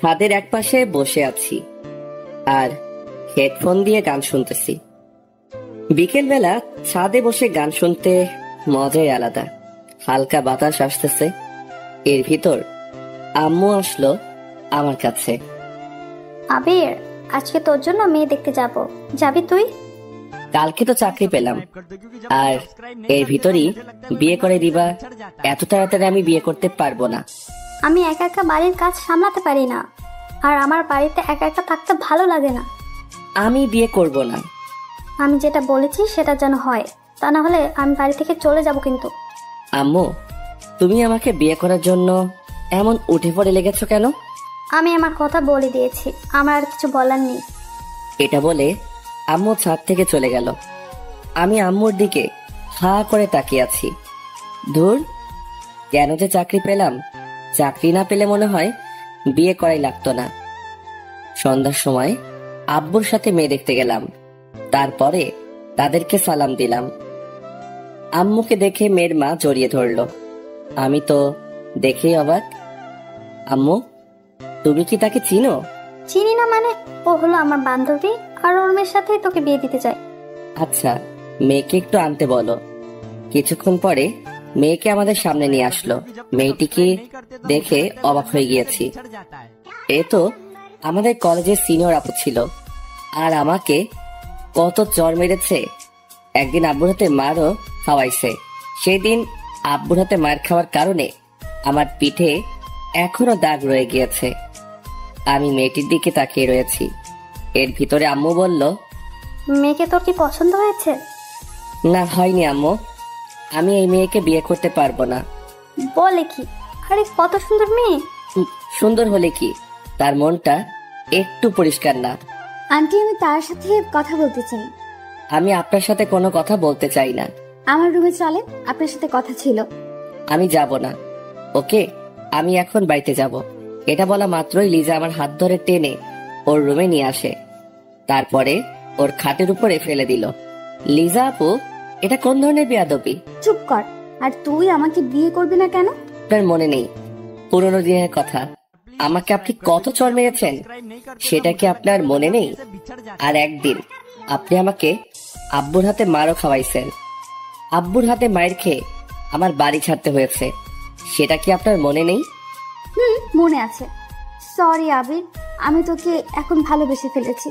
ছাদের এক পাশে বসে আছি আর হেডফোন দিয়ে গান শুনতেছি। বিকেল বেলা ছাদে বসে গান শুনতে মজাই আলাদা। হালকা বাতাস আসতেছে, এর ভিতর আম্মু আসলো আমার কাছে। আবির, আজকে তোর জন্য মেয়ে দেখতে যাব, যাবি তুই? কালকে তো চাকরি পেলাম, আর এর ভিতরই বিয়ে করে দিবা? এত তাড়াতাড়ি আমি বিয়ে করতে পারবো না। আমি একা একা বাড়ির কাজ সামলাতে পারি না, আর আমার বাড়িতে একা একা থাকতে ভালো লাগে না। আমি বিয়ে করব না। আমি যেটা বলেছি সেটা যেন হয়, তা না হলে আমি বাড়ি থেকে চলে যাব। কিন্তু আম্মু, তুমি আমাকে বিয়ে করার জন্য এমন উঠে পড়ে লেগেছো কেন? আমি আমার কথা বলে দিয়েছি, আমার আর কিছু বলার নেই। এটা বলে আম্মু ছাদ থেকে চলে গেল। আমি আম্মুর দিকে হা করে তাকিয়ে আছি। ধুর, কেন যে চাকরি পেলাম? চাকরি না পেলে মনে হয় বিয়ে করাই লাগতো না। সন্ধ্যার সময় আব্বুর সাথে মেয়ে দেখতে গেলাম, তারপরে তাদেরকে সালাম দিলাম। আম্মুকে দেখে মেয়ের মা জড়িয়ে ধরলো। আমি তো দেখেই অবাক। আম্মু, তুমি কি তাকে চিনো? চিনি না মানে? ও হলো আমার বান্ধবী, আর ওর মেয়ের সাথে তোকে বিয়ে দিতে চাই। আচ্ছা, মেয়েকে একটু আনতে বলো। কিছুক্ষণ পরে মেয়েকে আমাদের সামনে নিয়ে আসলো। মেয়েটিকে দেখে অবাক হয়ে গিয়েছি। এ তো আমাদের কলেজের সিনিয়র আপু ছিল, আর আমাকে কত চর মেরেছে। একদিন আব্বুর হাতে মারও খাওয়াইছে। সেদিন আব্বুর হাতে মার খাওয়ার কারণে আমার পিঠে এখনো দাগ রয়ে গিয়েছে। আমি মেয়েটির দিকে তাকিয়ে রয়েছি। এর ভিতরে আম্মু বলল, মেয়েকে তোর কি পছন্দ হয়েছে? না, হয়নি আম্মু। আমি এই মেয়েকে বিয়ে করতে পারবো না। বলে কি? আরে কত সুন্দর মেয়ে। সুন্দর হলে কি, তার মনটা একটু পরিষ্কার না। আন্টি, আমি তার সাথে কথা বলতে চাই। আমি আপনার সাথে কোনো কথা বলতে চাই না। আমার রুমে চলেন, আপনার সাথে কথা ছিল। আমি যাব না। ওকে, আমি এখন বাড়িতে যাব। এটা বলা মাত্রই লিজা আমার হাত ধরে টেনে ওর রুমে নিয়ে আসে, তারপরে ওর খাটের উপরে ফেলে দিল। লিজা আপু, এটা কোন ধরনের বেয়াদবি? চুপ কর। আর তুই আমাকে বিয়ে করবি না কেন? আপনার মনে নেই পুরোনো দিনের কথা? আমাকে আপনি কত চড় মেরেছেন, সেটা কি আপনার মনে নেই? আর একদিন আপনি আমাকে আব্বুর হাতে মারও খাওয়াইছেন। আব্বুর হাতে মায়ের খেয়ে আমার বাড়ি ছাড়তে হয়েছে, সেটা কি আপনার মনে নেই? মনে আছে। সরি আবির, আমি তোকে এখন ভালোবেসে ফেলেছি।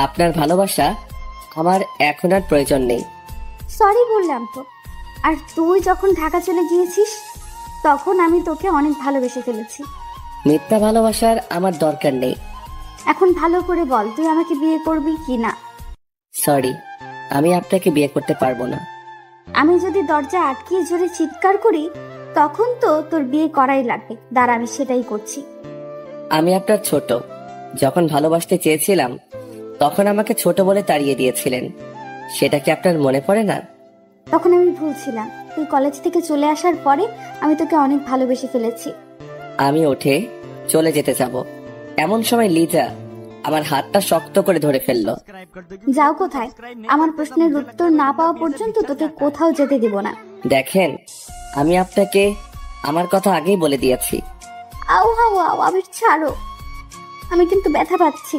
আপনার ভালোবাসা আমার এখন আর প্রয়োজন নেই। সরি বললাম তো। আর তুই যখন ঢাকা চলে গিয়েছিস, তখন আমি তোকে অনেক ভালোবেসে ফেলেছি। মিথ্যা ভালোবাসার আমার দরকার নেই। এখন ভালো করে বল, তুই আমাকে বিয়ে করবি কি না? সরি, আমি আপনাকে বিয়ে করতে পারবো না। আমি যদি দরজা আটকিয়ে জোরে চিৎকার করি, তখন তো তোর বিয়ে করাই লাগবে। দাঁড়া, আমি সেটাই করছি। আমি আপনার ছোট। যখন ভালোবাসতে চেয়েছিলাম তখন আমাকে ছোট বলে তাড়িয়ে দিয়েছিলেন, সেটা কি আপনার মনে পড়ে না? তখন আমি ভুল ছিলাম। তুই কলেজ থেকে চলে আসার পরে আমি তোকে অনেক ভালোবেসে ফেলেছি। আমি উঠে চলে যেতে যাব, এমন সময় লিজা আমার হাতটা শক্ত করে ধরে ফেললো। যাও কোথায়? আমার প্রশ্নের উত্তর না পাওয়া পর্যন্ত তোকে কোথাও যেতে দেব না। দেখেন, আমি আপনাকে আমার কথা আগেই বলে দিয়েছি। আউ হাউ আউ, আবির ছাড়ো, আমি কিন্তু ব্যথা পাচ্ছি।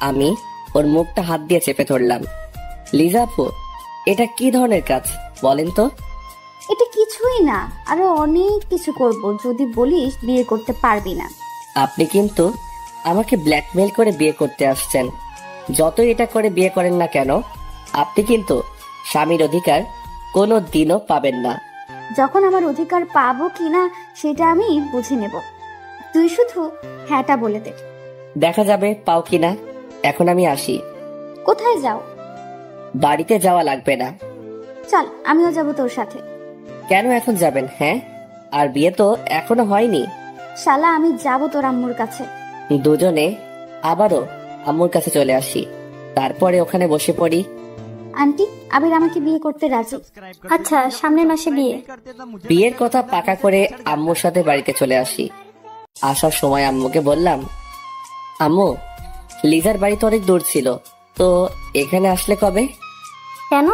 আমি ওর মুখটা হাত দিয়ে চেপে ধরলাম। লিজা আপু, এটা কি ধরনের কাজ বলেন তো? এটা কিছুই না, আরো অনেক কিছু করব যদি বলিস বিয়ে করতে পারবি না। আপনি কিন্তু আমাকে ব্ল্যাকমেল করে বিয়ে করতে আসছেন। যতই এটা করে বিয়ে করেন না কেন, আপনি কিন্তু স্বামীর অধিকার কোনো দিনও পাবেন না। যখন আমার অধিকার পাবো কিনা সেটা আমি বুঝে নেব। তুই শুধু হ্যাঁটা বলে দে। দেখা যাবে পাও কিনা। এখন আমি আসি। কোথায় যাও? বাড়িতে যাওয়া লাগবে না। চল, আমিও যাব তোর সাথে। কেন এখন যাবেন? হ্যাঁ, আর বিয়ে তো এখনো হয়নি। শালা, আমি যাব তোর আম্মুর কাছে। দুজনে আবারও আম্মুর কাছে চলে আসি, তারপরে ওখানে বসে পড়ি। আন্টি, আবির আমাকে বিয়ে করতে রাজি। আচ্ছা, সামনের মাসে বিয়ে। বিয়ের কথা পাকা করে আম্মুর সাথে বাড়িতে চলে আসি। আসার সময় আম্মুকে বললাম, আম্মু, লিজার বাড়ি তো অনেক দূর ছিল, তো এখানে আসলে কবে? কেন?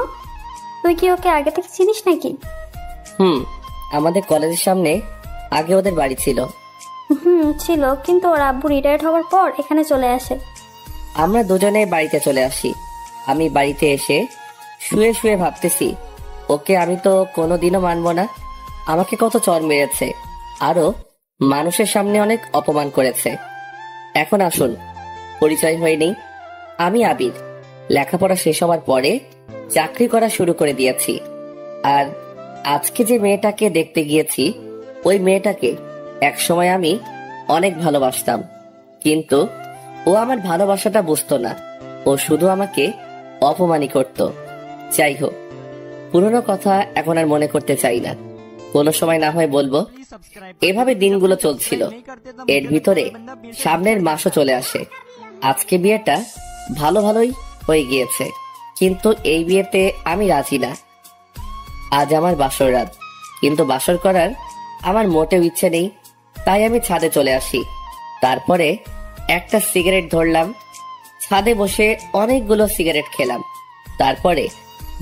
তুই কি ওকে আগে থেকে চিনিস নাকি? আমাদের কলেজের সামনে আগে ওদের বাড়ি ছিল। ছিল, কিন্তু ওর আব্বু রিটায়ার্ড হওয়ার পর এখানে চলে আসে। আমরা দুজনে বাড়িতে চলে আসি। আমি বাড়িতে এসে শুয়ে শুয়ে ভাবতেছি, ওকে আমি তো কোনোদিনও মানবো না। আমাকে কত চর মেরেছে, আরো মানুষের সামনে অনেক অপমান করেছে। এখন আসুন পরিচয় হয়নি। আমি আবির। লেখাপড়া শেষ হওয়ার পরে চাকরি করা শুরু করে দিয়েছি। আর আজকে যে মেয়েটাকে দেখতে গিয়েছি, ওই মেয়েটাকে একসময় আমি অনেক ভালোবাসতাম, কিন্তু ও আমার ভালোবাসাটা বুঝতো না। ও শুধু আমাকে অপমানই করত। যাই হোক, পুরনো কথা এখন আর মনে করতে চাই না, কোনো সময় না হয় বলবো। এভাবে দিনগুলো চলছিল। এর ভিতরে সামনের মাসও চলে আসে। আজকে বিয়েটা ভালো ভালোই হয়ে গিয়েছে, কিন্তু এই বিয়েতে আমি রাজি না। আজ আমার বাসর রাত, কিন্তু বাসর করার আমার মোটেও ইচ্ছে নেই। তাই আমি ছাদে চলে আসি। তারপরে একটা সিগারেট ধরলাম, ছাদে বসে অনেকগুলো সিগারেট খেলাম। তারপরে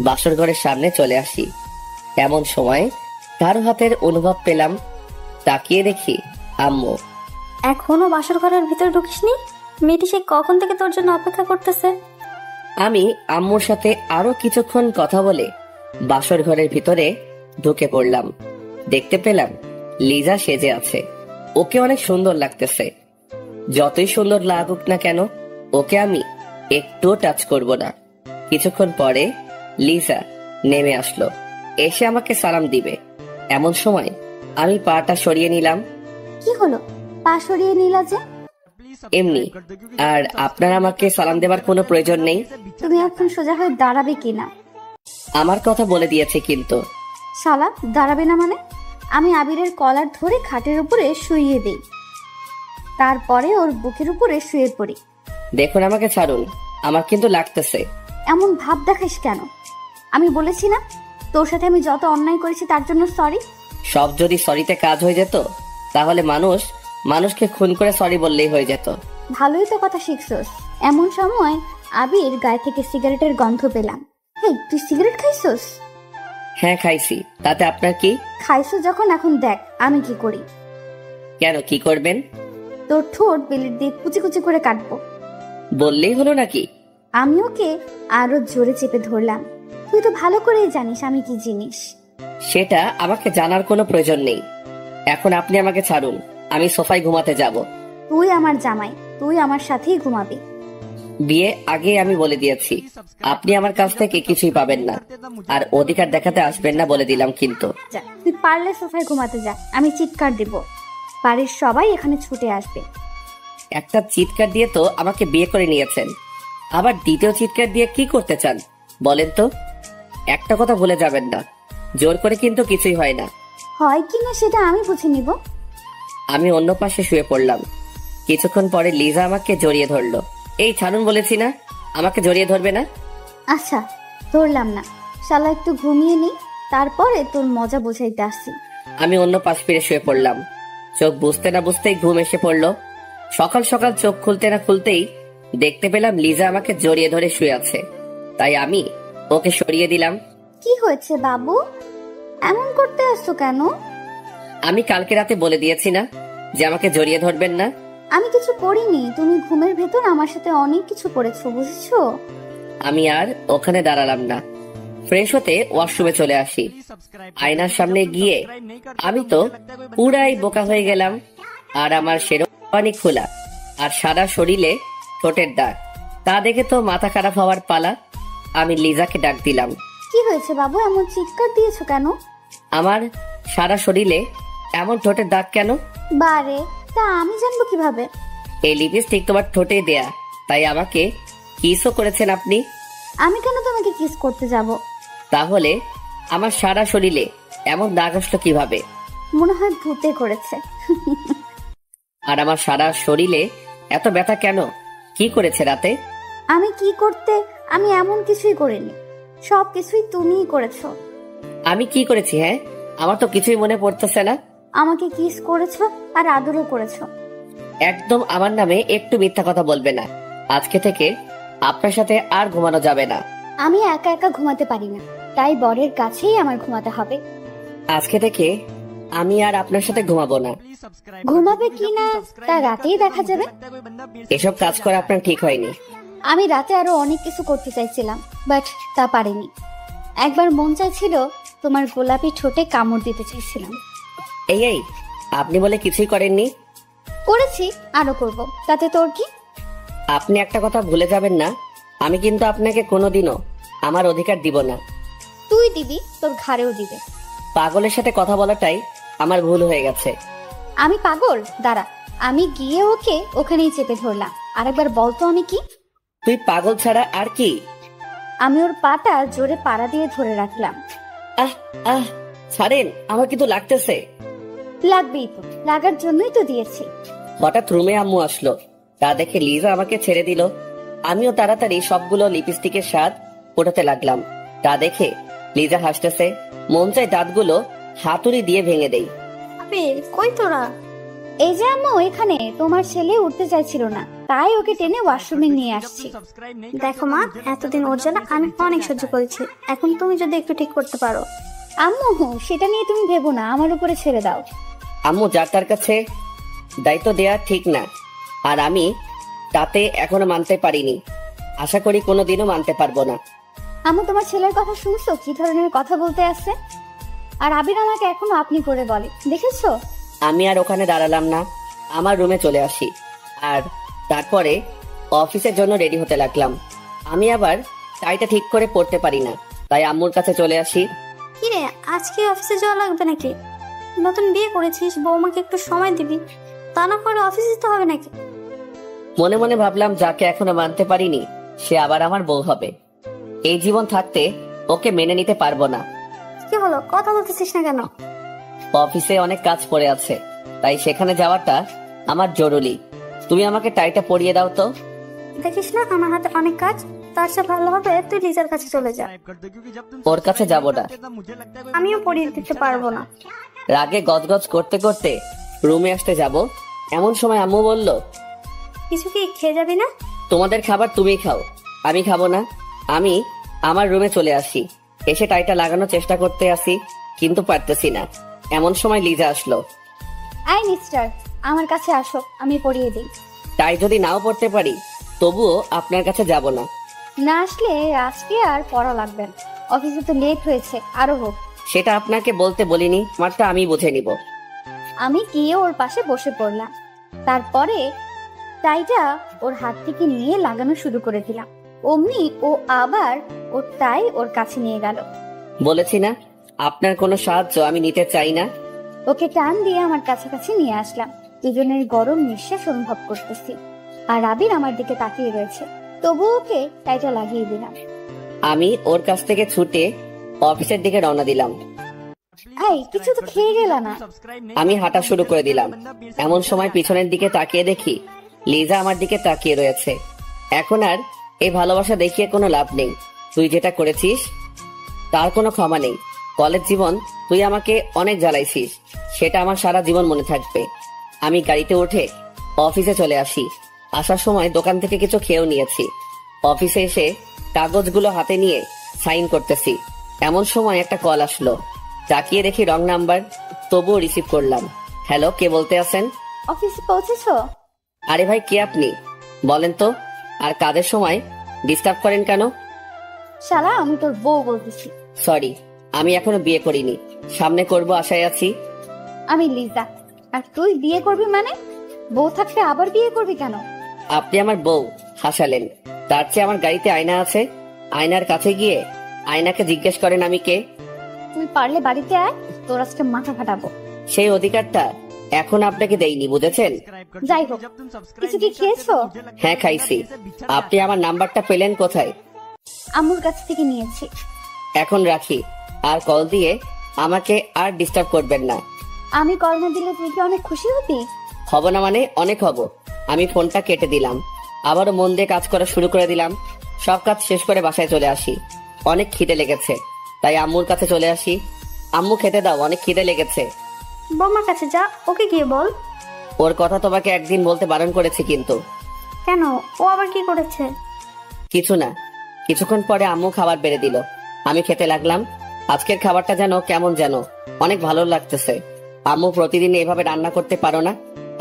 বাসর ঘরের সামনে চলে আসি। এমন সময় কারো হাতের অনুভব পেলাম। তাকিয়ে দেখি আম্মু। এখনো বাসর ঘরের ভিতরে ঢুকিসনি? মেয়েটি সে কখন থেকে তোর জন্য অপেক্ষা করতেছে। আমি আম্মুর সাথে আরো কিছুক্ষণ কথা বলে বাসর ঘরের ভিতরে ঢুকে পড়লাম। দেখতে পেলাম লিজা সেজে আছে। ওকে অনেক সুন্দর লাগতেছে। যতই সুন্দর লাগুক না কেন, ওকে আমি একটুও টাচ করব না। কিছুক্ষণ পরে লিজা নেমে আসলো, এসে আমাকে সালাম দিবে। এমন সময় আমি পাটা সরিয়ে নিলাম। কি হলো, পা সরিয়ে নিলা যে? এমনি। আর আপনার আমাকে সালাম দেবার কোনো প্রয়োজন নেই। তুমি এখন সোজা হয়ে দাঁড়াবে কিনা? আমার কথা বলে দিয়েছে কিন্তু। শালা, দাঁড়াবে না মানে? আমি আবিরের কলার ধরে খাটের উপরে শুইয়ে দেই, তারপরে ওর বুকের উপরে শুয়ে পড়ি। দেখুন, আমাকে ছাড়ুন, আমার কিন্তু লাগতেছে। এমন ভাব দেখাস কেন? আমি বলেছি না তোর সাথে আমি যত অন্যায় করেছি তার জন্য সরি। সব যদি সরিতে কাজ হয়ে যেত, তাহলে মানুষকে খুন করে সরি বললেই হয়ে যেত। ভালোই তো কথা শিখছস। এমন সময় আবির গায়ে থেকে সিগারেটের গন্ধ পেলাম। হেই, তুই সিগারেট খাইছস? হ্যাঁ খাইছি, তাতে আপনার কি? খাইছো যখন, এখন দেখ আমি কি করি। কেন, কি করবেন? তোর ঠোঁট বেলির দিয়ে কুচি কুচি করে কাটবো। বললেই হলো নাকি? আমি ওকে আরো জোরে চেপে ধরলাম। তুই তো ভালো করেই জানিস আমি কি জিনিস। সেটা আমাকে জানার কোনো প্রয়োজন নেই। এখন আপনি আমাকে ছাড়ুন, আমি সোফায় ঘুমাতে যাব। তুই আমার জামাই, তুই আমার সাথেই ঘুমাবি। বিয়ে আগে আমি বলে দিয়েছি, আপনি আমার কাছ থেকে কিছুই পাবেন না, আর অধিকার দেখাতে আসবেন না বলে দিলাম কিন্তু। যা, তুই পারলে সোফায় ঘুমাতে যা, আমি চিৎকার দেব, বাড়ির সবাই এখানে ছুটে আসবে। একটা চিৎকার দিয়ে তো আমাকে বিয়ে করে নিয়েছেন, আবার দ্বিতীয় চিৎকার দিয়ে কি করতে চান বলেন তো? একটা কথা ভুলে যাবেন না, জোর করে কিন্তু কিছুই হয় না। হয় কিনা সেটা আমি বুঝে নিব। আমি অন্য পাশে শুয়ে পড়লাম। কিছুক্ষণ পরে লিজা আমাকে জড়িয়ে ধরলো। এই ছাড়ুন বলেছি না, আমাকে জড়িয়ে ধরবে না। আচ্ছা, ধরলাম না, শালা একটু ঘুমিয়ে নি, তারপরে তোর মজা বোঝাইতে আসছি। আমি অন্য পাশ ফিরে শুয়ে পড়লাম। চোখ বুঝতে না বুঝতেই ঘুম এসে পড়লো। সকাল সকাল চোখ খুলতে না খুলতেই দেখতে পেলাম লিজা আমাকে জড়িয়ে ধরে শুয়ে আছে। তাই আমি ওকে সরিয়ে দিলাম। কি হয়েছে বাবু, এমন করতে আসছো কেন? আমি কালকে রাতে বলে দিয়েছি না যে আমাকে জড়িয়ে ধরবেন না। আমি কিছু করিনি, তুমি ঘুমের ভেতর আমার সাথে অনেক কিছু করেছো, বুঝছো? আমি আর ওখানে দাঁড়ালাম না, ফ্রেশ হতে ওয়াশরুমে চলে আসি। আয়নার সামনে গিয়ে আমি তো পুরাই বোকা হয়ে গেলাম। আর আমার শেরওয়ানি খোলা আর সারা শরীরে ঠোঁটের দাগ, তা দেখে তো মাথা খারাপ হওয়ার পালা। আমি লিজাকে ডাক দিলাম। কি হয়েছে বাবু, এমন চিৎকার দিয়েছো কেন? আমার সারা শরীরে এমন ঠোঁটের দাগ কেন? বারে, তা আমি জানবো কিভাবে? এই লিপস্টিক তোমার ঠোঁটে দেয়া, তাই আমাকে কিসও করেছেন আপনি। আমি কেন তোমাকে কিস করতে যাব? তাহলে আমার সারা শরীরে এমন দাগ আসলো কিভাবে? মনে হয় ভূতে করেছে। আর আমার সারা শরীরে এত ব্যথা কেন? কি করেছে রাতে? আমি কি করতে, আমি এমন কিছুই করিনি, সব কিছুই তুমিই করেছো। আমি কি করেছি? হ্যাঁ, আমার তো কিছুই মনে পড়তেছে না। আমাকে কিস করেছো আর আদরও করেছো। একদম আমার নামে একটু মিথ্যা কথা বলবে না। আজকে থেকে আপনার সাথে আর ঘুমানো যাবে না। আমি একা একা ঘুমাতে পারি না, তাই বরের কাছেই আমার ঘুমাতে হবে। আজকে থেকে আমি আর আপনার সাথে ঘুমাবো না। ঘুমাবে কিনা তা রাতেই দেখা যাবে। এসব কাজ করা আপনার ঠিক হয়নি। আমি রাতে আরো অনেক কিছু করতে চাইছিলাম, বাট তা পারিনি। একবার মন চাইছিল তোমার গোলাপি ঠোঁটে কামড় দিতে চাইছিলাম। এই আপনি বলে কিছুই করেননি। করেছি, আরো করব, তাতে তোর কি? আপনি একটা কথা ভুলে যাবেন না, আমি কিন্তু আপনাকে কোনোদিনও আমার অধিকার দিব না। তুই দিবি, তোর ঘাড়েও দিবে। পাগলের সাথে কথা বলাটাই আমার ভুল হয়ে গেছে। আমি পাগল? দাঁড়া, আমি গিয়ে ওকে ওখানেই চেপে ধরলাম। আরেকবার বলতো আমি কি? তুই পাগল ছাড়া আর কি? আমি ওর পাটা জোরে পাড়া দিয়ে ধরে রাখলাম। আহ আহ ছাড়েন, আমার কিন্তু লাগতেছে। লাগবেই তো, লাগার জন্যই তো দিয়েছি। হঠাৎ রুমে আম্মু আসলো, তা দেখে লিজা আমাকে ছেড়ে দিল। আমিও তাড়াতাড়ি সবগুলো লিপস্টিকের স্বাদ ওঠাতে লাগলাম। তা দেখে লিজা হাসতেছে। মন চায় দাঁতগুলো হাতুড়ি দিয়ে ভেঙে দেই। আবির, কই তোরা? এই যে আম্মু, এখানে তোমার ছেলে উঠতে চাইছিল না, তাই ওকে টেনে ওয়াশরুমে নিয়ে আসছি। দেখো মা, এতদিন ওর জন্য আমি অনেক সহ্য করেছি, এখন তুমি যদি একটু ঠিক করতে পারো। আম্মু, সেটা নিয়ে তুমি ভেবো না, আমার উপরে ছেড়ে দাও। আম্মু, যার তার কাছে দায়িত্ব দেয়া ঠিক না, আর আমি তাতে এখনো মানতে পারিনি। আশা করি কোনোদিনও মানতে পারবো না। আম্মু, তোমার ছেলের কথা শুনছো কি ধরনের কথা বলতে আছে? আর আবির আমাকে এখনো আপনি করে বলে, দেখেছো? আমি আর ওখানে দাঁড়ালাম না, আমার রুমে চলে আসি। আর তারপরে অফিসের জন্য রেডি হতে লাগলাম। আমি আবার টাইটা ঠিক করে পড়তে পারি না, তাই আম্মুর কাছে চলে আসি। কিরে, আজকে অফিসে যাওয়া লাগবে নাকি? নতুন বিয়ে করেছিস, বৌমাকে একটু সময় দিবি, তা না করে অফিসে যেতে হবে নাকি? মনে মনে ভাবলাম, যাকে এখনো মানতে পারিনি সে আবার আমার বউ হবে। এই জীবন থাকতে ওকে মেনে নিতে পারবো না। কি হলো, কথা বলতেছিস না কেন? অফিসে অনেক কাজ পড়ে আছে, তাই সেখানে যাওয়াটা আমার জরুরি। তুমি আমাকে টাইটা পরিয়ে দাও তো। দেখিস না আমার হাতে অনেক কাজ, তার চেয়ে ভালো হবে তুই লিজার কাছে চলে যা। ওর কাছে যাব না। আমিও পরিয়ে দিতে পারবো না। রাগে গজগজ করতে করতে রুমে আসতে যাব, এমন সময় আম্মু বলল, কিছু কি খেয়ে যাবি না? তোমাদের খাবার তুমি খাও, আমি খাবো না। আমি আমার রুমে চলে আসি। এসে টাইটা লাগানোর চেষ্টা করতে আসি, কিন্তু পারতেছি না। এমন সময় লিজা আসলো। আই মিস্টার, আমার কাছে আসো, আমি পরিয়ে দিই। টাই যদি নাও পড়তে পারি তবুও আপনার কাছে যাব না। না আসলে আজকে আর পড়া লাগবে না, অফিসে তো লেট হয়েছে, আরো হোক। সেটা আপনাকে বলতে বলিনি, আমারটা আমি বুঝে নিব। আমি গিয়ে ওর পাশে বসে পড়লাম। তারপরে টাইটা ওর হাত থেকে নিয়ে লাগানো শুরু করে দিলাম। অমনি ও আবার ওর টাই ওর কাছে নিয়ে গেল। বলেছি না, আপনার কোনো সাহায্য আমি নিতে চাই না। ওকে টান দিয়ে আমার কাছাকাছি নিয়ে আসলাম। দুজনের গরম নিঃশ্বাস অনুভব করতেছি, আর আবির আমার দিকে তাকিয়ে রয়েছে। তবু ওকে টাইটা লাগিয়ে দিলাম। আমি ওর কাছ থেকে ছুটে অফিসের দিকে রওনা দিলাম। এই, কিছু তো খেয়ে গেল না? আমি হাঁটা শুরু করে দিলাম। এমন সময় পিছনের দিকে তাকিয়ে দেখি লিজা আমার দিকে তাকিয়ে রয়েছে। এখন আর এই ভালোবাসা দেখিয়ে কোনো লাভ নেই। তুই যেটা করেছিস তার কোনো ক্ষমা নেই। কলেজ জীবন তুই আমাকে অনেক জ্বালাইছিস, সেটা আমার সারা জীবন মনে থাকবে। আমি গাড়িতে উঠে অফিসে চলে আসি। আসার সময় দোকান থেকে কিছু খেয়েও নিয়েছি। অফিসে এসে কাগজগুলো হাতে নিয়ে সাইন করতেছি, এমন সময় একটা কল আসলো। তাকিয়ে দেখি রং নাম্বার, তবুও রিসিভ করলাম। হ্যালো, কে বলতে আছেন? অফিসে পৌঁছেছো? আরে ভাই, কে আপনি বলেন তো? আর কাজের সময় ডিস্টার্ব করেন কেন? শালা, আমি তোর বউ বলতেছি। সরি, আমি এখনো বিয়ে করিনি, সামনে করব আশায় আছি। আমি লিজা। আর তুই বিয়ে করবি মানে? বউ থাকতে আবার বিয়ে করবি কেন? আপনি আমার বউ হাসালেন, তার চেয়ে আমার গাড়িতে আয়না আছে, আয়নার কাছে গিয়ে আয়নাকে জিজ্ঞেস করেন আমি কে। তুই পারলে বাড়িতে আয়, তোর আজকে মাথা ফাটাবো। সেই অধিকারটা এখন আপনাকে দেইনি, বুঝেছেন? যাই হোক, কিছু কি খেয়েছো? হ্যাঁ, খাইছি। আপনি আমার নাম্বারটা পেলেন কোথায়? আম্মুর কাছ থেকে নিয়েছি। এখন রাখি, আর কল দিয়ে আমাকে আর ডিস্টার্ব করবেন না। আমি কল না দিলে তুই কি অনেক খুশি হবি? হব না মানে অনেক হব। আমি ফোনটা কেটে দিলাম, আবারও মন দিয়ে কাজ করা শুরু করে দিলাম। সব কাজ শেষ করে বাসায় চলে আসি। অনেক খিদে লেগেছে, তাই আম্মুর কাছে চলে আসি। আম্মু, খেতে দাও, অনেক খিদে লেগেছে। বৌমার কাছে যা, ওকে গিয়ে বল। ওর কথা তোমাকে একদিন বলতে বারণ করেছি কিন্তু। কেন, ও আবার কি করেছে? কিছু না। কিছুক্ষণ পরে আম্মু খাবার বেড়ে দিল। আমি খেতে লাগলাম। আজকের খাবারটা যেন কেমন যেন অনেক ভালো লাগতেছে। আম্মু প্রতিদিন এভাবে রান্না করতে পারো না?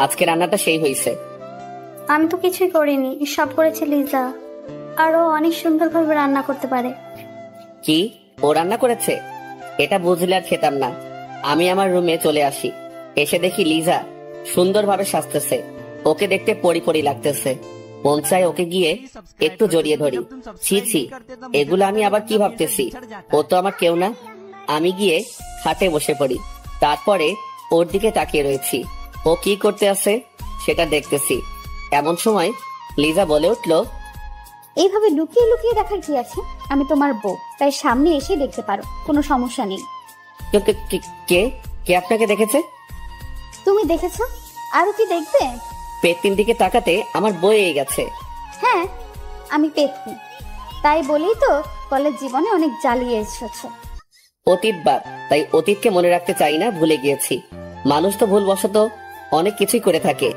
আজকে রান্নাটা সেই হয়েছে। আমি তো কিছুই করিনি, সব করেছে লিজা। আরো অনেক সুন্দরভাবে রান্না করতে পারে। কি ও রান্না করেছে? এটা বুঝলে আর খেতাম না। আমি আমার রুমে চলে আসি। এসে দেখি লিজা সুন্দরভাবে সাজতেছে। ওকে দেখতে পরি পরি লাগতেছে। মন চায় ওকে গিয়ে একটু জড়িয়ে ধরি। ছি ছি, এগুলো আমি আবার কি ভাবতেছি? ও তো আমার কেউ না। আমি গিয়ে খাটে বসে পড়ি। তারপরে ওর দিকে তাকিয়ে রয়েছি। ও কি করতে আছে সেটা দেখতেছি। এমন সময় লিজা বলে উঠলো, এইভাবে লুকিয়ে লুকিয়ে দেখার কি আছে? আমি তোমার বউ, তাই সামনে এসে দেখতে পারো, কোনো সমস্যা নেই। কে কে কে কে আপনাকে দেখেছে? তুমি দেখেছো, আরো কি দেখবে? পেটটির দিকে তাকাতে আমার বয়ে গেছে। হ্যাঁ, আমি পেতনি, তাই বলেই তো কলেজ জীবনে অনেক জ্বালিয়ে এসেছো। অতীত বাদ, তাই অতীতকে মনে রাখতে চাই না, ভুলে গিয়েছি। মানুষ তো ভুলবশত অনেক কিছুই করে থাকে,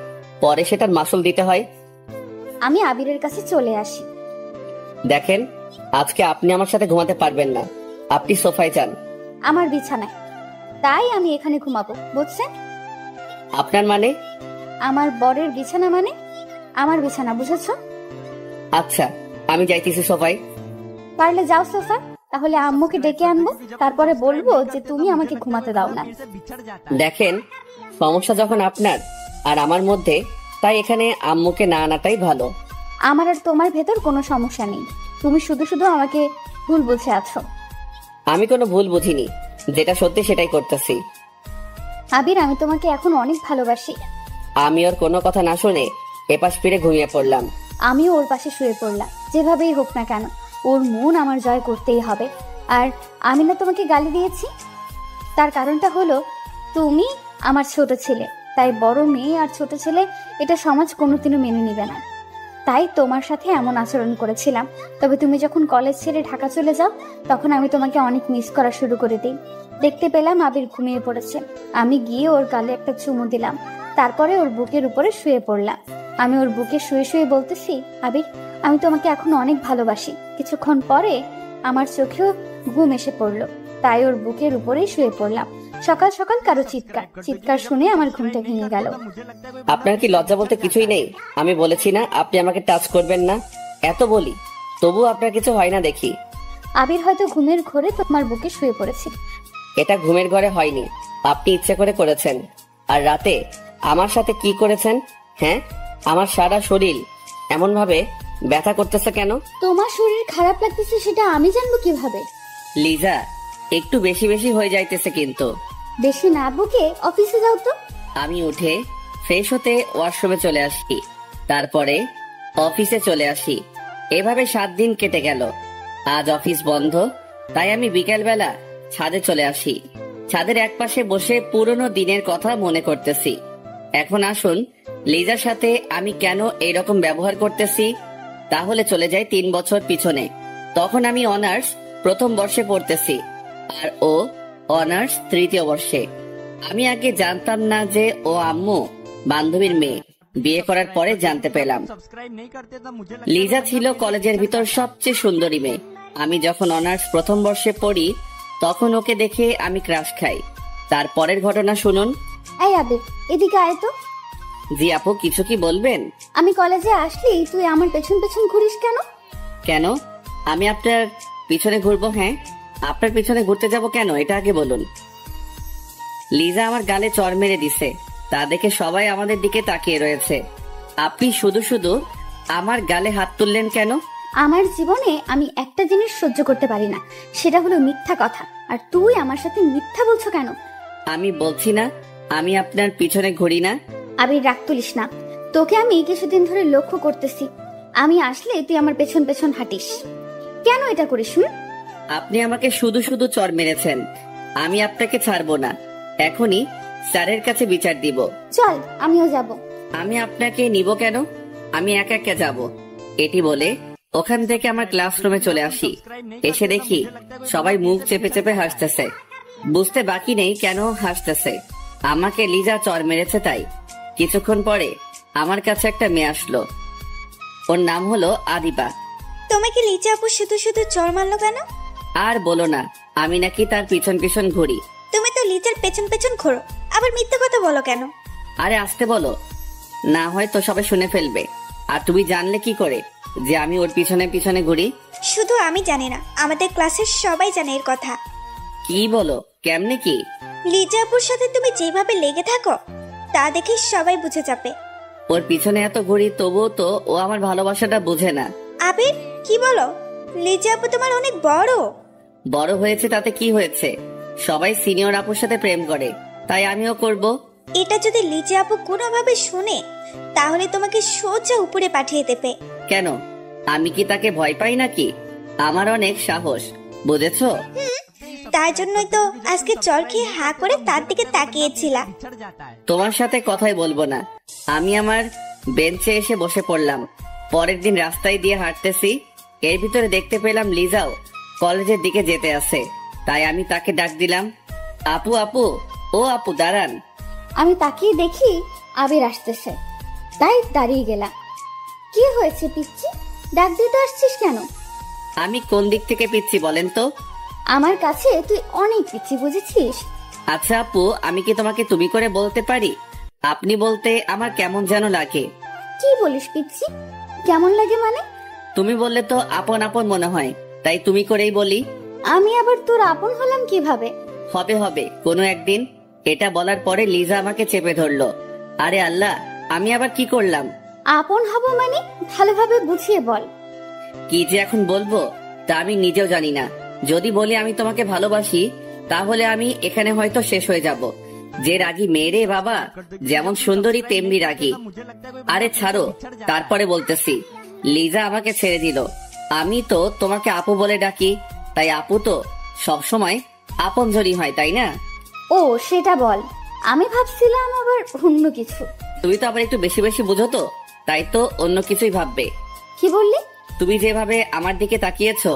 পরে সেটার মাসুল দিতে হয়। আমি আবিরের কাছে চলে আসি। দেখেন, আজকে আপনি আমার সাথে ঘুমাতে পারবেন না। আপনি সোফায় যান। আমার বিছানায়? তাই আমি এখানে ঘুমাবো, বুঝছেন? আপনার মানে? আমার বরের বিছানা মানে আমার বিছানা, বুঝেছো? আচ্ছা, আমি যাইতেছি সোফায়। পারলে যাও সোফা, তাহলে আম্মুকে ডেকে আনবো, তারপরে বলবো যে তুমি আমাকে ঘুমাতে দাও না। দেখেন, সমস্যা যখন আপনার আর আমার মধ্যে, তাই এখানে আম্মুকে না আনাটাই ভালো। আমার আর তোমার ভেতর কোনো সমস্যা নেই, তুমি শুধু শুধু আমাকে ভুল বুঝে আছো। আমি কোনো ভুল বুঝিনি, যেটা সত্যি সেটাই করতেছি। আবির, আমি তোমাকে এখন অনেক ভালোবাসি। আমি ওর কোনো কথা না শুনে এপাশ ফিরে ঘুমিয়ে পড়লাম। আমিও ওর পাশে শুয়ে পড়লাম। যেভাবেই হোক না কেন, ওর মন আমার জয় করতেই হবে। আর আমি না তোমাকে গালি দিয়েছি, তার কারণটা হলো তুমি আমার ছোট ছেলে, তাই বড় মেয়ে আর ছোট ছেলে এটা সমাজ কোনোদিনও মেনে নিবে না। তাই তোমার সাথে এমন আচরণ করেছিলাম। তবে তুমি যখন কলেজ ছেড়ে ঢাকা চলে যাও, তখন আমি তোমাকে অনেক মিস করা শুরু করে দিই। দেখতে পেলাম আবির ঘুমিয়ে পড়েছে। আমি গিয়ে ওর গালে একটা চুমু দিলাম, তারপরে ওর বুকের উপরে শুয়ে পড়লাম। আমি ওর বুকে শুয়ে শুয়ে বলতেছি, আবির, আমি তোমাকে এখন অনেক ভালোবাসি। কিছুক্ষণ পরে আমার চোখেও ঘুম এসে পড়লো, তাই ওর বুকের উপরেই শুয়ে পড়লাম। সকাল সকাল কারো চিৎকার শুনে আমার ঘুমটা ভেঙে গেল। আপনার কি লজ্জা বলতে কিছুই নেই? আমি বলেছি না আপনি আমাকে টাচ করবেন না, এত বলি, তবু আপনার কিছু হয় না দেখি। আবির হয়তো ঘুমের ঘোরে তোমার বুকে শুয়ে পড়েছে। এটা ঘুমের ঘরে হয়নি, আপনি ইচ্ছে করে করেছেন। আর রাতে আমার সাথে কি করেছেন? হ্যাঁ, আমার সারা শরীর এমন ভাবে ব্যথা করতেছে কেন? তোমার শরীর খারাপ লাগতেছে সেটা আমি জানবো কিভাবে? লিজা, একটু বেশি বেশি হয়ে যাইতেছে কিন্তু। বেশি না বুকে অফিসে যাও তো। আমি উঠে ফ্রেশ হতে ওয়াশরুমে চলে আসি, তারপরে অফিসে চলে আসি। এভাবে 7 দিন কেটে গেল। আজ অফিস বন্ধ, তাই আমি বিকেল বেলা ছাদে চলে আসি। ছাদের একপাশে বসে পুরনো দিনের কথা মনে করতেছি। এখন আসুন, লিজার সাথে আমি কেন এইরকম ব্যবহার করতেছি। তাহলে চলে যাই 3 বছর পিছনে। তখন আমি অনার্স প্রথম বর্ষে পড়তেছি, আর ও অনার্স 3য় বর্ষে। আমি আগে জানতাম না যে ও আম্মু বান্ধবীর মেয়ে। বিয়ে করার পরে জানতে পেলাম। লিজা ছিল কলেজের ভিতর সবচেয়ে সুন্দরী মেয়ে। আমি যখন অনার্স প্রথম বর্ষে পড়ি, তখন ওকে দেখে আমি ক্রাশ খাই। তারপরের ঘটনা শুনুন। এই আবির, এদিকে আয় তো। জি আপু, কিছু কি বলবেন? আমি কলেজে আসলি তুই আমার পেছন পেছন ঘুরিস কেন? কেন আমি আপনার পিছনে ঘুরবো? হ্যাঁ, আপনার পিছনে ঘুরতে যাব কেন, এটা আগে বলুন। লিজা আমার গালে চড় মেরে দিছে, তা দেখে সবাই আমাদের দিকে তাকিয়ে রয়েছে। আপনি শুধু শুধু আমার গালে হাত তুললেন কেন? আমার জীবনে আমি একটা জিনিস সহ্য করতে পারি না, সেটা হলো মিথ্যা কথা। আর তুই আমার সাথে মিথ্যা বলছো কেন? আমি বলছি না আমি আপনার পিছনে ঘুরি না। আবির, রাগ তুলিস না। তোকে আমি কিছুদিন ধরে লক্ষ্য করতেছি, আমি আসলে তুই আমার পেছন পেছন হাঁটিস। কেন এটা করিস? আপনি আমাকে শুধু শুধু চড় মেরেছেন, আমি আপনাকে ছাড়বো না। এখনই স্যারের কাছে বিচার দিব। চল, আমিও যাব। আমি আপনাকে নিব কেন? আমি একা একা যাব। এটি বলে ওখান থেকে আমার ক্লাসরুমে চলে আসি। এসে দেখি সবাই মুখ চেপে চেপে হাসতেছে। বুঝতে বাকি নেই কেন হাসতেছে। আমাকে লিজা চড় মেরেছে তাই। কিছুক্ষণ পরে আমার কাছে একটা মেয়ে আসলো। ওর নাম হলো আদিবা। তোমাকে লিজা আপু শুধু শুধু চড় মারলো কেন? আর বলো না, আমি নাকি তার পিছন পিছন ঘুরি। তুমি তো লিজার পেছন পেছন ঘোরো, আবার মিথ্যে কথা বলো কেন? আরে আসতে বলো, না হয় তো সবাই শুনে ফেলবে। আর তুমি জানলে কি করে যে আমি ওর পিছনে পিছনে ঘুরি? শুধু আমি জানি না, আমাদের ক্লাসের সবাই জানে এর কথা। কি বলো, কেমনে কি? লিজা আপুর সাথে তুমি যেভাবে লেগে থাকো তা দেখে সবাই বুঝে যাবে। ওর পিছনে এত ঘুরি, তবুও তো ও আমার ভালোবাসাটা বোঝে না। আবির, কি বলো? লিজা আপু তোমার অনেক বড়। বড় হয়েছে তাতে কি হয়েছে? সবাই সিনিয়র আপুর সাথে প্রেম করে, তাই আমিও করব। এটা যদি লিজা আপু কোনোভাবে শুনে তাহলে তোমাকে সোজা উপরে পাঠিয়ে দেবে। কেন, আমি কি তাকে ভয় পাই নাকি? আমার অনেক সাহস, বুঝেছো? তার জন্যই তো আজকে চর খেয়ে হা করে তার দিকে তাকিয়েছিলাম। তোমার সাথে কথাই বলবো না। আমি আমার বেঞ্চে এসে বসে পড়লাম। পরের দিন রাস্তায় দিয়ে হাঁটতেছি, এর ভিতরে দেখতে পেলাম লিজাও কলেজের দিকে যেতে আছে। তাই আমি তাকে ডাক দিলাম, আপু আপু, ও আপু দাঁড়ান। আমি তাকিয়ে দেখি আবির আসতেছে, তাই দাঁড়িয়ে গেলাম। কি হয়েছে পিচ্ছি, ডাক দিতে আসছিস কেন? আমি কোন দিক থেকে পিচ্ছি বলেন তো? আমার কাছে তুই অনেক পিচ্ছি, বুঝেছিস? আচ্ছা আপু, আমি কি তোমাকে তুমি করে বলতে পারি? আপনি বলতে আমার কেমন যেন লাগে। কি বলিস পিচ্ছি, কেমন লাগে মানে? তুমি বললে তো আপন আপন মনে হয়, তাই তুমি করেই বলি। আমি আবার তোর আপন হলাম কিভাবে? হবে হবে কোনো একদিন। এটা বলার পরে লিজা আমাকে চেপে ধরলো। আরে আল্লাহ, আমি আবার কি করলাম? আপন হব মানে ভালোভাবে বুঝিয়ে বল। কি যে এখন বলবো তা আমি নিজেও জানি না। যদি বলি আমি তোমাকে ভালোবাসি, তাহলে আমি এখানে হয়তো শেষ হয়ে যাব। যে রাগী মেয়েরে বাবা, যেমন সুন্দরী তেমনি রাগী। আরে ছাড়ো, তারপরে বলতেছি। লিজা আমাকে ছেড়ে দিল। আমি তো তোমাকে আপু বলে ডাকি, তাই আপু তো সবসময় আপনজনই হয়, তাই না? ও সেটা বল, আমি ভাবছিলাম আবার অন্য কিছু। তুমি তো আবার একটু বেশি বেশি বুঝো তো, তাই তো অন্য কিছুই ভাববে। কি বললি? তুমি যেভাবে আমার দিকে তাকিয়েছো,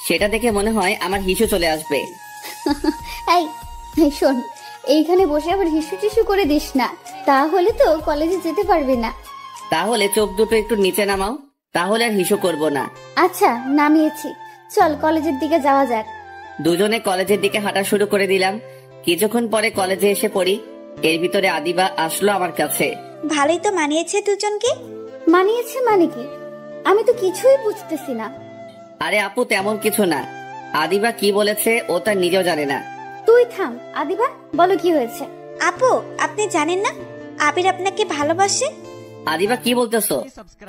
সেটা দেখে মনে হয় আমার হিসু চলে আসবে। এই এই শোন, এইখানে বসে আবার হিসু টিসু করে দিস না, তাহলে তো কলেজে যেতে পারবি না। তাহলে চোখ দুটো একটু নিচে নামাও, তাহলে আর হিসু করব না। আচ্ছা নামিয়েছি, চল কলেজের দিকে যাওয়া যাক। দুজনে কলেজের দিকে হাঁটা শুরু করে দিলাম। কিছুক্ষণ পরে কলেজে এসে পড়ি। এর ভিতরে আদিবা আসলো আমার কাছে। ভালোই তো মানিয়েছে দুজনকে। মানিয়েছে মানে কি? আমি তো কিছুই বুঝতেছি না। আরে আপু, তেমন কিছু না। আদিবা কি বলেছে ও তার নিজেও জানে না। তুই থাম আদিবা, বলো কি হয়েছে? আপু, আপনি জানেন না আবির আপনাকে ভালোবাসে? আদিবা কি বলতেছো?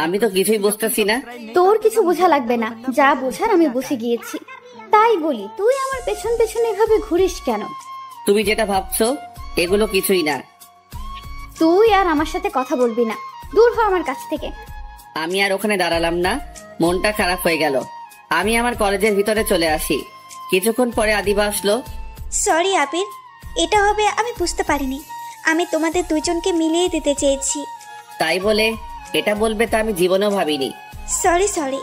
আমি তো কিছুই বুঝতেছি না। তোর কিছু বোঝা লাগবে না, যা বোঝার আমি বুঝে গিয়েছি। তাই বলি, তুই আমার পেছন পেছন এভাবে ঘুরিস কেন? তুমি যেটা ভাবছো এগুলো কিছুই না। তুই আর আমার সাথে কথা বলবি না, দূর হ আমার কাছ থেকে। আমি আর ওখানে দাঁড়ালাম না, মনটা খারাপ হয়ে গেল। আমি আমার কলেজের ভিতরে চলে আসি। কিছুক্ষণ পরে আদিবা আসলো। সরি আবির, এটা হবে আমি বুঝতে পারিনি। আমি তোমাদের দুজনকে মিলিয়ে দিতে চেয়েছি। তাই বলে এটা বলবে তা আমি জীবনেও ভাবিনি। Sorry sorry.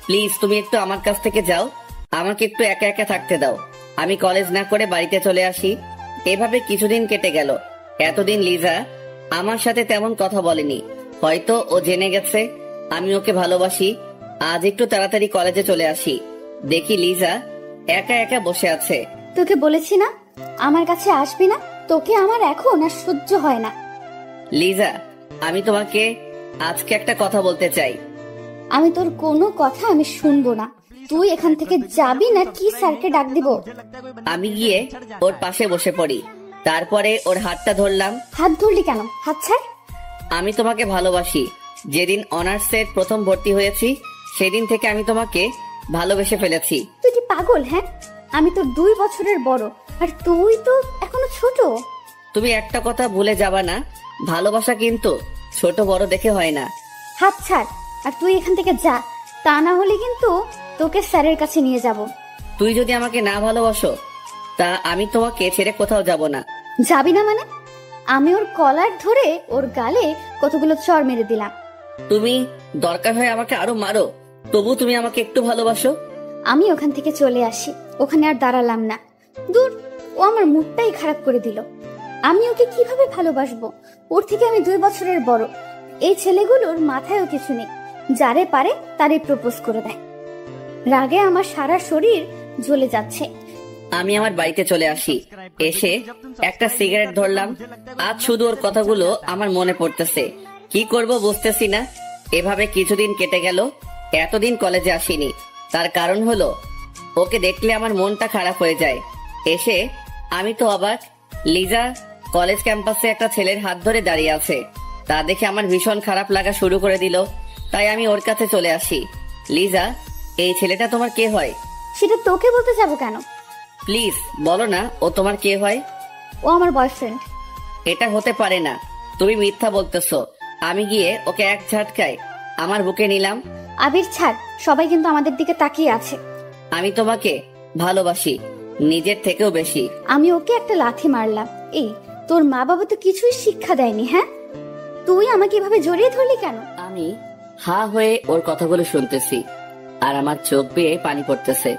প্লিজ তুমি একটু আমার কাছ থেকে যাও, আমাকে একটু একা একা থাকতে দাও। আমি কলেজ না করে বাড়িতে চলে আসি। এভাবে কিছুদিন কেটে গেল। এতদিন লিজা আমার সাথে তেমন কথা বলেনি, হয়তো ও জেনে গেছে আমি ওকে ভালোবাসি। আজ একটু তাড়াতাড়ি কলেজে চলে আসি, দেখি লিজা একা একা বসে আছে। তোকে বলেছি না আমার কাছে আসবি না, তোকে আমার এখন আর সহ্য হয় না। লিজা, আমি তোমাকে আজকে একটা কথা বলতে চাই। আমি তোর কোনো কথা আমি শুনবো না। তুই এখান থেকে যাবি না কি স্যারকে ডাক দিব? আমি গিয়ে ওর পাশে বসে পড়ি। তারপরে ওর হাতটা ধরলাম। হাত ধরলি কেন? হাত ছাড়। আমি তোমাকে ভালোবাসি। যেদিন অনার্সের প্রথম ভর্তি হয়েছি সেদিন থেকে আমি তোমাকে ভালোবেসে ফেলেছি। তুই কি পাগল? হ্যাঁ, আমি তো 2 বছরের বড়, আর তুই তো এখনো ছোট। তুমি একটা কথা ভুলে যাবা না, ভালোবাসা কিন্তু ছোট বড় দেখে হয় না। হাত ছাড়, আর তুই এখান থেকে যা, তা না হলে কিন্তু তোকে স্যারের কাছে নিয়ে যাব। তুই যদি আমাকে না ভালোবাসো, তা আমি তোমাকে ছেড়ে কোথাও যাব না। যাবি না মানে? আমি ওর কলার ধরে ওর গালে কতগুলো চড় মেরে দিলাম। তুমি দরকার হয় আমাকে আরো মারো, তবু তুমি আমাকে একটু ভালোবাসো। আমি ওখান থেকে চলে আসি, ওখানে আর দাঁড়ালাম না। দূর, ও আমার মুডটাই খারাপ করে দিল। আমি ওকে কিভাবে ভালোবাসবো? ওর থেকে আমি 2 বছরের বড়। এই ছেলেগুলোর মাথায়ও কিছু নেই, যারে পারে তারই প্রপোজ করে দেয়। রাগে আমার সারা শরীর জ্বলে যাচ্ছে। আমি আমার বাড়িতে চলে আসি। এসে একটা সিগারেট ধরলাম। আজ শুধু ওর কথাগুলো আমার মনে পড়তেছে। কি করব বুঝতেছি না। এভাবে কিছুদিন কেটে গেল। এতদিন কলেজে আসিনি, তার কারণ হলো ওকে দেখলে আমার মনটা খারাপ হয়ে যায়। এসে আমি তো অবাক, লিজা কলেজ ক্যাম্পাসে একটা ছেলের হাত ধরে দাঁড়িয়ে আছে। তা দেখে আমার ভীষণ খারাপ লাগা শুরু করে দিল। তাই আমি ওর কাছে চলে আসি। লিজা, এই ছেলেটা তোমার কে হয়? সেটা তোকে বলতে যাবো কেন? প্লিজ বলো না ও তোমার কে হয়। ও আমার বয়ফ্রেন্ড। এটা হতে পারে না, তুমি মিথ্যা বলতেছো। আমি গিয়ে ওকে এক ঝাটকায় আমার বুকে নিলাম। আবির ছাড়, সবাই কিন্তু আমাদের দিকে তাকিয়ে আছে। আমি তোমাকে ভালোবাসি, নিজের থেকেও বেশি। আমি ওকে একটা লাথি মারলাম। এই, তোর মা বাবা তো কিছুই শিক্ষা দেয়নি, হ্যাঁ? তুই আমাকে এভাবে জড়িয়ে ধরলি কেন? আমি হা হয়ে ওর কথাগুলো শুনতেছি আর আমার চোখ বেয়ে পানি পড়তেছে।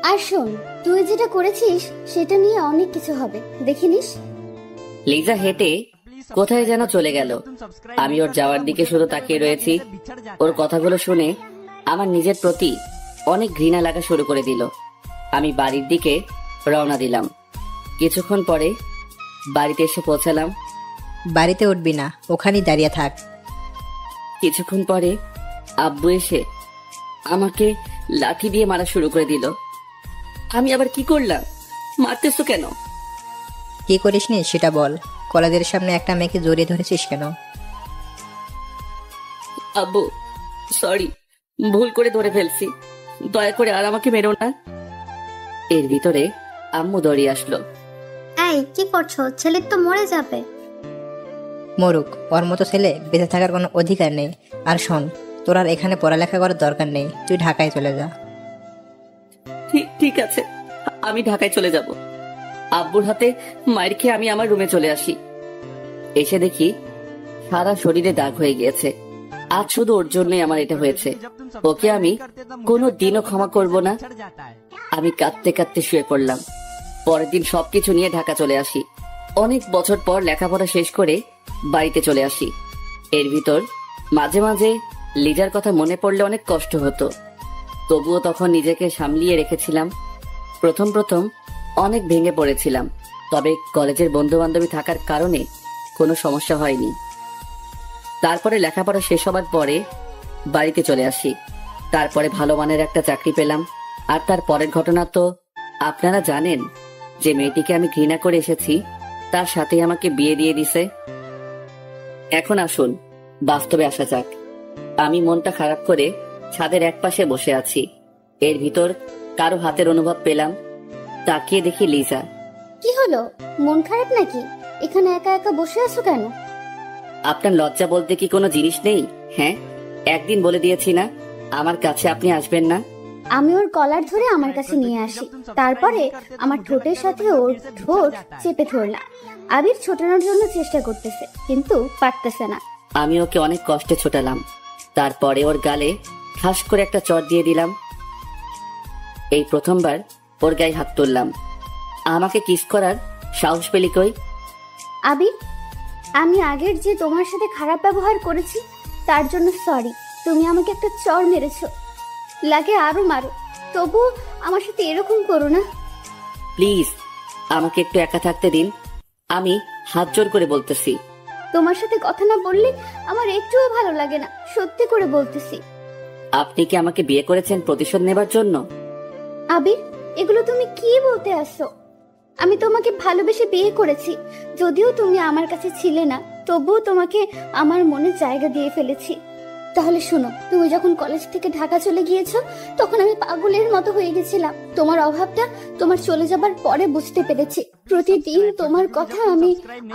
আর শোন, তুই যেটা করেছিস সেটা নিয়ে অনেক কিছু হবে, দেখিনিস। লিজা হেঁটে কোথায় যেন চলে গেল। আমি ওর যাওয়ার দিকে শুধু তাকিয়ে রয়েছি। ওর কথাগুলো শুনে আমার নিজের প্রতি অনেক ঘৃণা লাগা শুরু করে দিল। আমি বাড়ির দিকে রওনা দিলাম। কিছুক্ষণ পরে বাড়িতে এসে পৌঁছালাম। বাড়িতে উঠবি না, ওখানেই দাঁড়িয়ে থাক। কিছুক্ষণ পরে আব্বু এসে আমাকে লাঠি দিয়ে মারা শুরু করে দিল। আমি আবার কি করলাম? মারতেছো কেন? কি করিসনি সেটা বল। কলেজের সামনে একটা মেয়েকে জড়িয়ে ধরেছিস কেন? আব্বু সরি, ভুল করে ধরে ফেলছি, দয়া করে আর আমাকে মেরো না। এর ভিতরে আম্মু দৌড়িয়ে আসলো। এই কি করছো? ছেলের তো মরে যাবে। মরুক, ওর মতো ছেলে বেঁচে থাকার কোনো অধিকার নেই। আর শোন, তোর আর এখানে পড়ালেখা করার দরকার নেই, তুই ঢাকায় চলে যা। ঠিক আছে, আমি ঢাকায় চলে যাব। আব্বুর হাতে মায়ের খেয়ে আমি আমার রুমে চলে আসি। এসে দেখি সারা শরীরে দাগ হয়ে গিয়েছে। আজ শুধু ওর জন্যই আমার এটা হয়েছে। ওকে আমি কোনো দিনও ক্ষমা করব না। আমি কাঁদতে কাঁদতে শুয়ে পড়লাম। পরের দিন সবকিছু নিয়ে ঢাকা চলে আসি। অনেক বছর পর লেখাপড়া শেষ করে বাড়িতে চলে আসি। এর ভিতর মাঝে মাঝে লিজার কথা মনে পড়লে অনেক কষ্ট হতো। তবুও তখন নিজেকে সামলিয়ে রেখেছিলাম। প্রথম অনেক ভেঙে পড়েছিলাম, তবে কলেজের বন্ধু বান্ধবী থাকার কারণে কোনো সমস্যা হয়নি। তারপরে লেখাপড়া শেষ হবার পরে বাড়িতে চলে আসি। তারপরে ভালো মানের একটা চাকরি পেলাম। আর তার পরের ঘটনা তো আপনারা জানেন। যে মেয়েটিকে আমি ঘৃণা করে এসেছি তার সাথে আমাকে বিয়ে দিয়ে দিছে। এখন আসুন বাস্তবে আসা যাক। আমি মনটা খারাপ করে ছাদের একপাশে বসে আছি। এর ভিতর কারো হাতের অনুভব পেলাম। তাকিয়ে দেখি লিজা। কি হলো, মন খারাপ নাকি? এখানে একা একা বসে আছো কেন? আপনার লজ্জা বলতে কি কোনো জিনিস নেই? হ্যাঁ, একদিন বলে দিয়েছি না আমার কাছে আপনি আসবেন না। আমি ওর কলার ধরে আমার কাছে নিয়ে আসি, তারপরে আমার ঠোঁটের সাথে ওর ঠোঁট চেপে ধরলাম। আবির ছোটানোর জন্য চেষ্টা করতেছে, কিন্তু পারতেছে না। আমি ওকে অনেক কষ্টে ছোটালাম। তারপরে ওর গালে ঠাস করে একটা চড় দিয়ে দিলাম। এই প্রথমবার ওর গায়ে হাত তুললাম। আমাকে কিস করার সাহস পেলি কই? আবির, আমি আগের যে তোমার সাথে খারাপ ব্যবহার করেছি তার জন্য সরি। তুমি আমাকে একটা চড় মেরেছো, লাগে আরো মারো, তবু আমার সাথে এরকম করো না। প্লিজ আমাকে একটু একা থাকতে দিন। আমি হাত জোর করে বলতেছি। তোমার সাথে কথা না বললে আমার একটুও ভালো লাগে না, সত্যি করে বলতেছি। আপনি কি আমাকে বিয়ে করেছেন প্রতিশোধ নেবার জন্য? আবির, এগুলো তুমি কি বলতে আসছো? আমি তোমাকে ভালোবেসে বিয়ে করেছি। যদিও তুমি আমার কাছে ছিলে না, তবুও তোমাকে আমার মনে জায়গা দিয়ে ফেলেছি। তাহলে শোনো, তুমি যখন কলেজ থেকে ঢাকা চলে গিয়েছো তখন আমি পাগলের মতো হয়ে গেছিলাম। তোমার অভাবটা তোমার চলে যাবার পরে বুঝতে পেরেছি। প্রতিদিন তোমার কথা আমি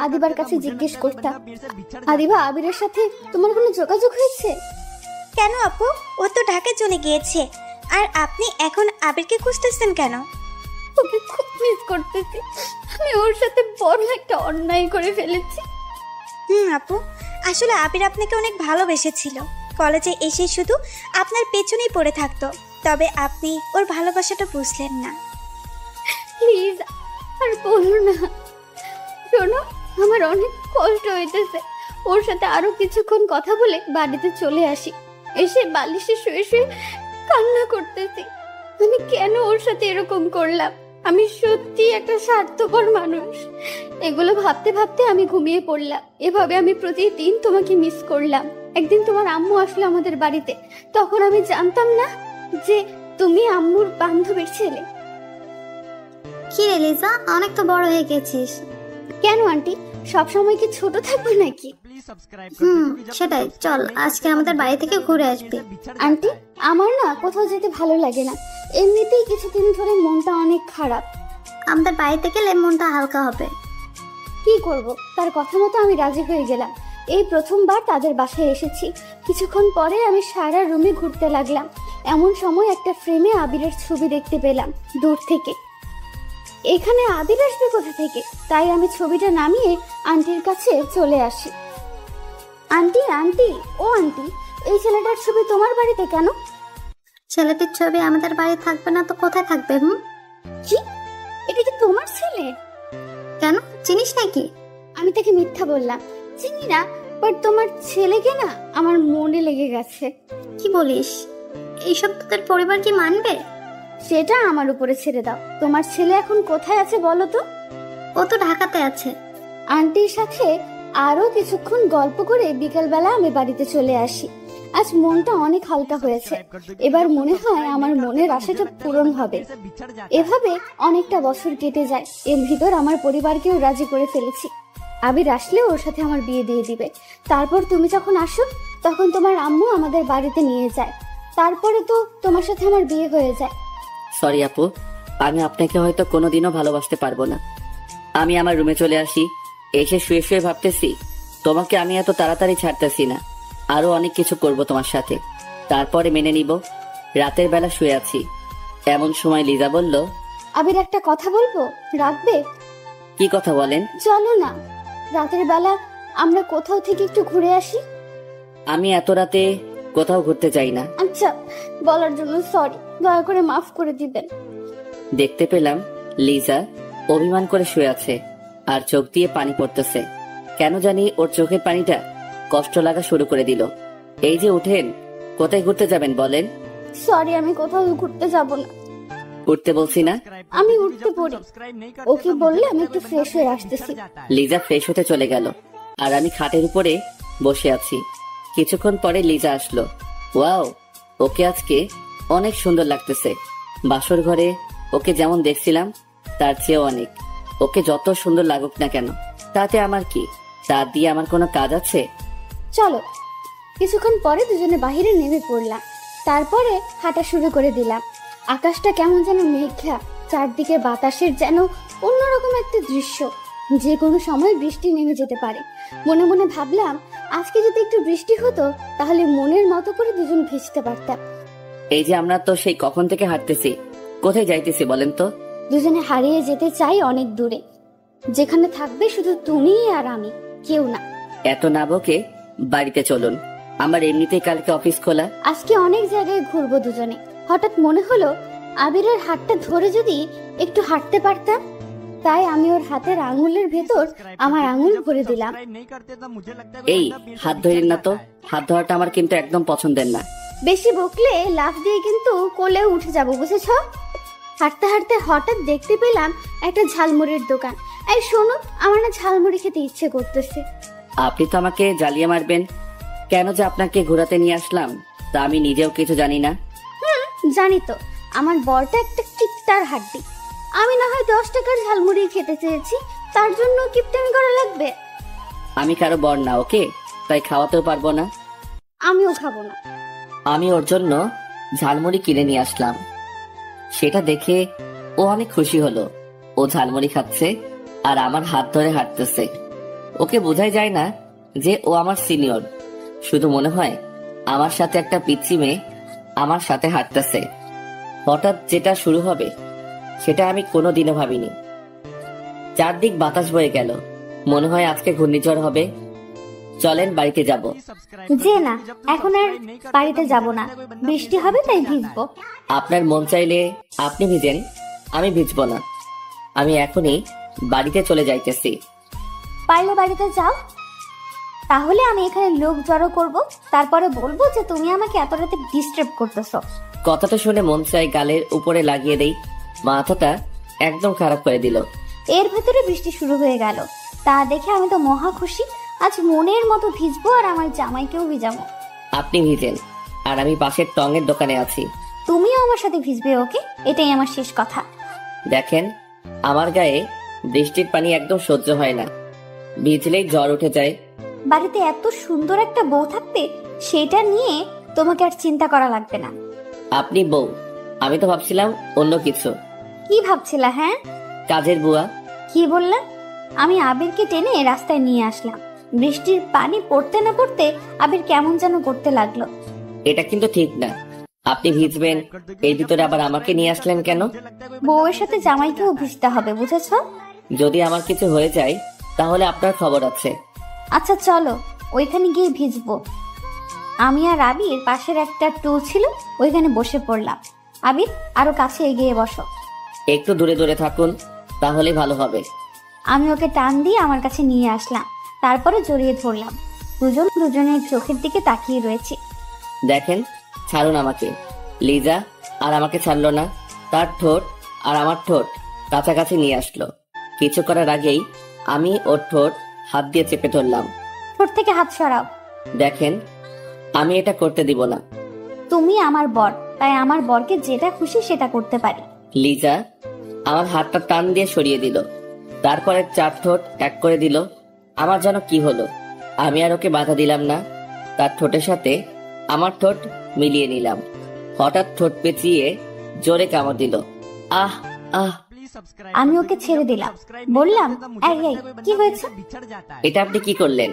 আদিবার কাছে জিজ্ঞেস করতাম, আদিবা, আবিরের সাথে তোমার কোনো যোগাযোগ হয়েছে? কেন আপু, ও তো ঢাকায় চলে গিয়েছে। আর আপনি এখন আবিরকে খুঁজতেছেন কেন? ওকে খুব মিস করতেছি। আমি ওর সাথে বড় একটা অন্যায় করে ফেলেছি। আপু, আসলে আবির আপনাকে অনেক ভালোবেসেছিল। কলেজে এসে শুধু আপনার পেছনেই পড়ে থাকতো, তবে আপনি ওর ভালোবাসাটা বুঝলেন না। প্লিজ আর বলো না। শোনো, আমার অনেক কষ্ট হইতেছে। ওর সাথে আরো কিছুক্ষণ কথা বলে বাড়িতে চলে আসি। এসে বালিশে শুয়ে শুয়ে কান্না করতেছি। আমি কেন ওর সাথে এরকম করলাম? আমি সত্যি একটা স্বার্থপর মানুষ। এগুলো ভাবতে ভাবতে আমি ঘুমিয়ে পড়লাম। এভাবে আমি প্রতিদিন তোমাকে মিস করলাম। একদিন তোমার আম্মু আসলো আমাদের বাড়িতে, তখন আমি জানতাম না যে তুমি আম্মুর বান্ধবীর ছেলে। কি রে লিজা, অনেক তো বড় হয়ে গেছিস। কেন আন্টি, সবসময় কি ছোট থাকবে নাকি? সেটাই, চল আজকে আমাদের বাড়ি থেকে ঘুরে আসবি। আন্টি, আমার না কোথাও যেতে ভালো লাগে না। এমনিতেই কিছুদিন ধরে মনটা অনেক খারাপ। আমাদের বাড়িতে গেলে মনটা হালকা হবে। কি করব, তার কথা মতো আমি রাজি হয়ে গেলাম। এই প্রথমবার তাদের বাসায় এসেছি। কিছুক্ষণ পরে আমি সারা রুমে ঘুরতে লাগলাম। এমন সময় একটা ফ্রেমে আবিরের ছবি দেখতে পেলাম দূর থেকে। এখানে আবির আসবে কোথা থেকে? তাই আমি ছবিটা নামিয়ে আন্টির কাছে চলে আসি। আন্টি, আন্টি, ও আন্টি, এই ছেলেটার ছবি তোমার বাড়িতে কেন? ছেলেটির ছবি আমাদের বাড়ি থাকবে না তো কোথায় থাকবে? কি, এটা কি তোমার ছেলে? কেন, চিনিস নাকি? আমি তাকে মিথ্যা বললাম, চিনি না, বাট তোমার ছেলেকে না আমার মনে লেগে গেছে। কি বলিস? এইসব তোদের পরিবার কি মানবে? সেটা আমার উপরে ছেড়ে দাও। তোমার ছেলে এখন কোথায় আছে বলো তো? ও তো ঢাকাতে আছে। আন্টির সাথে আরো কিছুক্ষণ গল্প করে বিকেলবেলা আমি বাড়িতে চলে আসি। আজ মনটা অনেক হালকা হয়েছে। এবার মনে হয় আমার মনের আশাটা পূরণ হবে। এভাবে অনেকটা বছর কেটে যায়। এর ভিতর আমার পরিবারকেও রাজি করে ফেলেছি। আবির আসলে ওর সাথে আমার বিয়ে দিয়ে দিবে। তারপর তুমি যখন আসো তখন তোমার আম্মু আমাদের বাড়িতে নিয়ে যায়। তারপরে তো তোমার সাথে আমার বিয়ে হয়ে যায়। সরি আপু, আমি আপনাকে হয়তো কোনোদিনও ভালোবাসতে পারবো না। আমি আমার রুমে চলে আসি। এসে শুয়ে শুয়ে ভাবতেছি তোমাকে আমি এত তাড়াতাড়ি ছাড়তেছি না, আরো অনেক কিছু করব তোমার সাথে, তারপরে মেনে নিব। রাতের বেলা শুয়ে আছি, এমন সময় লিজা বলল, আবির, একটা কথা বলবো, রাখবে? কি কথা বলেন? চলো না, রাতের বেলা আমরা কোথাও থেকে একটু ঘুরে আসি। আমি এত রাতে কোথাও ঘুরতে যাই না। আচ্ছা, বলার জন্য সরি, দয়া করে মাফ করে দিবেন। দেখতে পেলাম লিজা অভিমান করে শুয়ে আছে আর চোখ দিয়ে পানি পড়তেছে। কেন জানি ওর চোখের পানিটা কষ্ট লাগা শুরু করে দিল। এই যে উঠেন, কোথায় ঘুরতে যাবেন বলেন? সরি, আমি কোথাও ঘুরতে যাব না। উঠতে বলছি না? আমি উঠতে পড়ি। ওকে বললে আমি একটু ফ্রেশ হয়ে আসতেছি। লিজা ফ্রেশ হতে চলে গেল আর আমি খাটের উপরে বসে আছি। কিছুক্ষণ পরে লিজা আসলো। ওয়াও, ওকে আজকে অনেক সুন্দর লাগতেছে। বাসর ঘরে ওকে যেমন দেখছিলাম তার চেয়েও অনেক। ওকে যত সুন্দর লাগুক না কেন, তাতে আমার কি? তা দিয়ে আমার কোনো কাজ আছে? চলো। কিছুক্ষণ পরে দুজনে বাহিরে নেমে পড়লাম। তারপরে হাঁটা শুরু করে দিলাম। আকাশটা কেমন যেন মেঘলা, চারদিকে বাতাসের যেন অন্যরকম একটা দৃশ্য। যে কোনো সময় বৃষ্টি নেমে যেতে পারে। মনে মনে ভাবলাম, আজকে যদি একটু বৃষ্টি হতো তাহলে মনের মতো করে দুজন ভিজতে পারতাম। এই যে আমরা তো সেই কখন থেকে হাঁটতেছি, কোথায় যাইতেছি বলেন তো? দুজনে হারিয়ে যেতে চাই অনেক দূরে, যেখানে থাকবে শুধু তুমি আর আমি, কেউ না। এত না বকে বাড়িতে চলুন, আমার এমনিতেই কালকে অফিস খোলা। আজকে অনেক জায়গায় ঘুরবো দুজনে। হঠাৎ মনে হলো আবিরের হাতটা ধরে যদি একটু হাঁটতে পারতাম। তাই আমি ওর হাতের আঙুলের ভেতর আমার আঙুল ভরে দিলাম। এই হাত ধরেন না তো, হাত ধরাটা আমার কিন্তু একদম পছন্দের না। বেশি বকলে লাফ দিয়ে কিন্তু কোলে উঠে যাবো, বুঝেছ? হাঁটতে হাঁটতে হঠাৎ দেখতে পেলাম একটা ঝালমুড়ির দোকান। এই শোনো, আমার না ঝালমুড়ি খেতে ইচ্ছে করতেছে। আপনি তো আমাকে জ্বালিয়ে মারবেন। কেন যে আপনাকে ঘোরাতে নিয়ে আসলাম তা আমি নিজেও কিছু জানি না। জানি তো, আমার বরটা একটা কিপটার হাড্ডি। আমি না হয় 10 টাকার ঝালমুড়ি খেতে চেয়েছি, তার জন্য কিপটামি করা লাগবে? আমি কারো বর না, ওকে, তাই খাওয়াতেও পারবো না। আমিও খাবো না। আমি ওর জন্য ঝালমুড়ি কিনে নিয়ে আসলাম। সেটা দেখে ও অনেক খুশি হলো। ও ঝালমুড়ি খাচ্ছে আর আমার হাত ধরে হাঁটতেছে। ওকে বোঝাই যায় না যে ও আমার সিনিয়র, শুধু মনে হয় আমার সাথে একটা পিচ্চি মেয়ে আমার সাথে হাঁটতেছে। হঠাৎ যেটা শুরু হবে সেটা আমি কোনোদিনও ভাবিনি। চারদিক বাতাস বয়ে গেল, মনে হয় আজকে ঘূর্ণিঝড় হবে। চলেন বাড়িতে যাব। যে না, এখন আর বাড়িতে যাব না, বৃষ্টি হবে তাই ভিজবো। আপনার মন চাইলে আপনি ভিজেন, আমি ভিজবো না। আমি এখনই বাড়িতে চলে যাইতেছি। পারলে বাড়িতে যাও, তাহলে আমি এখানে লোক জড়ো করব, তারপরে বলবো যে তুমি আমাকে এত রাতে ডিস্টার্ব করতেছো। কথাটা শুনে মন চাই গালের উপরে লাগিয়ে দেই, মাথাটা একদম খারাপ করে দিল। এর ভেতরে বৃষ্টি শুরু হয়ে গেল। তা দেখে আমি তো মহা খুশি। আজ মনের মতো ভিজবো আর আমার জামাইকেও ভিজাবো। আপনি ভিজেন, আর আমি পাশের টঙের দোকানে আছি। তুমিও আমার সাথে ভিজবে, ওকে? এটাই আমার শেষ কথা। দেখেন, আমার গায়ে বৃষ্টির পানি একদম সহ্য হয় না, ভিজলেই জ্বর উঠে যায়। বাড়িতে এত সুন্দর একটা বউ থাকতে সেটা নিয়ে তোমাকে আর চিন্তা করা লাগবে না। আপনি বউ, আমি তো ভাবছিলাম অন্য কিছু। কি ভাবছিলা? হ্যাঁ, কাজের বুয়া। কি বললা? আমি আবিরকে টেনে রাস্তায় নিয়ে আসলাম। বৃষ্টির পানি পড়তে না পড়তে আবির কেমন যেন করতে লাগলো। এটা কিন্তু ঠিক না, আপনি ভিজবেন, এর ভিতরে আবার আমাকে নিয়ে আসলেন কেন? বউয়ের সাথে জামাইকেও ভিজতে হবে, বুঝেছ? যদি আমার কিছু হয়ে যায় তাহলে আপনার খবর আছে। আচ্ছা চলো, ওইখানে গিয়ে ভিজবো। আমি আর আবির পাশের একটা টুল ছিল, ওইখানে বসে পড়লাম। আবির, আরো কাছে এগিয়ে বসো। একটু দূরে দূরে থাকুন, তাহলে ভালো হবে। আমি ওকে টান দিয়ে আমার কাছে নিয়ে আসলাম, তারপরে জড়িয়ে ধরলাম। দুজন দুজনের চোখের দিকে তাকিয়ে রয়েছি। দেখেন, ছাড়ুন আমাকে। লিজা আর আমাকে ছাড়লো না, তার ঠোঁট আর আমার ঠোঁট কাছাকাছি নিয়ে আসলো। কিছু করার আগেই আমি ওর ঠোঁট হাত দিয়ে চেপে ধরলাম। ঠোঁট থেকে হাত সরাও। দেখেন, আমি এটা করতে দিব না। তুমি আমার বর, তাই আমার বরকে যেটা খুশি সেটা করতে পারি। লিজা আমার হাতটা টান দিয়ে সরিয়ে দিল, তারপরে 4 ঠোঁট এক করে দিল। আমার যেন কি হলো, আমি আর ওকে বাধা দিলাম না, তার ঠোঁটের সাথে আমার ঠোঁট মিলিয়ে নিলাম। হঠাৎ ঠোঁট পেঁচিয়ে জোরে কামড় দিল। আহ আহ! আমি ওকে ছেড়ে দিলাম, বললাম, এই এই, কি হয়েছে? এটা আপনি কি করলেন?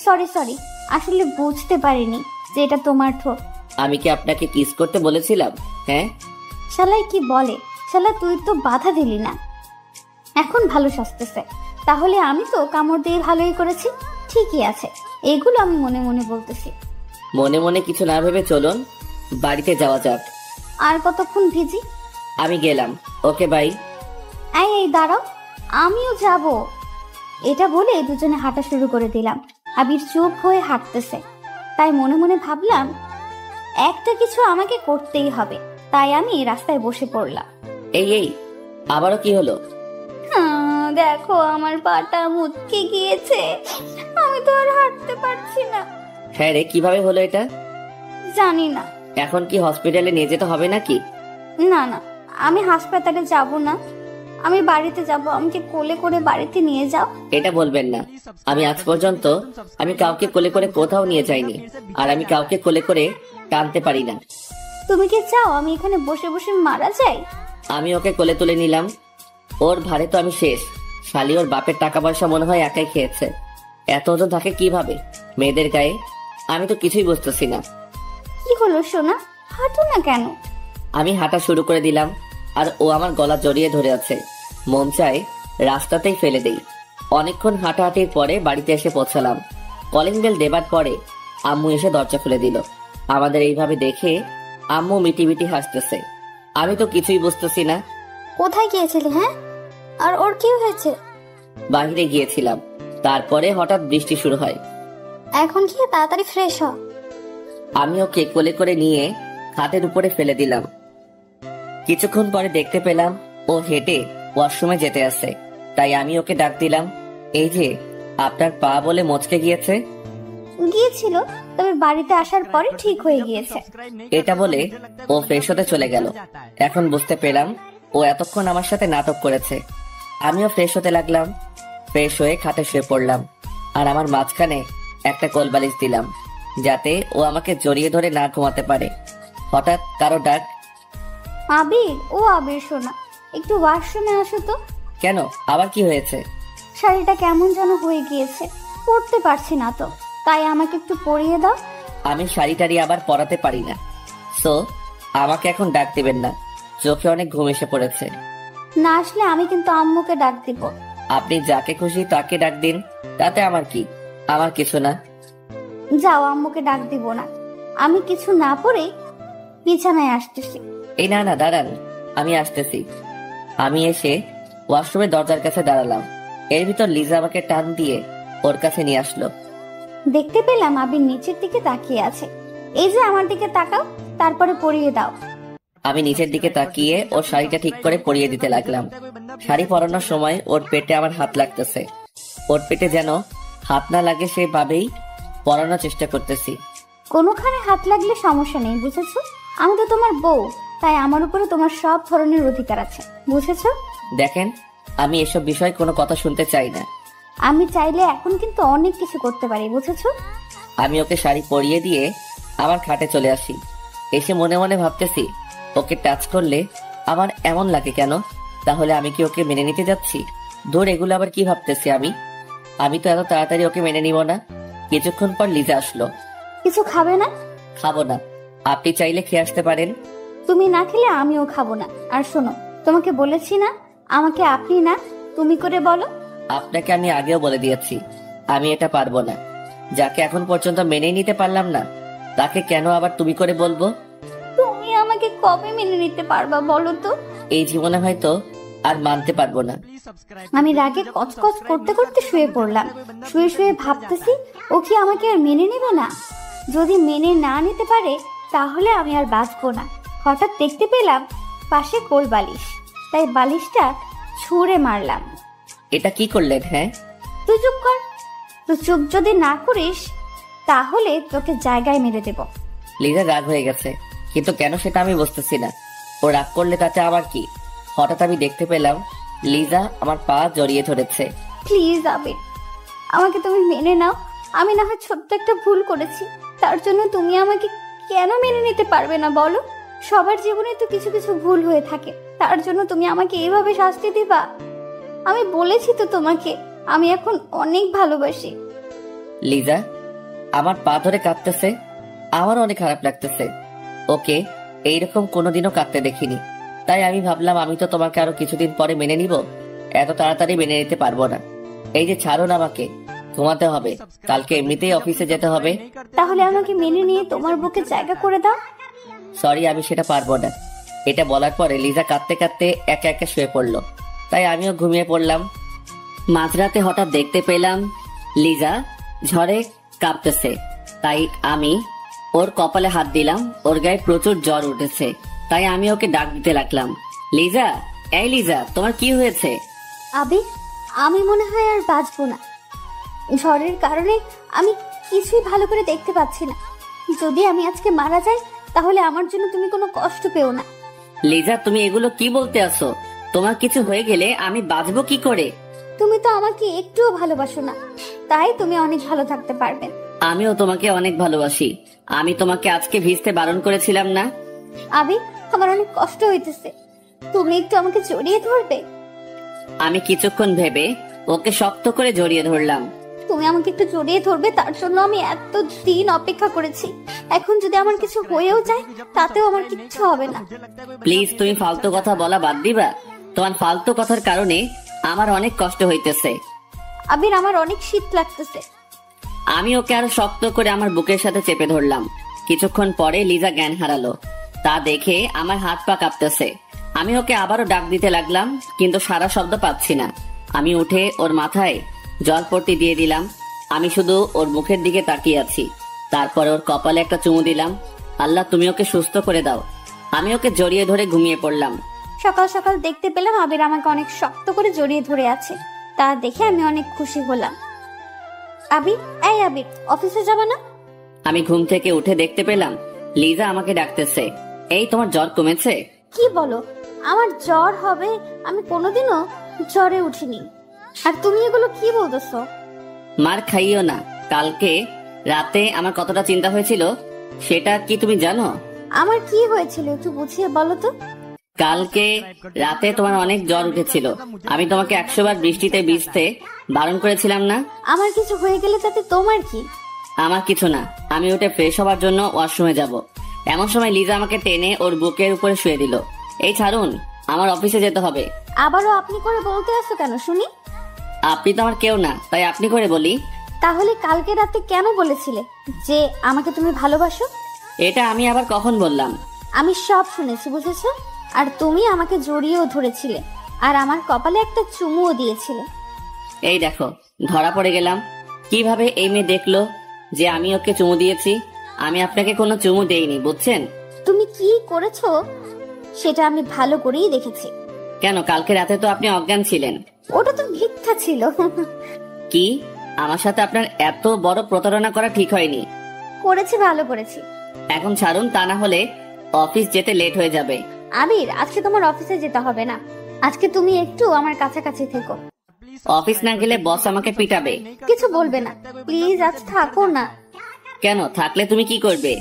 সরি সরি, আসলে বুঝতে পারিনি যে এটা তোমার ঠোঁট। আমি কি আপনাকে কিস করতে বলেছিলাম? হ্যাঁ। শালাই কি বলে, শালা তুই তো বাধা দিলি না। এখন ভালো সাজতেছে। তাহলে আমি তো কামড় দিয়ে ভালোই করেছি। ঠিকই আছে, এগুলো আমি মনে মনে বলতেছি। মনে মনে কিছু না ভেবে চলুন, বাড়িতে যাওয়া যাক। আর কতক্ষণ ভিজি? আমি গেলাম, ওকে বাই। এই এই দাঁড়াও, আমিও যাব। এটা বলে দুজনে হাঁটা শুরু করে দিলাম। আবির চুপ হয়ে হাঁটতেছে, তাই মনে মনে ভাবলাম একটা কিছু আমাকে করতেই হবে। তাই আমি রাস্তায় বসে পড়লাম। এই এই, আবারও কি হলো? দেখো, আমার পাটা মুচকে গিয়েছে, আমি তো আর হাঁটতে পারছি না। হ্যাঁ রে, কিভাবে হলো এটা? জানি না। এখন কি হসপিটালে নিয়ে যেতে হবে নাকি? না না, আমি হাসপাতালে যাব না, আমি বাড়িতে যাব। আমাকে কোলে করে বাড়িতে নিয়ে যাও। এটা বলবেন না, আমি আজ পর্যন্ত আমি কাউকে কোলে করে কোথাও নিয়ে যাইনি, আর আমি কাউকে কোলে করে টানতে পারি না। তুমি কি চাও আমি এখানে বসে বসে মারা যাই? আমি ওকে কোলে তুলে নিলাম, ওর ভারে তো আমি শেষ। শালি ওর বাপের টাকা পয়সা মনে হয় একাই খেয়েছে, এত ওজন থাকে কিভাবে মেয়েদের গায়ে? আমি তো কিছুই বুঝতেছি না। কি হলো সোনা, হাঁটো না কেন? আমি হাঁটা শুরু করে দিলাম, আর ও আমার গলা জড়িয়ে ধরে আছে। মন চায় রাস্তাতেই ফেলে দেই। অনেকক্ষণ হাঁটাহাঁটির পরে বাড়িতে এসে পৌঁছালাম। কলিং বেল দেবার পরে আম্মু এসে দরজা খুলে দিল। আমাদের এইভাবে দেখে আম্মু মিটি মিটি হাসতেছে। আমি তো কিছুই বুঝতেছি না। কোথায় গিয়েছিলে? হ্যাঁ, আর ওর কি হয়েছে? বাইরে গিয়েছিলাম, তারপরে হঠাৎ বৃষ্টি শুরু হয়। এখন গিয়ে তাড়াতাড়ি ফ্রেশ হ। আমি ওকে কোলে করে নিয়ে খাটের উপরে ফেলে দিলাম। কিছুক্ষণ পরে দেখতে পেলাম ও হেঁটে ওয়াশরুমে যেতে আসে, তাই আমি ওকে ডাক দিলাম, এই যে আপনার পা বলে মচকে গিয়েছে। গিয়েছিল, তবে বাড়িতে আসার পরে ঠিক হয়ে গিয়েছে। এটা বলে ও ফ্রেশ হতে চলে গেল। এখন বুঝতে পেলাম ও এতক্ষণ আমার সাথে নাটক করেছে। আমিও ফ্রেশ হতে লাগলাম। ফ্রেশ হয়ে খাটে শুয়ে পড়লাম, আর আমার মাঝখানে একটা কোলবালিশ দিলাম, যাতে ও আমাকে জড়িয়ে ধরে না ঘুমাতে পারে। হঠাৎ কারো ডাক। আবির, ও আবির সোনা, একটু ওয়াশরুমে আসো তো। কেন, আবার কি হয়েছে? শাড়িটা কেমন যেন হয়ে গিয়েছে, পরতে পারছি না তো, তাই আমাকে একটু পরিয়ে দাও। আমি শাড়ি টাড়ি আবার পরাতে পারি না, সো আমাকে এখন ডাক দিবেন না। চোখে অনেক ঘুম এসে পড়েছে। না আসলে আমি কিন্তু আম্মুকে ডাক দিব। আপনি যাকে খুশি তাকে ডাক দিন, তাতে আমার কি? আমার কিছু না। যাও, আম্মুকে ডাক দিব না। আমি কিছু না পরে বিছানায় আসতেছি। এই না না, দাঁড়ান, আমি আসতেছি। আমি এসে ওয়াশরুমের দরজার কাছে দাঁড়ালাম। এর ভিতর লিজা আমাকে টান দিয়ে ওর কাছে নিয়ে আসলো। দেখতে পেলাম আবির নিচের দিকে তাকিয়ে আছে। এই যে আমার দিকে তাকাও, তারপরে পরিয়ে দাও। আমি নিচের দিকে তাকিয়ে ওর শাড়িটা ঠিক করে পরিয়ে দিতে লাগলাম। শাড়ি পরানোর সময় ওর পেটে আমার হাত লাগতেছে। ওর পেটে যেন হাত না লাগে সেভাবেই পরানোর চেষ্টা করতেছি। কোনোখানে হাত লাগলে সমস্যা নেই, বুঝেছো? আমি তো তোমার বউ, তাই আমার উপরে তোমার সব ধরনের অধিকার আছে, বুঝেছো? দেখেন, আমি এসব বিষয়ে কোনো কথা শুনতে চাই না। আমি চাইলে এখন কিন্তু অনেক কিছু করতে পারি, বুঝেছো? আমি ওকে শাড়ি পরিয়ে দিয়ে আমার খাটে চলে আসি। এসে মনে মনে ভাবতেছি, ওকে টাচ করলে আমার এমন লাগে কেন? তাহলে আমি কি ওকে মেনে নিতে যাচ্ছি? ধর, এগুলো আবার কি ভাবতেছি আমি তো এত তাড়াতাড়ি ওকে মেনে নিব না। কিছুক্ষণ পর লিজা আসলো। কিছু খাবে না? খাবো না, আপনি চাইলে খেয়ে আসতে পারেন। তুমি না খেলে আমিও খাবো না। আর শোনো, তোমাকে বলেছি না আমাকে আপনি না তুমি করে বলো। আপনাকে আমি আগেও বলে দিয়েছি আমি এটা পারবো না। যাকে এখন পর্যন্ত মেনে নিতে পারলাম না, তাকে কেন আবার তুমি করে বলবো? তুমি আমাকে কবে মেনে নিতে পারবা বলো তো? এই জীবনে হয়তো আর মানতে পারবো না। আমি রাগে কচকচ করতে করতে শুয়ে পড়লাম। শুয়ে শুয়ে ভাবতেছি, ও কি আমাকে আর মেনে নেবে না? যদি মেনে না নিতে পারে তাহলে আমি আর বাঁচবো না। হঠাৎ দেখতে পেলাম পাশে কোল বালিশ, তাই বালিশটা ছুঁড়ে মারলাম। এটা কি করলেন? হ্যাঁ, তুই চুপ কর। তুই চুপ যদি না করিস তাহলে তোকে জায়গায় মেরে দেব। লিজা রাগ হয়ে গেছে, কিন্তু কেন সেটা আমি বুঝতেছি না। ও রাগ করলে তাতে আবার কি? হঠাৎ আমি দেখতে পেলাম লিজা আমার পা জড়িয়ে ধরেছে। প্লিজ আবির, আমাকে তুমি মেনে নাও। আমি না হয় ছোট্ট একটা ভুল করেছি, তার জন্য তুমি আমাকে কেন মেনে নিতে পারবে না বলো? সবার জীবনে তো কিছু কিছু ভুল হয়ে থাকে, তার জন্য তুমি আমাকে এইভাবে শাস্তি দিবা? আমি বলেছি তো তোমাকে আমি এখন অনেক ভালোবাসি। লিজা আমার পা ধরে কাঁদতেছে, আমার অনেক খারাপ লাগতেছে। ওকে এইরকম কোনোদিনও কাঁদতে দেখিনি, তাই আমি ভাবলাম আমি তো তোমাকে আরো কিছুদিন পরে মেনে নিব, এত তাড়াতাড়ি মেনে নিতে পারবো না। এই যে ছাড়ুন, আমাকে ঘুমাতে হবে, কালকে এমনিতেই অফিসে যেতে হবে। তাহলে আমাকে মেনে নিয়ে তোমার বুকে জায়গা করে দাও। সরি, আমি সেটা পারবো না। এটা বলার পরে লিজা কাঁদতে কাঁদতে একা একা শুয়ে পড়লো, তাই আমিও ঘুমিয়ে পড়লাম। মাঝরাতে হঠাৎ দেখতে পেলাম লিজা ঝড়ে কাঁপতেছে, তাই আমি ওর কপালে হাত দিলাম। ওর গায়ে প্রচুর জ্বর উঠেছে, তাই আমি ওকে ডাক দিতে লাগলাম, লিজা, এই লিজা, তোমার কি হয়েছে? আবির, আমি মনে হয় আর বাঁচবো না। ঝড়ের কারণে আমি কিছুই ভালো করে দেখতে পাচ্ছি না। যদি আমি আজকে মারা যাই তাহলে আমার জন্য তুমি কোনো কষ্ট পেও না। লিজা, তুমি এগুলো কি বলতে আসো? তোমার কিছু হয়ে গেলে আমি বাঁচবো কি করে? তুমি তো আমাকে একটুও ভালোবাসো না, তাই তুমি অনেক ভালো থাকতে পারবে। আমিও তোমাকে অনেক ভালোবাসি। আমি তোমাকে আজকে ভিজতে বারণ করেছিলাম না? আবির, আমার অনেক কষ্ট হইতেছে, তুমি একটু আমাকে জড়িয়ে ধরবে? আমি কিছুক্ষণ ভেবে ওকে শক্ত করে জড়িয়ে ধরলাম। তুমি আমাকে একটু জড়িয়ে ধরবে, তার জন্য আমি এত দিন অপেক্ষা করেছি। এখন যদি আমার কিছু হয়েও যায় তাতেও আমার কিচ্ছু হবে না। প্লিজ, তুমি ফালতু কথা বলা বাদ দিবা? তোমার ফালতু কথার কারণে আমার অনেক কষ্ট হইতেছে। আবির, আমার অনেক শীত লাগতেছে। আমি ওকে আরো শক্ত করে আমার বুকের সাথে চেপে ধরলাম। কিছুক্ষণ পরে লিজা জ্ঞান হারালো, তা দেখে আমার হাত পা কাঁপতেছে। আমি ওকে আবারও ডাক দিতে লাগলাম, কিন্তু সারা শব্দ পাচ্ছি না। আমি উঠে ওর মাথায় জলপট্টি দিয়ে দিলাম। আমি শুধু ওর মুখের দিকে তাকিয়ে আছি। তারপরে ওর কপালে একটা চুমু দিলাম। আল্লাহ, তুমি ওকে সুস্থ করে দাও। আমি ওকে জড়িয়ে ধরে ঘুমিয়ে পড়লাম। সকাল সকাল দেখতে পেলাম আবির আমাকে অনেক শক্ত করে জড়িয়ে ধরে আছে, তা দেখে আমি অনেক খুশি হলাম। আবির, এই আবির, অফিসে যাবে না? আমি ঘুম থেকে উঠে দেখতে পেলাম লিজা আমাকে ডাকতেছে। এই, তোমার জ্বর কমেছে? কি বলো? আমার জ্বর হবে? আমি কোনোদিনও জ্বরে উঠিনি। আর তুমি এগুলো কি বলতেছো? মার খাইও না। কালকে রাতে আমার কতটা চিন্তা হয়েছিল সেটা কি তুমি জানো? আমার কি হয়েছিল একটু বুঝিয়ে বলো তো। কালকে রাতে তোমার অনেক জ্বর উঠেছিল। আমি তোমাকে 100 বার বৃষ্টিতে ভিজতে বারণ করেছিলাম না? আমার কিছু হয়ে গেলে তাতে তোমার কি? আমার কিছু না। আমি উঠে ফ্রেশ হওয়ার জন্য ওয়াশরুমে যাব, এমন সময় লিজা আমাকে টেনে ওর বুকের উপরে শুয়ে দিল। এই ছাড়ুন, আমার অফিসে যেতে হবে। আবারও আপনি করে বলতে আসো কেন শুনি? আপনি তো আমার কেউ না, তাই আপনি করে বলি। তাহলে কালকে রাতে কেন বলেছিলে যে আমাকে তুমি ভালোবাসো? এটা আমি আবার কখন বললাম? আমি সব শুনেছি, বুঝেছো? আর তুমি আমাকে জড়িয়েও ধরেছিলে, আর আমার কপালে একটা চুমুও দিয়েছিলে। এই দেখো, ধরা পড়ে গেলাম। কিভাবে এই মেয়ে দেখলো যে আমি ওকে চুমু দিয়েছি? আমি আপনাকে কোনো চুমু দেইনি, বুঝছেন? তুমি কি করেছো সেটা আমি ভালো করেই দেখেছি। কেন, কালকে রাতে তো আপনি অজ্ঞান ছিলেন। ওটা তো মিথ্যা ছিল। কি, আমার সাথে আপনার এত বড় প্রতারণা করা ঠিক হয়নি। করেছি, ভালো করেছি। এখন ছাড়ুন, তা না হলে অফিস যেতে লেট হয়ে যাবে। আবির, আজকে তোমার অফিসে যেতে হবে না। আজকে তুমি একটু আমার কাছাকাছি থেকো। অফিস না গেলে বস আমাকে পিটাবে। কিছু বলবে না, প্লিজ আজ থাকো না। কেন, থাকলে তুমি কি করবে?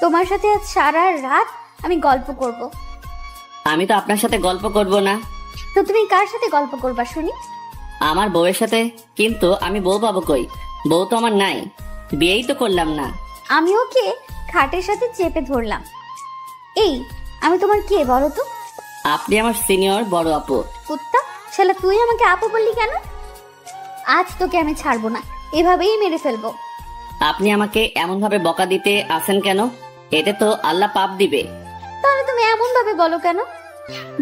তোমার সাথে আজ সারা রাত আমি গল্প করব। আমি তো আপনার সাথে গল্প করব না। তো তুমি কার সাথে গল্প করবা শুনি? আমার বউয়ের সাথে। কিন্তু আমি বউ পাবো কই? বউ তো আমার নাই, বিয়েই তো করলাম না। আমি ওকে খাটের সাথে চেপে ধরলাম। এই, আমি তোমার কে বলো তো? আপনি আমার সিনিয়র বড় আপু। কুত্তা শালা, তুই আমাকে আপু বললি কেন? আজ তোকে আমি ছাড়বো না, এভাবেই মেরে ফেলবো। আপনি আমাকে এমন ভাবে বকা দিতে আসেন কেন? এতে তো আল্লাহ পাপ দিবে। তাহলে তুমি এমন ভাবে বলো কেন?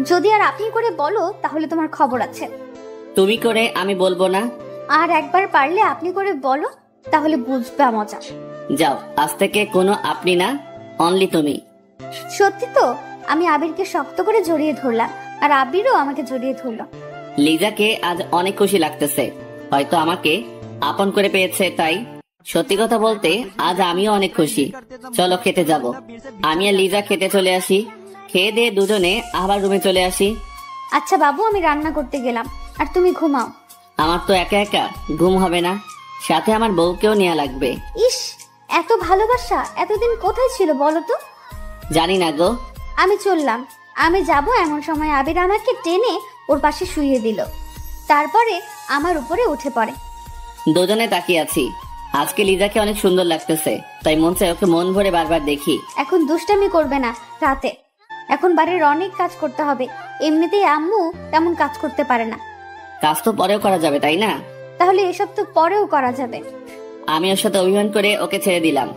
যদি আর আপনি করে বলো তাহলে তোমার খবর আছে। তুমি করে আমি বলবো না। আর একবার পারলে আপনি করে বলো, তাহলে বুঝবা মজা। যাও, আজ থেকে কোনো আপনি না, অনলি তুমি। সত্যি তো? আমি আবিরকে শক্ত করে জড়িয়ে ধরলাম, আর আবিরও আমাকে জড়িয়ে ধরলো। লিজাকে আজ অনেক খুশি লাগতেছে, হয়তো আমাকে আপন করে পেয়েছে তাই। সত্যি কথা বলতে আজ আমিও অনেক খুশি। চলো খেতে যাব। আমি আর লিজা খেতে চলে আসি। খেয়ে দিয়ে দুজনে আবার রুমে চলে আসি। আচ্ছা বাবু, আমি রান্না করতে গেলাম, আর তুমি ঘুমাও। আমার তো একা একা ঘুম হবে না, সাথে আমার বউকেও নেওয়া লাগবে। ইস, এত ভালোবাসা এতদিন কোথায় ছিল বলো তো? জানি না গো। আমি চললাম। আমি যাব এমন সময় আবির আমাকে টেনে ওর পাশে শুইয়ে দিল, তারপরে আমার উপরে উঠে পড়ে। দুজনে তাকিয়ে আছি। আজকে লিজাকে অনেক সুন্দর লাগতেছে, তাই মন চাই ওকে মন ভরে বারবার দেখি। এখন দুষ্টামি করবে না রাতে, এখন বাড়ির অনেক কাজ করতে হবে। এমনিতেই আম্মু তেমন কাজ করতে পারে না। কাজ তো পরেও করা যাবে, তাই না? তাহলে এসব তো পরেও করা যাবে। আমি ওর সাথে অভিমান করে ওকে ছেড়ে দিলাম।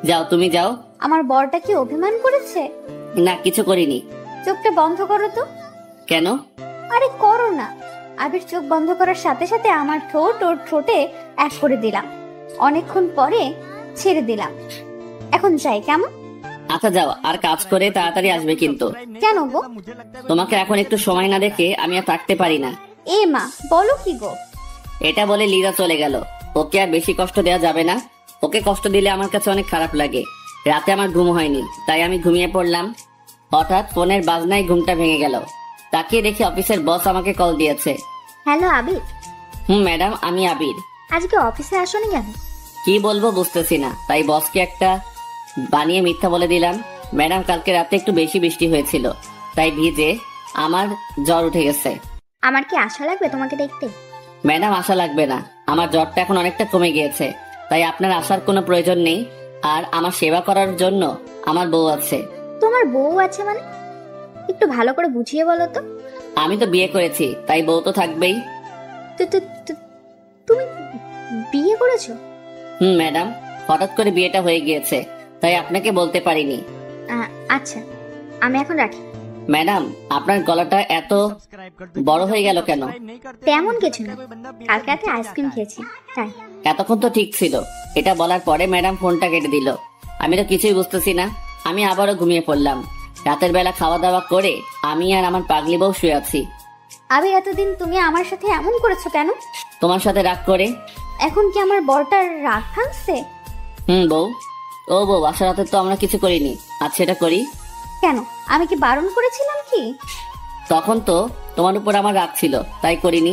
যাও, তুমি যাও। আমার বরটা কি অভিমান করেছে? না, কিছু করিনি। চোখটা বন্ধ করো তো। কেন? আরে করো না। আবির চোখ বন্ধ করার সাথে সাথে আমার ঠোঁট ওর ঠোঁটে এক করে দিলাম। অনেকক্ষণ পরে ছেড়ে দিলাম। এখন যাই কেমন? আচ্ছা যাও, আর কাজ করে তাড়াতাড়ি আসবে কিন্তু। কেন গো? তোমাকে এখন একটু সময় না দেখে আমি আর থাকতে পারি না। এ মা, বলো কি গো? এটা বলে লিজা চলে গেল। ওকে আর বেশি কষ্ট দেওয়া যাবে না। ওকে কষ্ট দিলে আমার কাছে অনেক খারাপ লাগে। রাতে আমার ঘুম হয়নি, তাই আমি ঘুমিয়ে পড়লাম। হঠাৎ ফোনের বাজনায় ঘুমটা ভেঙে গেল। তাকিয়ে দেখি অফিসের বস আমাকে কল দিয়েছে। হ্যালো আবির। ম্যাডাম, আমি আবির। আজকে অফিসে আসোনি কেন? কি বলবো বুঝতেছি না, তাই বসকে একটা বানিয়ে মিথ্যা বলে দিলাম। ম্যাডাম, কালকে রাতে একটু বেশি বৃষ্টি হয়েছিল, তাই ভিজে আমার জ্বর উঠে গেছে। আমার কি আশা লাগবে তোমাকে দেখতে? ম্যাডাম, আশা লাগবে না, আমার জ্বরটা এখন অনেকটা কমে গিয়েছে, তাই আপনার আসার কোনো প্রয়োজন নেই। আর আমার সেবা করার জন্য আমার বউ আছে। তোমার বউ আছে মানে? একটু ভালো করে বুঝিয়ে বলো তো। আমি তো বিয়ে করেছি, তাই বউ তো থাকবেই। তুমি বিয়ে করেছো? ম্যাডাম, হঠাৎ করে বিয়েটা হয়ে গিয়েছে, তাই আপনাকে বলতে পারিনি। আচ্ছা, আমি এখন রাখি। ম্যাডাম, আপনার গলাটা এত বড় হয়ে গেল কেন? তেমন কিছু না, কালকে রাতে আইসক্রিম খেয়েছি তাই। এতক্ষণ তো ঠিক ছিল। এটা বলার পরে ম্যাডাম ফোনটা কেটে দিল। আমি তো কিছুই বুঝতেছি না। আমি আবারও ঘুমিয়ে পড়লাম। রাতের বেলা খাওয়া দাওয়া করে আমি আর আমার পাগলি বউ শুয়ে আছি। আবির, এতদিন তুমি আমার সাথে এমন করেছো কেন? তোমার সাথে রাগ করে। এখন কি আমার বরটার রাগ ভাঙছে? বউ। ও বউ, আসার রাতে তো আমরা কিছু করিনি, আজ সেটা করি। কেন, আমি কি বারণ করেছিলাম কি? তখন তো তোমার উপর আমার রাগ ছিল, তাই করিনি।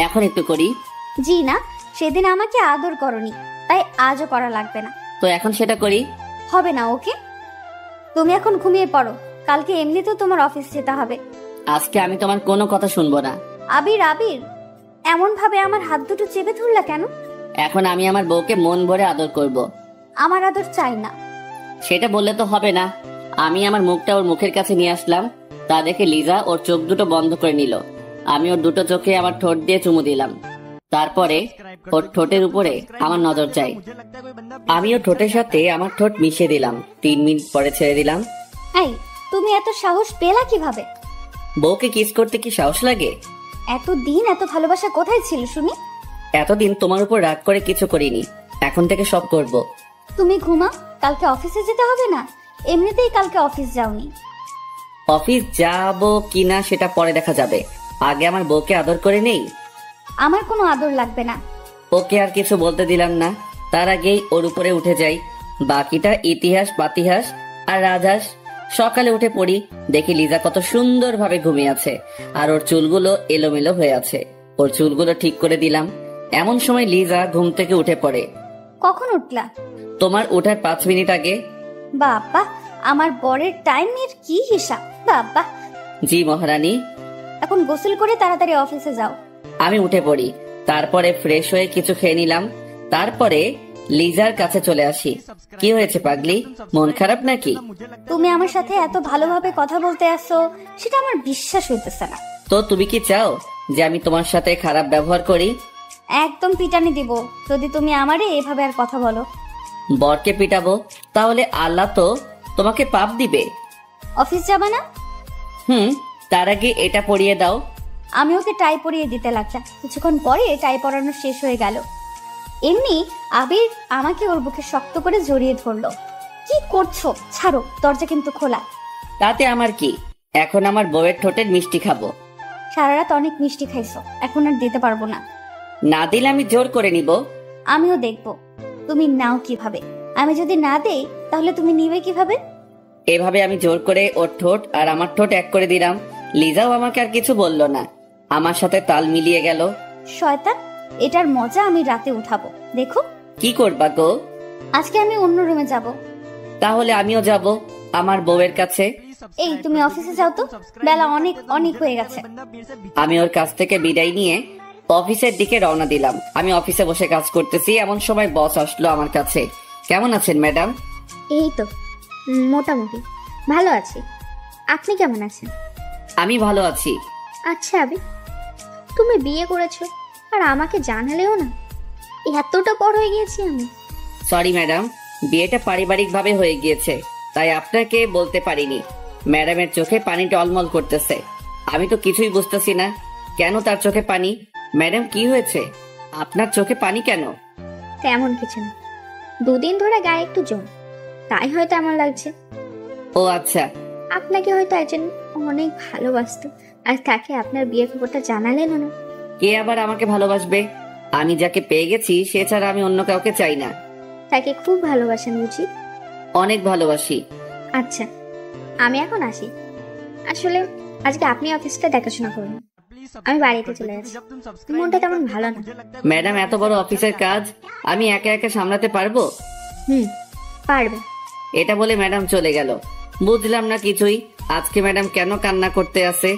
এখন একটু করি। জি না, সেদিন আমাকে আদর করনি, তাই আজও করা লাগবে না। তো এখন সেটা করি। হবে না, ওকে? তুমি এখন ঘুমিয়ে পড়ো, কালকে এমনিতেও তোমার অফিস যেতে হবে। আজকে আমি তোমার কোনো কথা শুনবো না। আবির, আবির, এমন ভাবে আমার হাত দুটো চেপে ধরলা কেন? এখন আমি আমার বউকে মন ভরে আদর করব। আমার আদর চাই না। সেটা বললে তো হবে না। আমি আমার মুখটা ওর মুখের কাছে নিয়ে আসলাম, তা দেখে লিজা ওর চোখ দুটো বন্ধ করে নিল। আমি ওর দুটো চোখে আমার ঠোঁট দিয়ে চুমু দিলাম। তারপরে ওর ঠোঁটের উপরে আমার নজর যায়। আমি ওর ঠোঁটের সাথে আমার ঠোঁট মিশিয়ে দিলাম। 3 মিনিট পরে ছেড়ে দিলাম। এই, তুমি এত সাহস পেলা কিভাবে? বউকে কিস করতে কি সাহস লাগে? এতদিন এত ভালোবাসা কোথায় ছিল শুনি? এতদিন তোমার উপর রাগ করে কিছু করিনি, এখন থেকে সব করব। তুমি ঘুমা, কালকে অফিসে যেতে হবে না? এমনিতেই কালকে অফিস যাওনি। অফিস যাব কিনা সেটা পরে দেখা যাবে, আগে আমার বউকে আদর করে নেই। আমার কোনো আদর লাগবে না। ওকে আর কিছু বলতে দিলাম না, তার আগেই ওর উপরে উঠে যাই। বাকিটা ইতিহাস পাতিহাস আর রাজহাঁস। সকালে উঠে পড়ি, দেখি লিজা কত সুন্দর ভাবে ঘুমিয়ে আছে, আর ওর চুলগুলো এলোমেলো হয়ে আছে। ওর চুলগুলো ঠিক করে দিলাম। এমন সময় লিজা ঘুম থেকে উঠে পড়ে। কখন উঠলা? তোমার ওঠার 5 মিনিট আগে। বাবা, আমার বরের টাইমের কি হিসাব! বাবা। জি মহারানী। এখন গোসল করে তাড়াতাড়ি অফিসে যাও। আমি উঠে পড়ি, তারপরে ফ্রেশ হয়ে কিছু খেয়ে নিলাম। তারপরে লিজার কাছে চলে আসি। কি হয়েছে পাগলি, মন খারাপ নাকি? তুমি আমার সাথে এত ভালোভাবে কথা বলতে আসো, সেটা আমার বিশ্বাস হইতেছে না। তো তুমি কি চাও যে আমি তোমার সাথে খারাপ ব্যবহার করি? একদম পিটানি দিব যদি তুমি আমারে এভাবে আর কথা বলো। বরকে পিটাবো? তাহলে আল্লাহ তো তোমাকে পাপ দিবে। অফিস যাবে না? তার আগে এটা পরিয়ে দাও। আমি ওকে টাই পরিয়ে দিতে লাগলাম, কিছুক্ষণ পরে টাই পরানো শেষ হয়ে গেল। এমনি আবির আমাকে ওর বুকে শক্ত করে জড়িয়ে ধরলো। কি করছো? ছাড়ো, দরজা কিন্তু খোলা। তাতে আমার কি, এখন আমার বউয়ের ঠোঁটের মিষ্টি খাবো। সারা রাত অনেক মিষ্টি খাইছো, এখন আর দিতে পারবো না। না দিলে আমি জোর করে নিব। আমিও দেখবো তুমি নাও কিভাবে। আমি যদি না দেই তাহলে তুমি নিবে কিভাবে? এভাবে আমি জোর করে ওর ঠোঁট আর আমার ঠোঁট এক করে দিলাম। লিজাও আমাকে আর কিছু বলল না, আমার সাথে তাল মিলিয়ে গেল। শয়তান, এটার মজা আমি রাতে উঠাবো, দেখো। কি করবা গো? আজকে আমি অন্য রুমে যাব। তাহলে আমিও যাব আমার বউয়ের কাছে। এই তুমি অফিসে যাও তো, বেলা অনেক অনেক হয়ে গেছে। আমি ওর কাছ থেকে বিদায় নিয়ে অফিসের দিকে রওনা দিলাম। আমি অফিসে বসে কাজ করতেছি, এমন সময় বস আসলো আমার কাছে। কেমন আছেন ম্যাডাম? এই তো মোটামুটি ভালো আছি, আপনি কেমন আছেন? আমি ভালো আছি। আচ্ছা আবি, তুমি বিয়ে করেছো আর আমাকে জানালেও না, এতটা বড় হয়ে গিয়েছি আমি। সরি ম্যাডাম, বিয়েটা পারিবারিক ভাবে হয়ে গিয়েছে, তাই আপনাকে বলতে পারিনি। ম্যাডামের চোখে পানি টলমল করতেছে। আমি তো কিছুই বুঝতেছি না, কেন তার চোখে পানি? ম্যাডাম কি হয়েছে, আপনার চোখে পানি কেন? তেমন কিছু না, দুদিন ধরে গায়ে একটু জম, তাই হয়তো এমন লাগছে। ও আচ্ছা। আপনাকে হয়তো একজন অনেক ভালোবাসতো, আর তাকে আপনার বিয়ের খবরটা জানালেন না। কে আবার আমাকে ভালোবাসবে? আমি যাকে পেয়ে গেছি সে ছাড়া আমি অন্য কাউকে চাই না। তাকে খুব ভালোবাসেন বুঝি? অনেক ভালোবাসি। আচ্ছা, আমি এখন আসি। আসলে আজকে আপনি অফিসটা দেখাশোনা করুন, আমি বাড়িতে চলে যাচ্ছি, মনটা তেমন ভালো না। ম্যাডাম, এত বড় অফিসের কাজ আমি একা একা সামলাতে পারবো? পারবে। এটা বলে ম্যাডাম চলে গেল। বুঝলাম না কিছুই, আজকে ম্যাডাম কেন কান্না করতে আসে।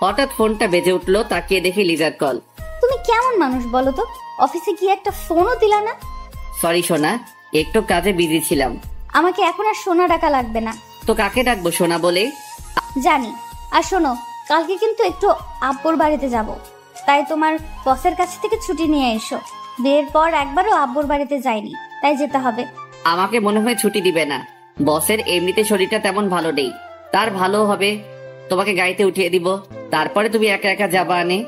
হঠাৎ ফোনটা বেজে উঠলো, তাকিয়ে দেখি লিজার কল। তুমি কেমন মানুষ বলো তো, অফিসে গিয়ে একটা ফোনও দিলা না? সরি সোনা, একটু কাজে বিজি ছিলাম। আমাকে এখন আর সোনা ডাকা লাগবে না। তো কাকে ডাকবো সোনা বলে? জানি। আর শোনো, কালকে কিন্তু একটু আব্বুর বাড়িতে যাব, তাই তোমার বসের কাছ থেকে ছুটি নিয়ে এসো। বিয়ের পর একবারও আব্বুর বাড়িতে যাইনি, তাই যেতে হবে। আমাকে মনে হয় ছুটি দিবে না, বসের এমনিতে শরীরটা তেমন ভালো নেই। তার ভালো হবে তোমাকে গাড়িতে উঠিয়ে দিব, তারপরে তুমি একা একা যাবা আনে।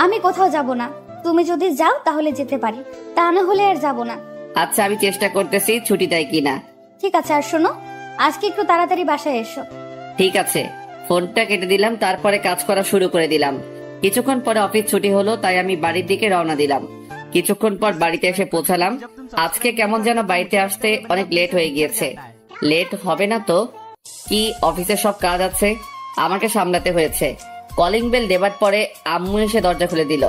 আমি কোথাও যাব না, তুমি যদি যাও তাহলে যেতে পারি, তা না হলে আর যাব না। আচ্ছা, আমি চেষ্টা করতেছি ছুটি দেয় কিনা। ঠিক আছে। আর শোনো, আজকে একটু তাড়াতাড়ি বাসায় এসো। ঠিক আছে। ফোনটা কেটে দিলাম, তারপরে কাজ করা শুরু করে দিলাম। কিছুক্ষণ পরে অফিস ছুটি হলো, তাই আমি বাড়ির দিকে রওনা দিলাম। কিছুক্ষণ পর বাড়িতে এসে পৌঁছালাম। আজকে কেমন যেন বাড়িতে আসতে অনেক লেট হয়ে গিয়েছে। লেট হবে না তো? কি, অফিসের সব কাজ আছে, আমাকে সামলাতে হয়েছে। কলিং বেল দেবার পরে আম্মু এসে দরজা খুলে দিল।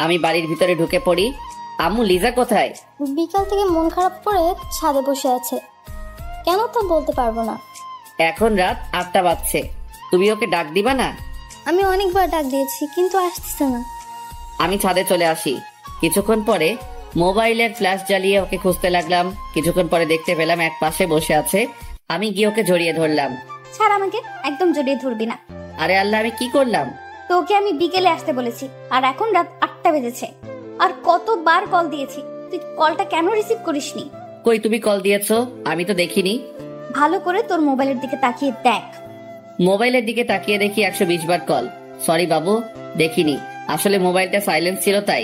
আমি বাড়ির ভিতরে ঢুকে পড়ি। আম্মু, লিজা কোথায়? বিকাল থেকে মন খারাপ করে ছাদে বসে আছে, কেন তা বলতে পারবো না। এখন রাত 8টা বাজছে, তুমি ওকে ডাক দিবা না? আমি অনেকবার ডাক দিয়েছি কিন্তু আসতেছে না। আমি ছাদে চলে আসি। কিছুক্ষণ পরে মোবাইলের ফ্ল্যাশ জ্বালিয়ে ওকে খুঁজতে লাগলাম। কিছুক্ষণ পরে দেখতে পেলাম এক পাশে বসে আছে। আমি গিয়ে ওকে জড়িয়ে ধরলাম। ছাড় আমাকে, একদম জড়িয়ে ধরবি না। আরে আল্লাহ, আমি কি করলাম? তোকে আমি বিকেলে আসতে বলেছি, আর এখন রাত 8টা বেজেছে। আর কতবার কল দিয়েছি, তুই কলটা কেন রিসিভ করিসনি? কই, তুমি কল দিয়েছো? আমি তো দেখিনি। ভালো করে তোর মোবাইলের দিকে তাকিয়ে দেখ। মোবাইলের দিকে তাকিয়ে দেখি 120 বার কল। সরি বাবু, দেখিনি, আসলে মোবাইলটা সাইলেন্ট ছিল তাই।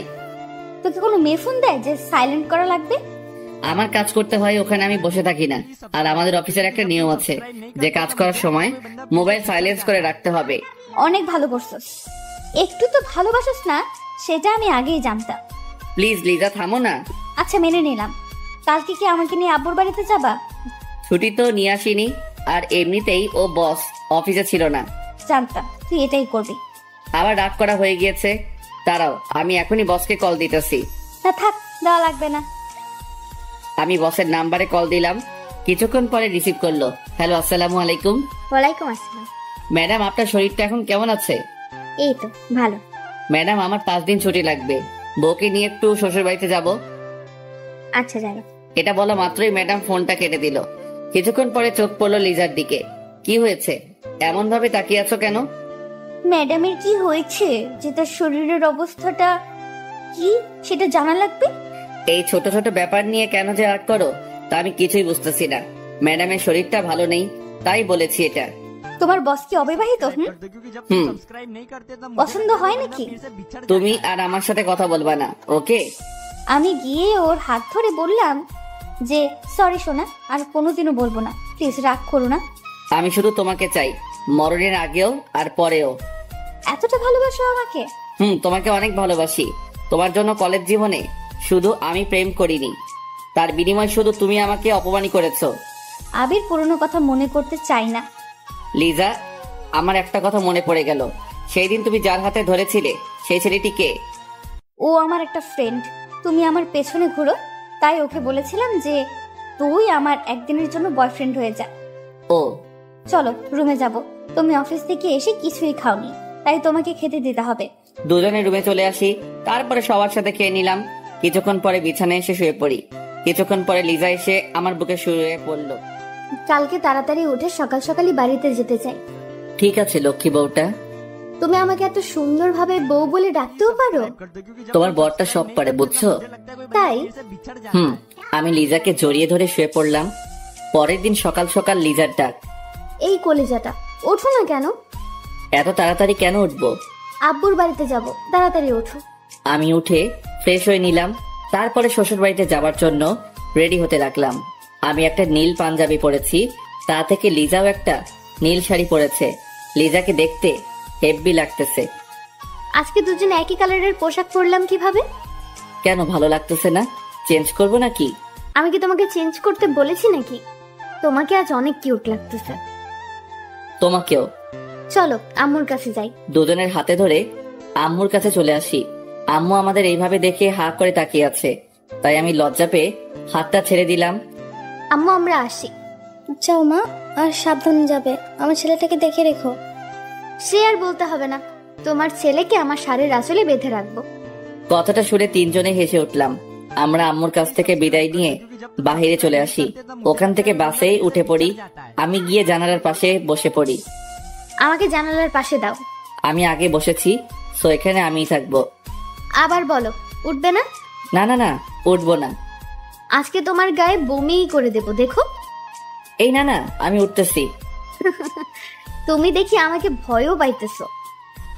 তোকে কোনো মেয়ে ফোন দেয় যে সাইলেন্ট করা লাগবে? আমার কাজ করতে হয়, ওখানে আমি বসে থাকি না। আর আমাদের অফিসের একটা নিয়ম আছে যে কাজ করার সময় মোবাইল সাইলেন্স করে রাখতে হবে। অনেক ভালো করছস। একটু তো ভালোবাসস না, সেটা আমি আগেই জানতাম। প্লিজ লিজা, থামো না। আচ্ছা, মেনে নিলাম। কালকে কি আমাকে নিয়ে আব্বুর বাড়িতে যাবা? ছুটি তো নিয়ে আসিনি, আর এমনিতেই ও বস অফিসে ছিল না। জানতাম তুই এটাই করবি। আবার রাগ করা হয়ে গিয়েছে। দাঁড়াও, আমি এখনই বসকে কল দিতেছি। না থাক, দেওয়া লাগবে না। আমি বসের নাম্বারে কল দিলাম, কিছুক্ষণ পরে রিসিভ করলো। হ্যালো, আসসালামু আলাইকুম। ওয়ালাইকুম আসসালাম। ম্যাডাম, আপনার শরীরটা এখন কেমন আছে? এই তো ভালো। ম্যাডাম, আমার 5 দিন ছুটি লাগবে, বউকে নিয়ে একটু শ্বশুর বাড়িতে যাব। আচ্ছা যাবে। এটা বলা মাত্রই ম্যাডাম ফোনটা কেটে দিল। কিছুক্ষণ পরে চোখ পড়লো লিজার দিকে। কি হয়েছে, এমন ভাবে তাকিয়ে আছো কেন? ম্যাডামের কি হয়েছে যে তার শরীরের অবস্থাটা কি সেটা জানা লাগবে? এই ছোট ছোট ব্যাপার নিয়ে কেন যে রাগ করো তা আমি কিছুই বুঝতেছি না। ম্যাডামের শরীরটা ভালো নেই, তাই বলেছি এটা। তোমার বস কি অবিবাহিত? হুম। পছন্দ হয় নাকি? তুমি আর আমার সাথে কথা বলবা না, ওকে? আমি গিয়ে ওর হাত ধরে বললাম যে সরি সোনা, আর কোনোদিনও বলবো না, প্লিজ রাগ করো না। আমি শুধু তোমাকে চাই, মরণের আগেও আর পরেও। এতটা ভালোবাসো আমাকে? তোমাকে অনেক ভালোবাসি। তোমার জন্য কলেজ জীবনে শুধু আমি প্রেম করিনি, তার বিনিময় শুধু তুমি আমাকে অপমানই করেছো। আবির, পুরনো কথা মনে করতে চাই না। লিজা, আমার একটা কথা মনে পড়ে গেল। সেই দিন তুমি যার হাতে ধরেছিলে সেই ছেলেটি কে? ও আমার একটা ফ্রেন্ড। তুমি আমার পেছনে ঘুরো, তাই ওকে বলেছিলাম যে তুই আমার একদিনের জন্য বয়ফ্রেন্ড হয়ে যা। ও, চলো রুমে যাব। তুমি অফিস থেকে এসে কিছুই খাওনি, তাই তোমাকে খেতে দিতে হবে। দুজনে রুমে চলে আসি, তারপরে সবার সাথে খেয়ে নিলাম। কিছুক্ষণ পরে বিছানায় এসে শুয়ে পড়ি। কিছুক্ষণ পরে লিজা এসে আমার বুকে শুয়ে পড়লো। কালকে তাড়াতাড়ি উঠে সকাল সকালই বাড়িতে যেতে চাই। ঠিক আছে লক্ষ্মী বউটা। তুমি আমাকে এত সুন্দরভাবে বউ বলে ডাকতেও পারো? তোমার বরটা সব পারে, বুঝছো? তাই? আমি লিজাকে জড়িয়ে ধরে শুয়ে পড়লাম। পরের দিন সকাল সকাল লিজার ডাক। এই কলিজাটা, ওঠো না কেন? এত তাড়াতাড়ি কেন উঠবো? আব্বুর বাড়িতে যাব, তাড়াতাড়ি ওঠো। আমি উঠে ফ্রেশ হয়ে নিলাম, তারপরে শ্বশুর বাড়িতে যাবার জন্য রেডি হতে লাগলাম। আমি একটা নীল পাঞ্জাবি পরেছি, তা থেকে লিজাও একটা নীল শাড়ি পরেছে। লিজাকে দেখতে হেব্বি লাগতেছে। আজকে দুজন একই কালারের পোশাক পরলাম কিভাবে? কেন, ভালো লাগতেছে না? চেঞ্জ করবো নাকি? আমি কি তোমাকে চেঞ্জ করতে বলেছি নাকি? তোমাকে আজ অনেক কিউট লাগতেছে। তোমাকেও। চলো আম্মুর কাছে যাই। দুজনের হাতে ধরে আম্মুর কাছে চলে আসি। আম্মু আমাদের এইভাবে দেখে হা করে তাকিয়ে আছে, তাই আমি লজ্জা পেয়ে হাতটা ছেড়ে দিলাম। আম্মু, আমরা আসি। যাও মা, আর সাবধানে যাবে। আমার ছেলেটাকে দেখে রেখো। সে আর বলতে হবে না, তোমার ছেলেকে আমার শাড়ির আঁচলে বেঁধে রাখবো। কথাটা শুনে তিনজনে হেসে উঠলাম। আমরা আম্মুর কাছ থেকে বিদায় নিয়ে বাহিরে চলে আসি। ওখান থেকে বাসেই উঠে পড়ি। আমি গিয়ে জানালার পাশে বসে পড়ি। আমাকে জানালার পাশে দাও। আমি আগে বসেছি, সো এখানে আমিই থাকবো। আবার বলো, উঠবে না? না না না, উঠবো না। আজকে তোমার গায়ে বমিই করে দেবো, দেখো। এই না না, আমি উঠতেছি। তুমি দেখি আমাকে ভয়ও পাইতেছো।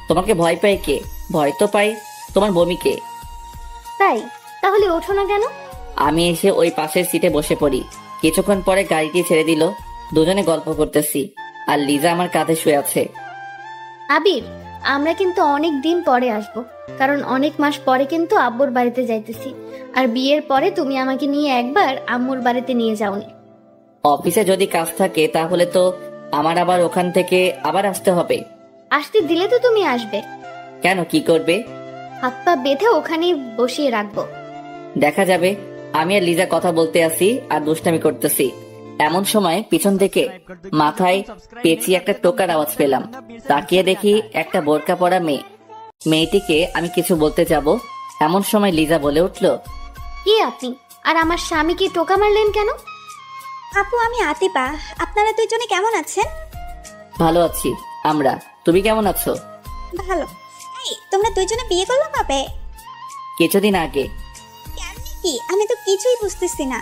তোমাকে ভয় পাই কে? ভয় তো পাই তোমার বমিকে। তাই? তাহলে ওঠো না কেন? আমি এসে ওই পাশের সিটে বসে পড়ি। কিছুক্ষণ পরে গাড়িটি ছেড়ে দিল। দুজনে গল্প করতেছি, আর লিজা আমার কাঁধে শুয়ে আছে। আবির, আমরা কিন্তু অনেক দিন পরে আসবো, কারণ অনেক মাস পরে কিন্তু আব্বুর বাড়িতে যাইতেছি। আর বিয়ের পরে তুমি আমাকে নিয়ে একবার আম্মুর বাড়িতে নিয়ে যাওনি। অফিসে যদি কাজ থাকে তাহলে তো আমার আবার ওখান থেকে আবার আসতে হবে। আসতে দিলে তো তুমি আসবে। কেন, কি করবে? হাত পা বেঁধে ওখানেই বসিয়ে রাখবো। দেখা যাবে। আমি আর লিজা কথা বলতে আসি আর দুষ্টামি করতেছি। এমন সময় পিছন থেকে মাথায় পেঁচিয়ে একটা টোকার আওয়াজ পেলাম। তাকিয়ে দেখি একটা বোরকা পরা মেয়ে। মেয়েটিকে আমি কিছু বলতে যাব, এমন সময় লিজা বলে উঠলো, কি আপনি আর আমার স্বামীকে টোকা মারলেন কেন? আপু, আমি আতিপা। আপনারা দুইজনে কেমন আছেন? ভালো আছি আমরা, তুমি কেমন আছো? ভালো। এই, তোমরা দুইজনে বিয়ে করলো কবে? কিছুদিন আগে। কেমনে কি? আমি তো কিছুই বুঝতেছি না।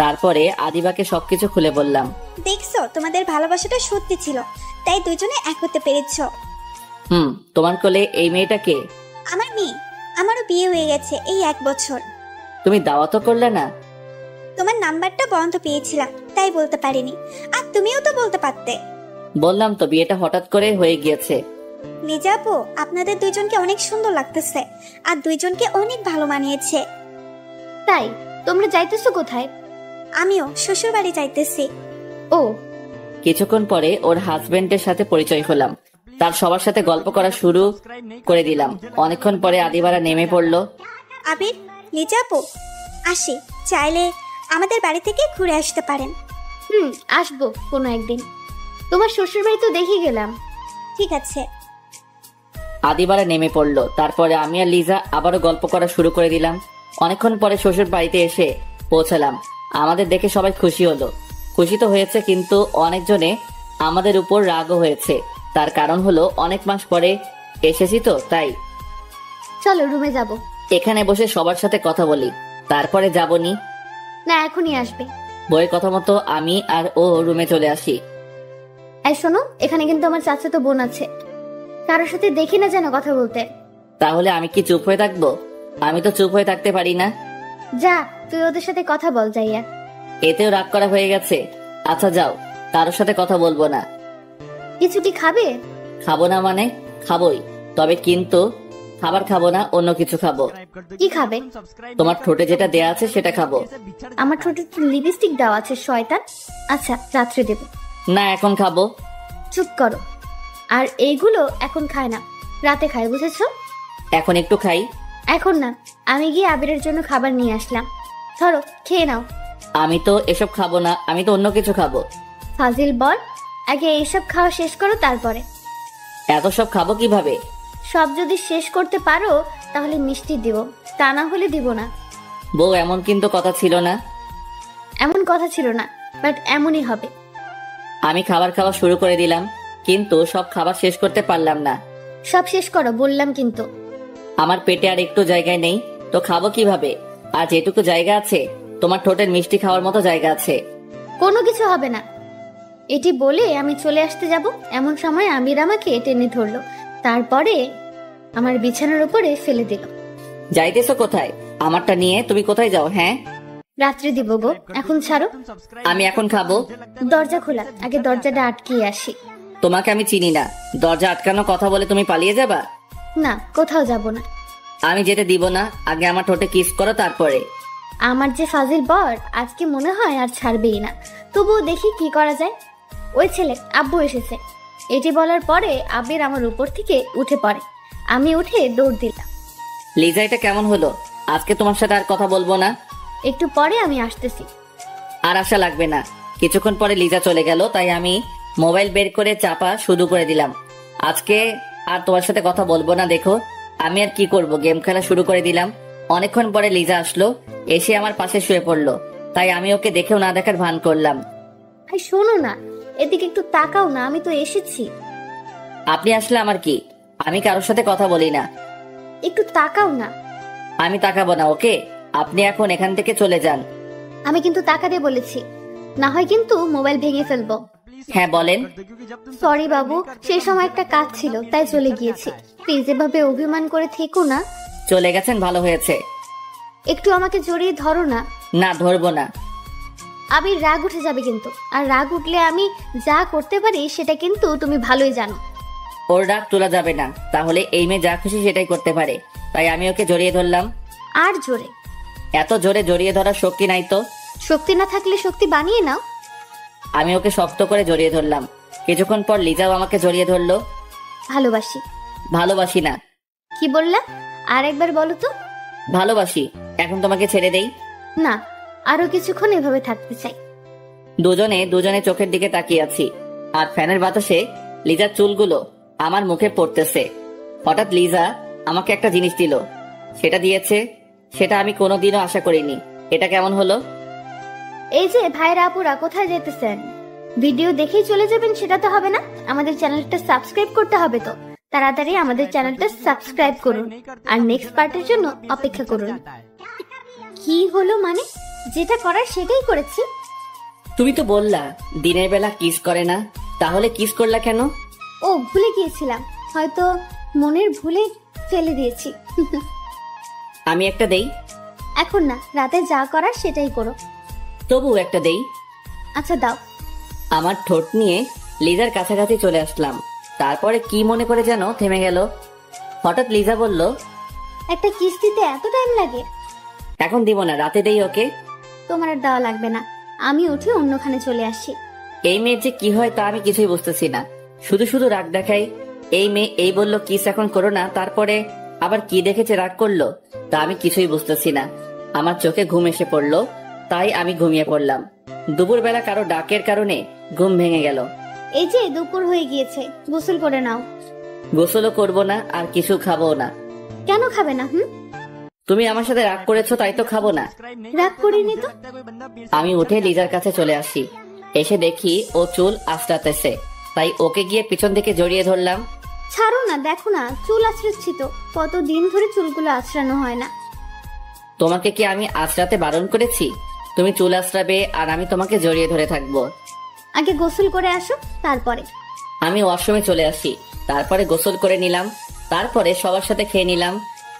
তারপরে আদিবাকে সবকিছু খুলে বললাম। দেখছো, তোমাদের ভালোবাসাটা সত্যি ছিল, তাই দুইজনে এক হতে পেরেছো। তোমার কোলে এই মেয়েটাকে? আমার মেয়ে। আমারও বিয়ে হয়ে গেছে এই 1 বছর। তুমি দাওয়াতও করলে না? তোমার নাম্বারটা বন্ধ পেয়েছিলাম, তাই বলতে পারিনি। আর তুমিও তো বলতে পারতে। বললাম তো বিয়েটা হঠাৎ করে হয়ে গিয়েছে। লিজা আপু, আপনাদের দুইজনকে অনেক সুন্দর লাগতেছে, আর দুইজনকে অনেক ভালো মানিয়েছে। তাই তোমরা যাইতেছো কোথায়? আমিও শ্বশুর বাড়ি যাইতেছি। ও, কিছুক্ষণ পরে ওর হাজবেন্ডের সাথে পরিচয় হলাম। তার সবার সাথে গল্প করা শুরু করে দিলাম। অনেকক্ষণ পরে আদিবারা নেমে পড়লো। আবির, লিজা আপু, আসি, চাইলে আমাদের বাড়ি থেকে ঘুরে আসতে পারেন। আসবো কোনো একদিন। তোমার শ্বশুর বাড়ি তো দেখে গেলাম। ঠিক আছে। আদিবারা নেমে পড়লো। তারপরে আমি আর লিজা আবারও গল্প করা শুরু করে দিলাম। অনেকক্ষণ পরে শ্বশুর বাড়িতে এসে পৌঁছালাম। আমাদের দেখে সবাই খুশি হলো। খুশি তো হয়েছে, কিন্তু অনেকজনে আমাদের উপর রাগও হয়েছে। তার কারণ হলো অনেক মাস পরে এসেছি তো, তাই। চলো রুমে যাব। এখানে বসে সবার সাথে কথা বলি, তারপরে যাবনি। না, এখনই আসবে। বইয়ের কথা মতো আমি আর ও রুমে চলে আসি। এই শোনো, এখানে কিন্তু আমার চাচাতো বোন আছে, কারোর সাথে দেখি না যেন কথা বলতে। তাহলে আমি কি চুপ হয়ে থাকবো? আমি তো চুপ হয়ে থাকতে পারি না। যা, তুই ওদের সাথে কথা বল যাইয়া। এতেও রাগ করা হয়ে গেছে। আচ্ছা যাও, কারোর সাথে কথা বলবো না। কিছু কি খাবে? খাবো না মানে খাবোই, তবে কিন্তু খাবার খাবো না, অন্য কিছু খাবো। কি খাবে? তোমার ঠোঁটে যেটা দেয়া আছে সেটা খাবো। আমার ঠোঁটে লিপস্টিক দেওয়া আছে শয়তান। আচ্ছা, রাত্রে দেব। না, এখন খাবো। চুপ করো। আর এইগুলো এখন খায় না, রাতে খায়, বুঝেছো? এখন একটু খাই। এখন না, আমি গিয়ে আবিরের জন্য খাবার নিয়ে আসলাম। ধরো, খেয়ে নাও। আমি তো এসব খাবো না, আমি তো অন্য কিছু খাবো। ফাজিল বল, আগে এইসব খাওয়া শেষ করো তারপরে। এত সব খাবো কিভাবে? সব যদি শেষ করতে পারো তাহলে মিষ্টি দিব, তা না হলে দিব না। বউ, এমন কিন্তু কথা ছিল না। এমন কথা ছিল না, বাট এমনই হবে। আমি খাবার খাওয়া শুরু করে দিলাম, কিন্তু সব খাবার শেষ করতে পারলাম না। সব শেষ করো বললাম কিন্তু। আমার পেটে আর একটু জায়গায় নেই, তো খাবো কিভাবে? আর যেটুকু জায়গা আছে তোমার ঠোঁটের মিষ্টি খাওয়ার মতো জায়গা আছে। কোনো কিছু হবে না। এটি বলে আমি চলে আসতে যাব, এমন সময় আমির আমাকে টেনে ধরলো, তারপরে আমার বিছানার উপরে ফেলে দিল। যাইতেছো কোথায়? আমারটা নিয়ে তুমি কোথায় যাও? হ্যাঁ, রাত্রে দিব গো, এখন ছাড়ো। আমি এখন খাবো। দরজা খোলা, আগে দরজাটা আটকিয়ে আসি। তোমাকে আমি চিনি না, দরজা আটকানো কথা বলে তুমি পালিয়ে যাবা? না, কোথাও যাব না। আমি যেতে দিব না, আগে আমার ঠোঁটে কিস করো তারপরে। আমার যে ফাজিল বর আজকে মনে হয় আর ছাড়বেই না, তবুও দেখি কি করা যায়। ওই ছেলে, আব্বু এসেছে। এটি বলার পরে আবির আমার উপর থেকে উঠে পড়ে। আমি উঠে দৌড় দিলাম। লিজা, এটা কেমন হলো? আজকে তোমার সাথে আর কথা বলবো না। একটু পরে আমি আসতেছি। আর আশা লাগবে না। কিছুক্ষণ পরে লিজা চলে গেল, তাই আমি মোবাইল বের করে চাপা শুরু করে দিলাম। আজকে আর তোমার সাথে কথা বলবো না। দেখো আমি আর কি করব, গেম খেলা শুরু করে দিলাম। অনেকক্ষণ পরে লিজা আসলো, এসে আমার পাশে শুয়ে পড়লো। তাই আমি ওকে দেখেও না দেখার ভান করলাম। ভাই শোনো না, এদিকে একটু তাকাও না, আমি তো এসেছি। আপনি আসলে আমার কি? আমি কারোর সাথে কথা বলি না। একটু তাকাও না। আমি তাকাবো না, ওকে? আপনি এখন এখান থেকে চলে যান। আমি কিন্তু তাকাতে বলেছি, না হয় কিন্তু মোবাইল ভেঙে ফেলবো। হ্যাঁ বলেন। সরি বাবু, সেই সময় একটা কাজ ছিল তাই চলে গিয়েছি। প্লিজ এভাবে অভিমান করে থেকো না। চলে গেছেন, ভালো হয়েছে। একটু আমাকে জড়িয়ে ধরো না। না, ধরবো না। আবির রাগ উঠে যাবে কিন্তু, আর রাগ উঠলে আমি যা করতে পারি সেটা কিন্তু তুমি ভালোই জানো। ওর রাগ তোলা যাবে না, তাহলে এই মেয়ে যা খুশি সেটাই করতে পারে। তাই আমি ওকে জড়িয়ে ধরলাম। আর জোরে। এত জোরে জড়িয়ে ধরার শক্তি নাই তো। শক্তি না থাকলে শক্তি বানিয়ে নাও। আমি ওকে শক্ত করে জড়িয়ে ধরলাম। কিছুক্ষণ পর লিজাও আমাকে জড়িয়ে ধরলো। ভালোবাসি। ভালোবাসি না। কি বললা? আর একবার বলো তো। ভালোবাসি। এখন তোমাকে ছেড়ে দেই? না, আরো কিছুক্ষণ এভাবে থাকতে চাই। দুজনে চোখের দিকে তাকিয়ে আছি, আর ফ্যানের বাতাসে লিজার চুলগুলো আমার মুখে পড়তেছে। হঠাৎ লিজা আমাকে একটা জিনিস দিল। সেটা দিয়েছে, সেটা আমি কোনোদিনও আশা করিনি। এটা কেমন হলো? এই যে ভাইরা আপুরা, কোথায় যেতেছেন? ভিডিও দেখেই চলে যাবেন সেটা তো হবে না, আমাদের চ্যানেলটা সাবস্ক্রাইব করতে হবে। তো তাড়াতাড়ি আমাদের চ্যানেলটা সাবস্ক্রাইব করুন, আর নেক্সট পার্টের জন্য অপেক্ষা করুন। কি হলো মানে? যেটা করার সেটাই করেছি। তুমি তো বললা দিনের বেলা কিস করে না, তাহলে কিস করলা কেন? ও, ভুলে গিয়েছিলাম, হয়তো মনের ভুলে ফেলে দিয়েছি। আমি একটা দেই? এখন না, রাতে যা করার সেটাই করো। তবু একটা দেই। আচ্ছা দাও। আমার ঠোঁট নিয়ে লিজার কাছাকাছি চলে আসলাম। তারপরে কি মনে করে যেন থেমে গেল। হঠাৎ লিজা বলল, একটা কিস্তিতে এত টাইম লাগে? এখন দিব না, রাতে দেই ওকে। তোমার আর দেওয়া লাগবে না, আমি উঠে অন্যখানে চলে আসছি। এই মেয়ের যে কি হয় তা আমি কিছুই বুঝতেছি না, শুধু শুধু রাগ দেখাই। এই মেয়ে এই বললো কিস এখন করো না, তারপরে আবার কি দেখেছে রাগ করলো, তা আমি কিছুই বুঝতেছি না। আমার চোখে ঘুম এসে পড়লো, তাই আমি ঘুমিয়ে পড়লাম। দুপুরবেলা কারো ডাকের কারণে ঘুম ভেঙে গেল। এই যে দুপুর হয়ে গিয়েছে, গোসল করে নাও। গোসলও করবো না, আর কিছু খাবো না। কেন খাবে না? তুমি আমার সাথে রাগ করেছো তাই তো খাবো না। রাগ করিনি তো। আমি উঠে লিজার কাছে চলে আসি। এসে দেখি ও চুল আঁচড়াতেছে, তাই ওকে গিয়ে পিছন থেকে জড়িয়ে ধরলাম। ছাড়ো না, দেখো না চুল আঁচড়াচ্ছি তো, কতদিন ধরে চুলগুলো আঁচড়ানো হয় না। তোমাকে কি আমি আঁচড়াতে বারণ করেছি? তুমি চুল আঁচড়াবে আর আমি তোমাকে জড়িয়ে ধরে থাকবো। আগে গোসল করে আসো, তারপরে। আমি ওয়াশরুমে চলে আসি, তারপরে গোসল করে নিলাম, তারপরে সবার সাথে খেয়ে নিলাম।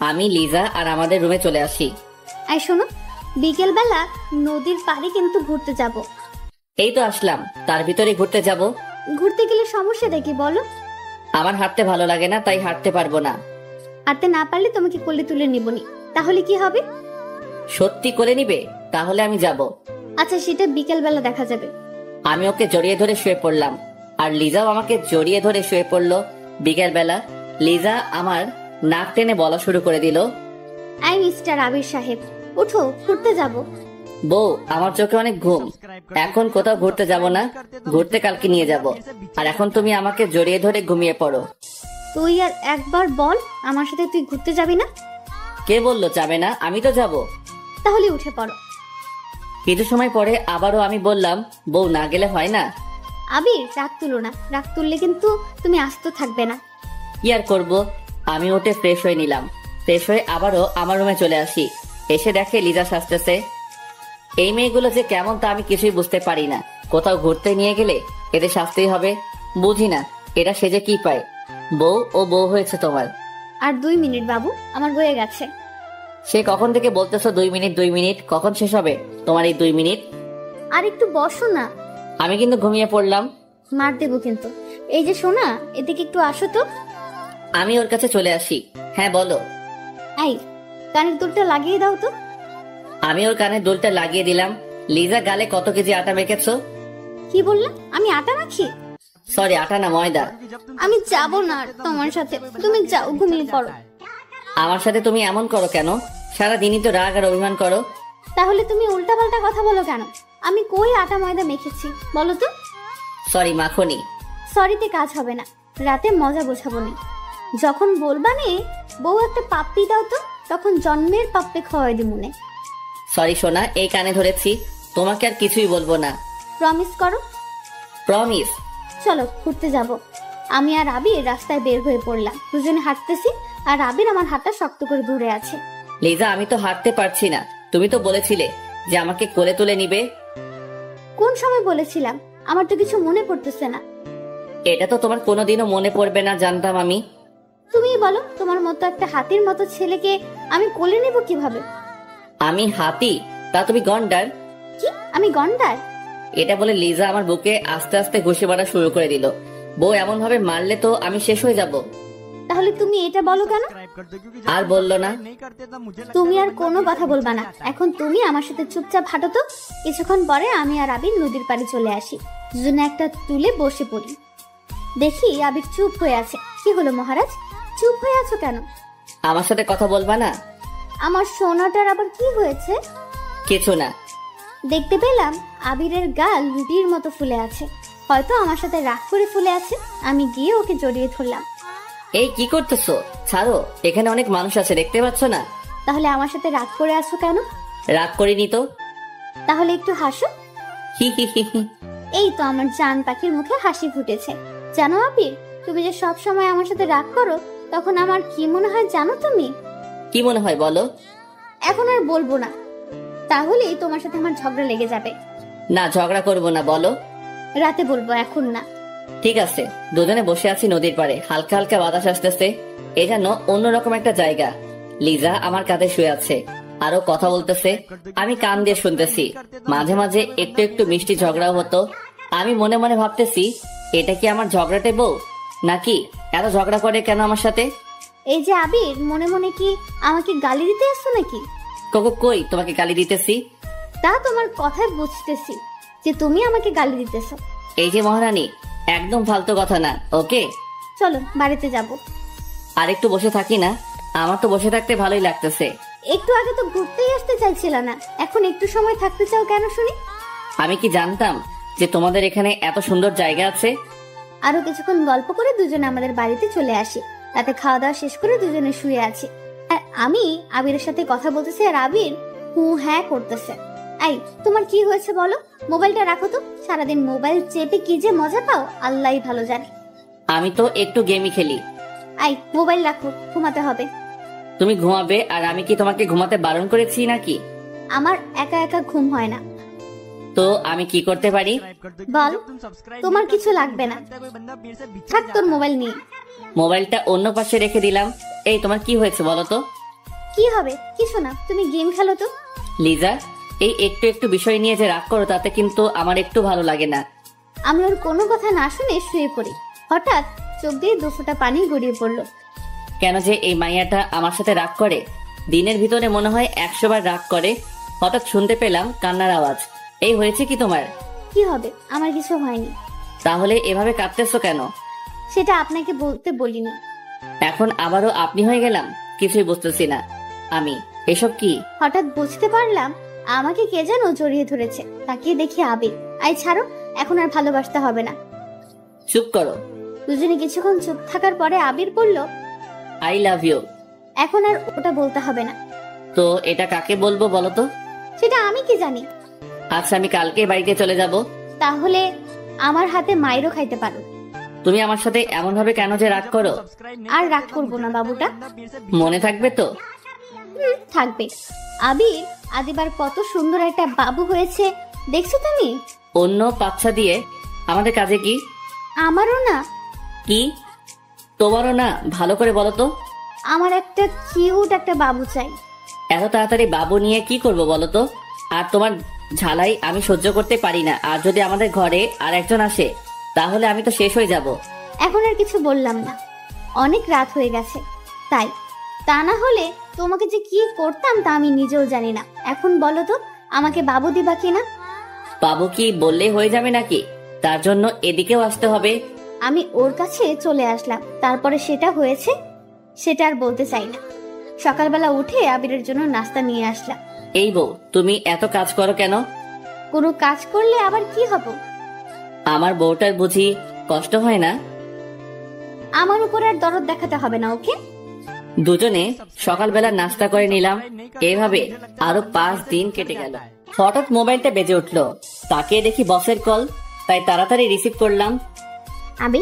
আমি, লিজা আর আমাদের রুমে চলে আসি। আই শোনো, বিকেল বেলা নদীর পাড়ে কিন্তু ঘুরতে যাব। এই তো আসলাম, তার ভিতরে ঘুরতে যাব? ঘুরতে গেলে সমস্যা দেখি বলো? আমার হাঁটতে ভালো লাগে না, তাই হাঁটতে পারবো না। হাঁটতে না পারলে তোমাকে কোলে তুলে নিবনি, তাহলে কি হবে? সত্যি করে নিবে? তাহলে আমি যাব। আচ্ছা, সেটা বিকেল বেলা দেখা যাবে। আমি ওকে জড়িয়ে ধরে শুয়ে পড়লাম, আর লিজাও আমাকে জড়িয়ে ধরে শুয়ে পড়লো। বিকেল বেলা লিজা আমার নাক টেনে বলা শুরু করে দিল, আই মিস্টার আবির সাহেব, উঠো, ঘুরতে যাব। বউ, আমার চোখে অনেক ঘুম, এখন কোথাও ঘুরতে যাব না, ঘুরতে কালকে নিয়ে যাব। আর এখন তুমি আমাকে জড়িয়ে ধরে ঘুমিয়ে পড়ো। তুই আর একবার বল, আমার সাথে তুই ঘুরতে যাবি না? কে বললো যাবে না? আমি তো যাব। তাহলে উঠে পড়ো। কিছু সময় পরে আবারও আমি বললাম, বউ না গেলে হয় না? আবির, রাগ তুলো না, রাগ তুললে কিন্তু তুমি আস্ত থাকবে না। কি আর করবো, আমি উঠে ফ্রেশ হয়ে নিলাম। ফ্রেশ হয়ে আবারও আমার রুমে চলে আসি। এসে দেখে লিজা সাজতেছে। এই মেয়েগুলো যে কেমন তা আমি কিছুই বুঝতে পারি না। কোথাও ঘুরতে নিয়ে গেলে এদের সাজতেই হবে, বুঝি না এরা সেজে কি পায়। বউ ও বউ হয়েছে তোমার। আর 2 মিনিট বাবু, আমার হয়ে গেছে। সে কখন থেকে বলতেছো 2 মিনিট 2 মিনিট, কখন শেষ হবে তোমার এই 2 মিনিট? আর একটু বসো না। আমি কিন্তু ঘুমিয়ে পড়লাম। মার দেবো কিন্তু। এই যে সোনা, এদিকে একটু আসো তো। আমি ওর কাছে চলে আসি। হ্যাঁ বলো। আই, কানের দুলটা লাগিয়ে দাও তো। আমি ওর কানে দুলটা লাগিয়ে দিলাম। লিজা, গালে কত কেজি আটা মেখেছো? কি বললে? আমি আটা রাখি? সরি, আটা না, ময়দা। আমি যাব না আর তোমার সাথে, তুমি যাও, ঘুমিয়ে পড়ো। আমার সাথে তুমি এমন করো কেন? সারাদিনই তো রাগ আর অভিমান করো। তাহলে তুমি উল্টাপাল্টা কথা বলো কেন? আমি কই আটা ময়দা মেখেছি বলো তো? সরি মাখনি। সরিতে কাজ হবে না, রাতে মজা বোঝাবো না। যখন বলবা নে বউ একটা পাপ্পি দাও তো, তখন জন্মের পাপ্পে খাওয়াই দি মনে। সরি সোনা, এই কানে ধরেছি, তোমাকে আর কিছুই বলবো না। প্রমিস করো। প্রমিস। চলো ঘুরতে যাব। আমি আর আবির রাস্তায় বের হয়ে পড়লাম, দুজনে হাঁটতেছি, আর আবির আমার হাতটা শক্ত করে ধরে আছে। লিজা, আমি তো হাঁটতে পারছি না, তুমি তো বলেছিলে যে আমাকে কোলে তুলে নিবে। কোন সময় বলেছিলাম? আমার তো কিছু মনে পড়তেছে না। এটা তো তোমার কোনোদিনও মনে পড়বে না জানতাম আমি। তুমি বলো, তোমার মতো একটা হাতির মতো ছেলেকে আমি কোলে নেব কিভাবে? আমি হাতি? তা তুমি গন্ডার। কি? আমি গন্ডার? এটা বলে লিজা আমার বুকে আস্তে আস্তে ঘষে মারা শুরু করে দিল। বউ এমন ভাবে মারলে তো আমি শেষ হয়ে যাব। তাহলে তুমি এটা বলো কেন? আর বললো না। তুমি আর কোনো কথা বলবা না, এখন তুমি আমার সাথে চুপচাপ হাঁটো তো। কিছুক্ষণ পরে আমি আর আবির নদীর পাড়ে চলে আসি, দুজনে একটা তুলে বসে পড়ি। দেখি আবির চুপ হয়ে আছে। কি হলো মহারাজ, চুপ হয়ে আছো কেন? আমার সাথে কথা বলবা না? আমার সোনাটার আবার কি হয়েছে? কিছু না। দেখতে পেলাম আবিরের গাল রুটির মতো ফুলে আছে, হয়তো আমার সাথে রাগ করে ফুলে আছে। আমি গিয়ে ওকে জড়িয়ে ধরলাম। এই কি করতেছো? ছাড়ো, এখানে অনেক মানুষ আছে, দেখতে পাচ্ছ না? তাহলে আমার সাথে রাগ করে আছো কেন? রাগ করিনি তো। তাহলে একটু হাসো। হি হি হি হি। এই তো আমার জান পাখির মুখে হাসি ফুটেছে। জানো আবির, তুমি যে সব সময় আমার সাথে রাগ করো, তখন আমার কি মনে হয় জানো তুমি? কি মনে হয় বলো? এখন আর বলবো না, তাহলেই তোমার সাথে আমার ঝগড়া লেগে যাবে। না, ঝগড়া করবো না, বলো। রাতে বলবো, এখন না। ঠিক আছে। দুজনে বসে আছি নদীর পাড়ে, হালকা হালকা বাতাস আসতেছে। এ যেন অন্যরকম একটা জায়গা। লিজা আমার কাঁধে শুয়ে আছে, আরো কথা বলতেছে, আমি কান দিয়ে শুনতেছি। মাঝে মাঝে একটু একটু মিষ্টি ঝগড়াও হতো। আমি মনে মনে ভাবতেছি, এটা কি আমার ঝগড়াটে বউ, নাকি এত ঝগড়া করে কেন আমার সাথে? এই যে আবির, মনে মনে কি আমাকে গালি দিতে আসছো নাকি? কই তোমাকে গালি দিতেছি? তা তোমার কথায় বুঝতেছি যে তুমি আমাকে গালি দিতেছো। এই যে মহারানী, একদম ফালতু কথা না, ওকে? চলো বাড়িতে যাব। আর একটু বসে থাকি না? আমার তো বসে থাকতে ভালোই লাগতেছে। একটু আগে তো ঘুরতেই আসতে চাইছিল না, এখন একটু সময় থাকতে চাও কেন শুনি? আমি কি জানতাম যে তোমাদের এখানে এত সুন্দর জায়গা আছে? আরো কিছুক্ষণ গল্প করে দুজনে আমাদের বাড়িতে চলে আসি। রাতে খাওয়া দাওয়া শেষ করে দুজনে শুয়ে আছি। আর আমি আবিরের সাথে কথা বলতেছি আর আবির হু হ্যাঁ করতেছে। এই, তোমার কি হয়েছে বলো? মোবাইলটা রাখো তো। সারাদিন মোবাইল চেপে কি যে মজা পাও আল্লাহই ভালো জানে। আমি তো একটু গেমই খেলি। এই, মোবাইল রাখো, ঘুমাতে হবে। তুমি ঘুমাবে আর আমি কি তোমাকে ঘুমাতে বারণ করেছি নাকি? আমার একা একা ঘুম হয় না। তো আমি কি করতে পারি? বল, তোমার কিছু লাগবে না। থাক তোর মোবাইল নিয়ে। মোবাইলটা অন্য পাশে রেখে দিলাম। এই, তোমার কি হয়েছে বলো তো? কি হবে? কিছু না, তুমি গেম খেলো তো। লিজা, এই একটু একটু বিষয় নিয়ে যে রাগ করো তাতে কিন্তু আমার একটু ভালো লাগে না। আমি ওর কোনো কথা না শুনে শুয়ে পড়ি। হঠাৎ চোখ দিয়ে 2 ফোঁটা পানি গড়িয়ে পড়লো। কেন যে এই মাইয়াটা আমার সাথে রাগ করে? দিনের ভিতরে মনে হয় 100 বার রাগ করে। হঠাৎ শুনতে পেলাম কান্নার আওয়াজ। এই হয়েছে কি তোমার? কি হবে? আমার কিছু হয়নি। তাহলে এভাবে কাঁদতেছো কেন? সেটা আপনাকে বলতে বলিনি। এখন আবারও আপনি হয়ে গেলাম, কিছুই বুঝতেছি না আমি। এসব কি? হঠাৎ বুঝতে পারলাম আমাকে কে যেন জড়িয়ে ধরেছে। তাকিয়ে দেখি আবির। আই ছাড়ো, এখন আর ভালোবাসতে হবে না। চুপ করো। দুজনে কিছুক্ষণ চুপ থাকার পরে আবির বলল, আই লাভ ইউ। এখন আর ওটা বলতে হবে না। তো এটা কাকে বলবো বলো তো? সেটা আমি কি জানি। আচ্ছা, আমি কালকে বাড়িতে চলে যাব। তাহলে আমার হাতে মাইরও খাইতে পারো। তুমি আমার সাথে এমন ভাবে কেন যে রাগ করো? আর রাগ করবো না বাবুটা। মনে থাকবে তো? থাকবে। আবির, আদিবার কত সুন্দর একটা বাবু হয়েছে দেখছো তুমি? অন্য বাচ্চা দিয়ে আমাদের কাজে কি? আমারও না। কি তোমারও না? ভালো করে বলো তো। আমার একটা কিউট একটা বাবু চাই। এত তাড়াতাড়ি বাবু নিয়ে কি করব বলো তো? আর তোমার ঝালাই আমি সহ্য করতে পারি না। আর যদি আমাদের ঘরে আর একজন আসে তাহলে আমি তো শেষ হয়ে যাব। এখন আর কিছু বললাম না, অনেক রাত হয়ে গেছে তাই। তা না হলে তোমাকে যে কি করতাম তা আমি নিজেও জানি না। এখন বলো তো, আমাকে বাবু দিবা কিনা? বাবু কি বললেই হয়ে যাবে নাকি? তার জন্য এদিকেও আসতে হবে। আমি ওর কাছে চলে আসলাম, তারপরে সেটা হয়েছে সেটা আর বলতে চাই না। সকালবেলা উঠে আবিরের জন্য নাস্তা নিয়ে আসলাম। এই বউ, তুমি এত কাজ করো কেন? কোনো কাজ করলে আবার কি হবো? আমার বউটার বুঝি কষ্ট হয় না? আমার উপর আর দরদ দেখাতে হবে না, ওকে? দুজনে সকালবেলা নাস্তা করে নিলাম। এভাবে আরো 5 দিন কেটে গেল। হঠাৎ মোবাইলটা বেজে উঠলো। তাকিয়ে দেখি বসের কল, তাই তাড়াতাড়ি রিসিভ করলাম। আবি,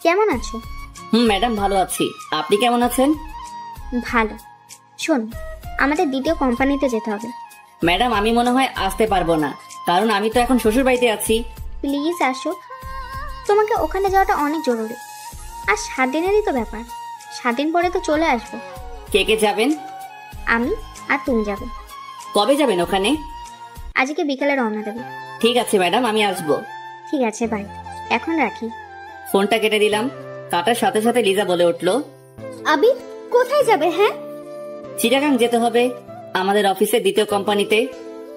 কেমন আছো? ম্যাডাম, ভালো আছি। আপনি কেমন আছেন? ভালো। শোন, আমাদের দ্বিতীয় কোম্পানিতে যেতে হবে। ম্যাডাম, আমি মনে হয় আসতে পারবো না, কারণ আমি তো এখন শ্বশুর বাড়িতে আছি। প্লিজ আসো, তোমাকে ওখানে যাওয়াটা অনেক জরুরি। আর 7 দিনেরই তো ব্যাপার, 7 দিন পরে তো চলে আসবো। কে কে যাবেন? আমি আর তুমি যাবে। কবে যাবেন ওখানে? আজকে বিকালে রওনা দেবে। ঠিক আছে ম্যাডাম, আমি আসবো। ঠিক আছে, বাই। এখন রাখি। ফোনটা কেটে দিলাম। কাটার সাথে সাথে লিজা বলে উঠলো, আবি, কোথায় যাবে? হ্যাঁ, চিটাগাং যেতে হবে, আমাদের অফিসের দ্বিতীয় কোম্পানিতে।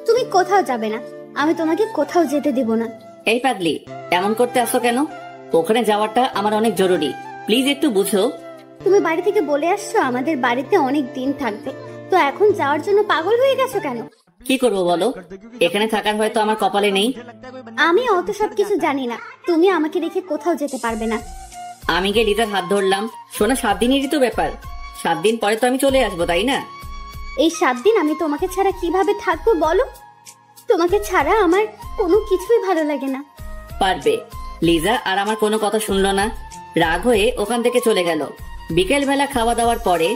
তুমি কোথাও যাবে না, আমি তোমাকে কোথাও যেতে দিব না। এই পাগলি, এমন করতে আসো কেন? ওখানে যাওয়াটা আমার অনেক জরুরি, প্লিজ একটু বুঝো। তুমি বাড়ি থেকে বলে আসছো আমাদের বাড়িতে অনেক দিন থাকবে, তো এখন যাওয়ার জন্য পাগল হয়ে গেছো কেন? কি করবো বলো? এখানে থাকার হয়তো আমার কপালে নেই। আমি অত সব কিছু জানি না, তুমি আমাকে রেখে কোথাও যেতে পারবে না। আমি গিয়ে লিজার হাত ধরলাম। শোনা, 7 দিনেরই তো ব্যাপার, 7 দিন পরে তো আমি চলে আসবো, তাই না? এই 7 দিন আমি তোমাকে ছাড়া কিভাবে থাকবো বলো? তোমাকে ছাড়া আমার কোনো কিছুই ভালো লাগে না। পারবে। লিজা আর আমার কোনো কথা শুনলো না, রাগ হয়ে ওখান থেকে চলে গেল। বিকেল বেলা খাওয়া দাওয়ার পরে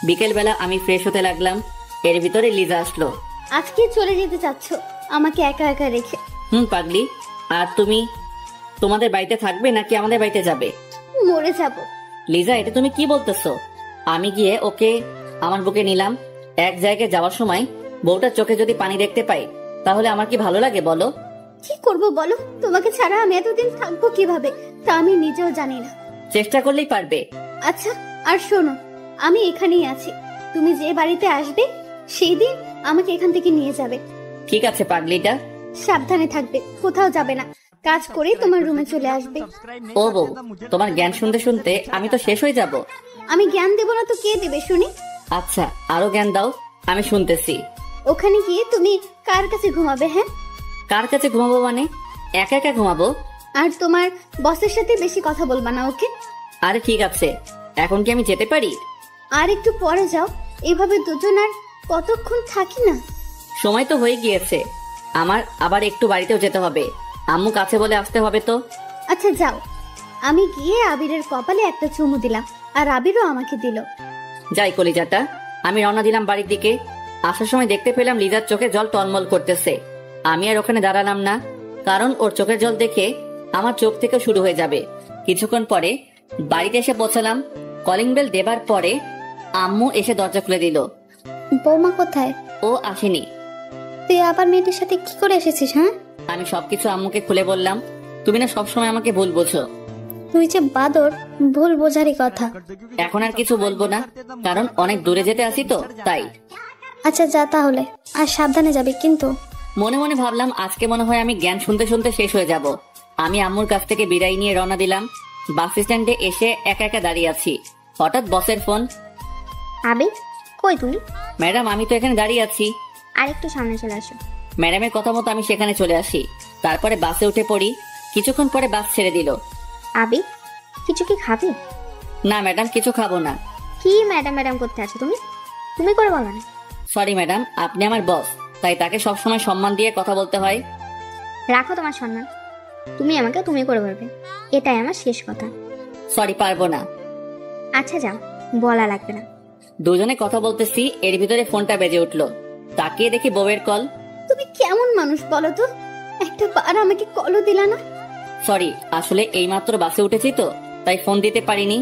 বিকেলবেলা আমি ফ্রেশ হতে লাগলাম। এর ভিতরে লিজা আসলো। আজকে চলে যেতে চাচ্ছ আমাকে একা একা রেখে? পাগলি, আর তুমি তোমাদের বাড়িতে থাকবে নাকি আমাদের বাড়িতে যাবে? মরে যাব। লিজা, এটা তুমি কি বলতেছো? আমি গিয়ে ওকে আমার বুকে নিলাম। এক জায়গায় যাওয়ার সময় বউটার চোখে যদি পানি দেখতে পাই তাহলে আমার কি ভালো লাগে বলো? কি করব বলো? তোমাকে ছাড়া আমি এতদিন থাকবো কিভাবে তা আমি নিজেও জানি না। চেষ্টা করলেই পারবে। আচ্ছা, আর শোনো, আমি এখানেই আছি। তুমি যে বাড়িতে আসবে সেই দিন আমাকে এখান থেকে নিয়ে যাবে। ঠিক আছে পাগলিটা। সাবধানে থাকবে, কোথাও যাবে না। কাজ করে তোমার রুমে চলে আসবে। ও বউ, তোমার জ্ঞান শুনতে শুনতে আমি তো শেষ হয়ে যাব। আমি জ্ঞান দেব না তো কে দেবে শুনি? আচ্ছা, আরো জ্ঞান দাও, আমি শুনতেছি। ওখানে গিয়ে তুমি কার কাছে ঘুমাবে? হ্যাঁ, কার কাছে ঘুমাবো মানে? একা একা ঘুমাবো। আর তোমার বসের সাথে বেশি কথা বলবা না, ওকে? আরে ঠিক আছে, এখন কি আমি যেতে পারি? আর একটু পরে যাও, এভাবে দুজন আর কতক্ষণ থাকি না? সময় তো হয়ে গিয়েছে, আমার আবার একটু বাড়িতেও যেতে হবে। আম্মু কাছে বলে আসতে হবে তো। আচ্ছা যাও। আমি গিয়ে আবিরের কপালে একটা চুমু দিলাম, আর আবিরও আমাকে দিল। যাই কলিজাটা, আমি রওনা দিলাম বাড়ির দিকে। আসার সময় দেখতে পেলাম লিজার চোখে জল টলমল করতেছে। আমি আর ওখানে দাঁড়ালাম না, কারণ ওর চোখের জল দেখে আমার চোখ থেকে শুরু হয়ে যাবে। কিছুক্ষণ পরে বাড়িতে এসে পৌঁছালাম। কলিং বেল দেবার পরে আম্মু এসে দরজা খুলে দিল। বৌমা কোথায়? ও আসেনি। তুই আবার মেয়েটির সাথে কি করে এসেছিস? হ্যাঁ, আমি সবকিছু আম্মুকে খুলে বললাম। তুমি না সবসময় আমাকে ভুল বোঝো। তুই যে বাদর, ভুল বোঝারই কথা। এখন আর কিছু বলবো না, কারণ অনেক দূরে যেতে আসি তো তাই। আচ্ছা যা তাহলে, আর সাবধানে যাবি কিন্তু। মনে মনে ভাবলাম আজকে মনে হয় আমি জ্ঞান শুনতে শুনতে শেষ হয়ে যাব। আমি আম্মুর কাছ থেকে বিদায় নিয়ে রওনা দিলাম। বাস স্ট্যান্ডে এসে একা একা দাঁড়িয়ে আছি। হঠাৎ বসের ফোন। আবে, কই তুমি? ম্যাডাম, আমি তো এখানে দাঁড়িয়ে আছি। আর একটু সামনে চলে আসো। ম্যাডামের কথা মতো আমি সেখানে চলে আসি। তারপরে বাসে উঠে পড়ি। কিছুক্ষণ পরে বাস ছেড়ে দিল। আবে, কিছু কি খাবে? না ম্যাডাম, কিছু খাবো না। কি ম্যাডাম ম্যাডাম করতে আছো তুমি? তুমি করে বলো না। সরি ম্যাডাম, আপনি আমার বস, তাই তাকে সবসময় সম্মান দিয়ে কথা বলতে হয়। রাখো তোমার সম্মান, তুমি আমাকে তুমি করে বলবে, এটাই আমার শেষ কথা। সরি, পারবো না। আচ্ছা যাও, বলা লাগবে না। দুজনে কথা বলতেছি, এর ভিতরে ফোনটা বেজে উঠলো। তাকিয়ে দেখি বউয়ের কল। তুমি কেমন মানুষ বলো তো? একটা বার আমাকে কলও দিলা না। সরি, আসলে এইমাত্র বাসে উঠেছি তো তাই ফোন দিতে পারিনি।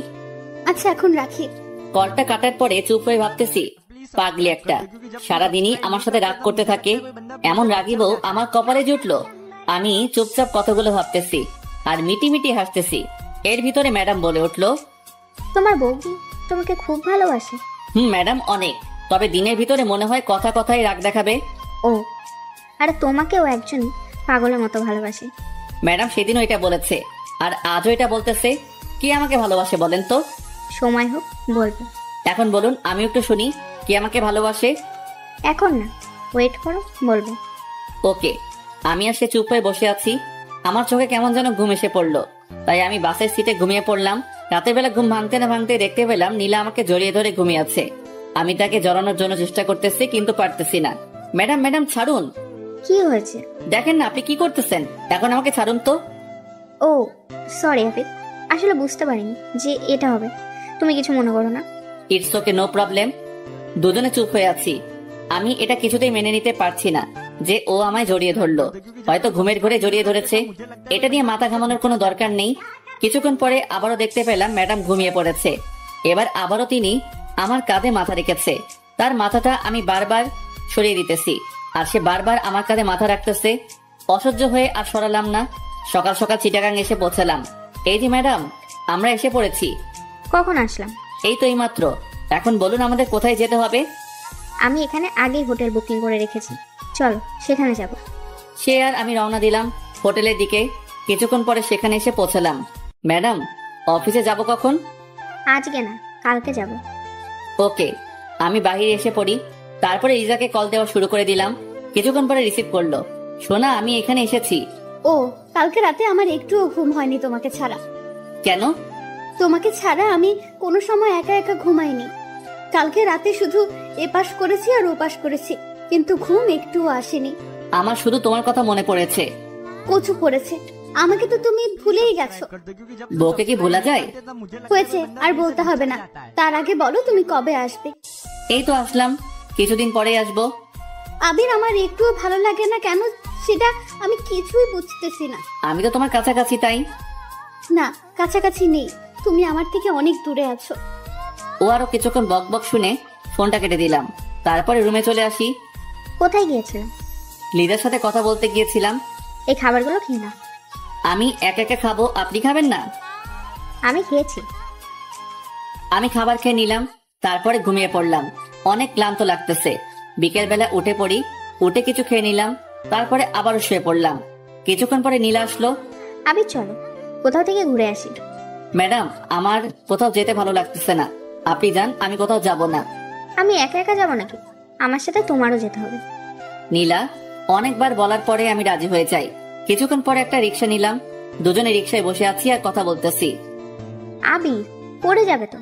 আচ্ছা এখন রাখি। কলটা কাটার পরে চুপ হয়ে ভাবতেছি, পাগলি একটা, সারাদিনই আমার সাথে রাগ করতে থাকে। এমন রাগি বউ আমার কপালে জুটলো। আমি চুপচাপ কতগুলো ভাবতেছি আর মিটি মিটি হাসতেছি। এর ভিতরে ম্যাডাম বলে উঠলো, তোমার বউ কি তোমাকে খুব ভালোবাসে? ম্যাডাম অনেক, তবে দিনের ভিতরে মনে হয় কথা কথায় রাগ দেখাবে। ও, আর তোমাকেও একজন পাগলের মতো ভালোবাসে। ম্যাডাম সেদিনও এটা বলেছে আর আজও এটা বলতেছে। কি আমাকে ভালোবাসে বলেন তো? সময় হোক বলবো। এখন বলুন, আমি একটু শুনি, কি আমাকে ভালোবাসে? এখন না, ওয়েট করো, বলবো। ওকে। আমি আর সে চুপ হয়ে বসে আছি। আমার চোখে কেমন যেন ঘুম এসে পড়লো, তাই আমি বাসের সিটে ঘুমিয়ে পড়লাম। রাতের বেলা ঘুম ভাঙতে না ভাঙতে দেখতে পেলাম নীলা আমাকে জড়িয়ে ধরে ঘুমিয়ে আছে। আমি তাকে জড়ানোর জন্য চেষ্টা করতেছি, কিন্তু পারতেছি না। ম্যাডাম ম্যাডাম ছাড়ুন। কি হয়েছে? দেখেন না আপনি কি করতেছেন, এখন আমাকে ছাড়ুন তো। ও সরি আফিক, আসলে বুঝতে পারিনি যে এটা হবে। তুমি কিছু মনে করো না। It's okay, no problem. দুজনে চুপ হয়ে আছি। আমি এটা কিছুতেই মেনে নিতে পারছি না যে ও আমায় জড়িয়ে ধরলো। হয়তো ঘুমের ঘরে জড়িয়ে ধরেছে, এটা নিয়ে মাথা ঘামানোর কোনো দরকার নেই। কিছুক্ষণ পরে আবারও দেখতে পেলাম ম্যাডাম ঘুমিয়ে পড়েছে। এবার আবারও তিনি আমার কাঁধে মাথা রেখেছে। তার মাথাটা আমি বারবার সরিয়ে দিতেছি আর সে বারবার আমার কাঁধে মাথা রাখতেছে। অসহ্য হয়ে আর সরালাম না। সকাল সকাল চিটাগাং এসে পৌঁছালাম। এই যে ম্যাডাম, আমরা এসে পড়েছি। কখন আসলাম? এই তো এইমাত্র। এখন বলুন আমাদের কোথায় যেতে হবে? আমি এখানে আগেই হোটেল বুকিং করে রেখেছি, চলো সেখানে যাব। সে আর আমি রওনা দিলাম হোটেলের দিকে। কিছুক্ষণ পরে সেখানে এসে পৌঁছালাম। ম্যাডাম, অফিসে যাব কখন? আজকে না, কালকে যাব। ওকে। আমি বাহিরে এসে পড়ি। তারপরে ইজাকে কল দেওয়া শুরু করে দিলাম। কিছুক্ষণ পরে রিসিভ করলো। সোনা, আমি এখানে এসেছি। ও, কালকে রাতে আমার একটুও ঘুম হয়নি তোমাকে ছাড়া। কেন? তোমাকে ছাড়া আমি কোনো সময় একা একা ঘুমাইনি। কালকে রাতে শুধু এপাশ করেছি আর ওপাশ করেছি, কিন্তু ঘুম একটুও আসেনি। আমার শুধু তোমার কথা মনে পড়েছে। কচু পড়েছে, আমাকে তো তুমি ভুলেই গেছো। বউকে কি ভোলা যায়? হয়েছে, আর বলতে হবে না। তার আগে বলো তুমি কবে আসবে? এই তো আসলাম, কিছুদিন পরে আসবো। আবির আমার একটুও ভালো লাগে না কেন সেটা আমি কিছুই বুঝতেছি না। আমি তো তোমার কাছাকাছি, তাই। না, কাছাকাছি নেই, তুমি আমার থেকে অনেক দূরে আছো। ও আরো কিছুক্ষণ বক বক শুনে ফোনটা কেটে দিলাম। তারপরে রুমে চলে আসি। কোথায় গিয়েছিলাম? লিজার সাথে কথা বলতে গিয়েছিলাম। এই খাবারগুলো খেয়ে না। আমি একা একা খাবো, আপনি খাবেন না? আমি খেয়েছি। আমি খাবার খেয়ে নিলাম, তারপরে ঘুমিয়ে পড়লাম। অনেক ক্লান্ত লাগতেছে। বিকেল বেলা উঠে পড়ি, উঠে কিছু খেয়ে নিলাম, তারপরে আবারও শুয়ে পড়লাম। কিছুক্ষণ পরে নীলা আসলো। আবির চলো কোথাও থেকে ঘুরে আসি। ম্যাডাম, আমার কোথাও যেতে ভালো লাগতেছে না, আপনি যান, আমি কোথাও যাব না। আমি একা একা যাবো নাকি? আমার সাথে তোমারও যেতে হবে। নীলা অনেকবার বলার পরে আমি রাজি হয়ে যাই। কিছুক্ষণ পরে একটা রিক্সা নিলাম, দুজনে রিক্সায় বসে আছি আর কথা বলতেছি। আবির পড়ে যাবে তো,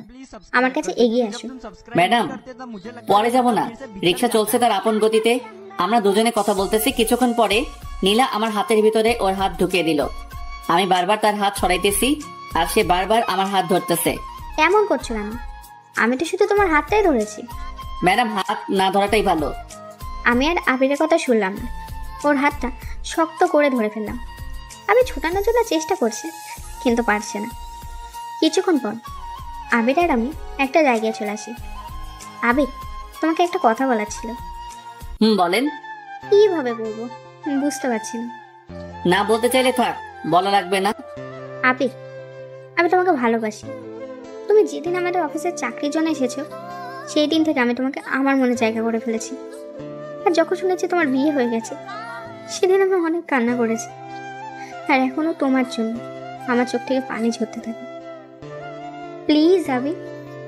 আমার কাছে এগিয়ে আসো। ম্যাডাম, পরে যাব না, রিক্সা চলছে তার আপন গতিতে। আমরা দুজনে কথা বলতেছি। কিছুক্ষণ পরে নীলা আমার হাতের ভিতরে ওর হাত ঢুকিয়ে দিল। আমি বারবার তার হাত সরাইতেছি আর সে বারবার আমার হাত ধরতেছে। এমন করছো কেন? আমি তো শুধু তোমার হাতটাই ধরেছি। ম্যাডাম, হাত না ধরাটাই ভালো। আমি আর আবিরের কথা শুনলাম না, ওর হাতটা শক্ত করে ধরে ফেললাম। আমি ছোটানোর জন্য চেষ্টা করছি, কিন্তু পারছে না। কিছুক্ষণ পর আবির আর আমি একটা জায়গায় চলে আসি। আবির, তোমাকে একটা কথা বলার ছিল। বলেন। কিভাবে বলবো বুঝতে পারছি না। না বলতে চাইলে থাক, বলা লাগবে না। আবির, আমি তোমাকে ভালোবাসি। তুমি যেদিন আমাদের অফিসের চাকরির জন্য এসেছো, সেই দিন থেকে আমি তোমাকে আমার মনে জায়গা করে ফেলেছি। আর যখন শুনেছি তোমার বিয়ে হয়ে গেছে, সেদিন আমি অনেক কান্না করেছি। আর এখনো তোমার জন্য আমার চোখ থেকে পানি ঝরতে থাকে। প্লিজ আবির,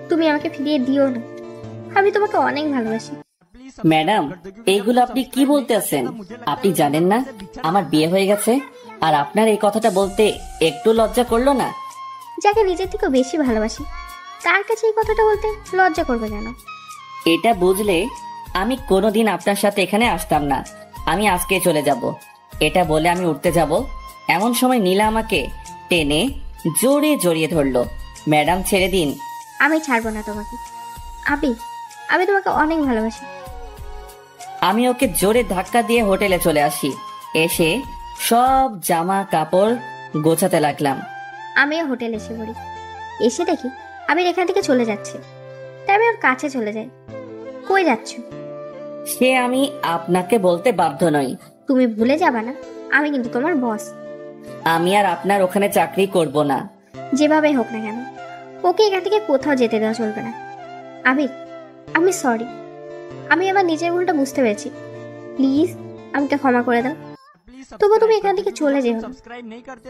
তুমি আমাকে ফিরিয়ে দিও না। আমি তোমাকে অনেক ভালোবাসি। ম্যাডাম, এইগুলো আপনি কি বলতেছেন? আপনি জানেন না আমার বিয়ে হয়ে গেছে? আর আপনার এই কথাটা বলতে একটু লজ্জা করলো না? যাকে নিজের থেকে বেশি ভালোবাসি তার কাছে এই কথাটা বলতে লজ্জা করবে কেন? এটা বুঝলে আমি কোনোদিন আপনার সাথে এখানে আসতাম না। আমি আজকে চলে যাব। এটা বলে আমি উঠতে যাব, এমন সময় নীলা আমাকে টেনে জোরে জড়িয়ে ধরলো। ম্যাডাম, ছেড়ে দিন। আমি ছাড়বো না তোমাকে। আবির, আমি তোমাকে অনেক ভালোবাসি। আমি ওকে জোরে ধাক্কা দিয়ে হোটেলে চলে আসি। এসে সব জামা কাপড় গোছাতে লাগলাম। আমিও হোটেলে এসে পড়ি। এসে দেখি আবির এখান থেকে চলে যাচ্ছে। তাই আমি ওর কাছে চলে যাই। কই যাচ্ছ? সে আমি আপনাকে বলতে বাধ্য নই। তুমি ভুলে যাবা না, আমি কিন্তু তোমার বস। আমি আর আপনার ওখানে চাকরি করব না। যেভাবে হোক না কেন, ওকে এখান থেকে কোথাও যেতে দেওয়া চলবে না। আবির, আমি সরি। আমি আমার নিজের ভুলটা বুঝতে পেরেছি। প্লিজ আমাকে ক্ষমা করে দাও। তবু তুমি এখান থেকে চলে যেও না।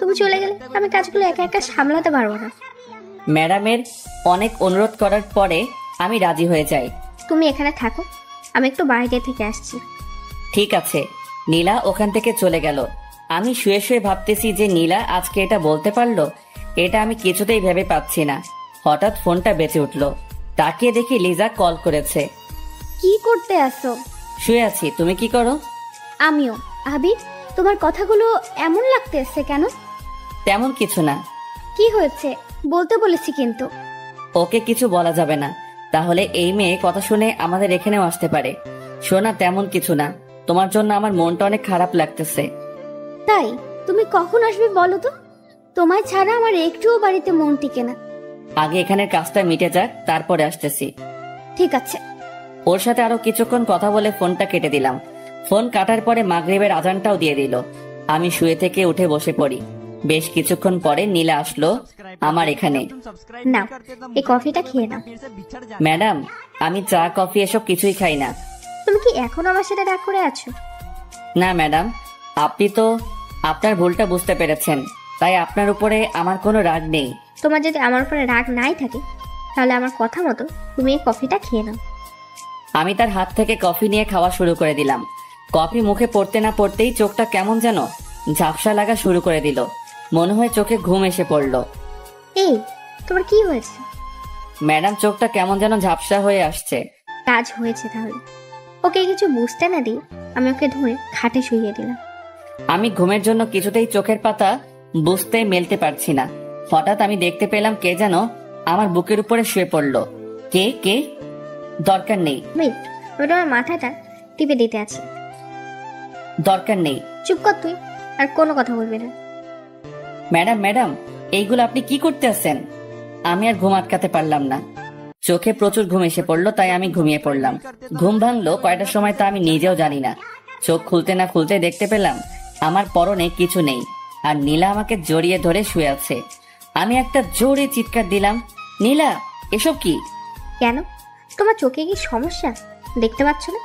তুমি চলে গেলে আমি কাজগুলো একা একা সামলাতে পারবো না। ম্যাডামের অনেক অনুরোধ করার পরে আমি রাজি হয়ে যাই। তুমি এখানে থাকো, আমি একটু বাইরে থেকে আসছি। ঠিক আছে। নীলা ওখান থেকে চলে গেল। আমি শুয়ে শুয়ে ভাবতেছি যে নীলা আজকে এটা বলতে পারলো, এটা আমি কিছুতেই ভেবে পাচ্ছি না। হঠাৎ ফোনটা বেঁচে উঠলো। তাকিয়ে দেখি লিজা কল করেছে। কি করতে আসো? শুয়ে আছি, তুমি কি করো? আমিও। আবির, তোমার কথাগুলো এমন লাগতেছে কেন? তেমন কিছু না। কি হয়েছে বলতে বলেছি কিন্তু। ওকে কিছু বলা যাবে না, তাহলে এই মেয়ে কথা শুনে আমাদের এখানেও আসতে পারে। শোনা, তেমন কিছু না। তোমার জন্য আমার মনটা অনেক খারাপ লাগতেছে। তাই তুমি কখন আসবে বলো তো? তোমায় ছাড়া আমার একটুও বাড়িতে মন টিকে না। আগে এখানের কাজটা মিটে যাক, তারপরে আসতেছি। ঠিক আছে। ওর সাথে আরো কিছুক্ষণ কথা বলে ফোনটা কেটে দিলাম। ফোন কাটার পরে মাগরিবের আজানটাও দিয়ে দিল। আমি শুয়ে থেকে উঠে বসে পড়ি। বেশ কিছুক্ষণ পরে নীলা আসলো আমার এখানে। নাও, এই কফিটা খেয়ে নাও। ম্যাডাম, আমি চা কফি এসব কিছুই খাই না। তুমি কি এখনো আমার সাথে রাগ করে আছো? না ম্যাডাম, আপনি তো আপনার ভুলটা বুঝতে পেরেছেন, তাই আপনার উপরে আমার কোনো রাগ নেই। তোমার যদি আমার উপরে রাগ নাই থাকে, তাহলে আমার কথা মতো তুমি এই কফিটা খেয়ে নাও। আমি তার হাত থেকে কফি নিয়ে খাওয়া শুরু করে দিলাম। কফি মুখে পড়তে না পড়তেই চোখটা কেমন যেন ঝাপসা লাগা শুরু করে দিল। মনে হয় চোখে ঘুম এসে পড়লো। এই, তোমার কি হয়েছে? ম্যাডাম, চোখটা কেমন যেন ঝাপসা হয়ে আসছে। কাজ হয়েছে তাহলে। ওকে কিছু বুঝতে না দিয়ে আমি ওকে ধরে খাটে শুইয়ে দিলাম। আমি ঘুমের জন্য কিছুতেই চোখের পাতা বুঝতে মেলতে পারছি না। হঠাৎ আমি দেখতে পেলাম কে যেন আমার বুকের উপরে শুয়ে পড়লো। কে কে? দরকার নেই। ওয়েট, আমি তোমার মাথাটা টিপে দিতে আছি। দরকার নেই। চুপ কর তুই, আর কোনো কথা বলবি না। ম্যাডাম, ম্যাডাম, এইগুলো আপনি কি করতে আছেন? আমি আর ঘুম আটকাতে পারলাম না। চোখে প্রচুর ঘুম এসে পড়লো, তাই আমি ঘুমিয়ে পড়লাম। ঘুম ভাঙলো কয়টার সময় তা আমি নিজেও জানি না। চোখ খুলতে না খুলতে দেখতে পেলাম আমার পরনে কিছু নেই, আর নীলা আমাকে জড়িয়ে ধরে শুয়ে আছে। আমি একটা জোরে চিৎকার দিলাম, নীলা এসব কি? কেন, তোমার চোখে কি সমস্যা? দেখতে পাচ্ছ না?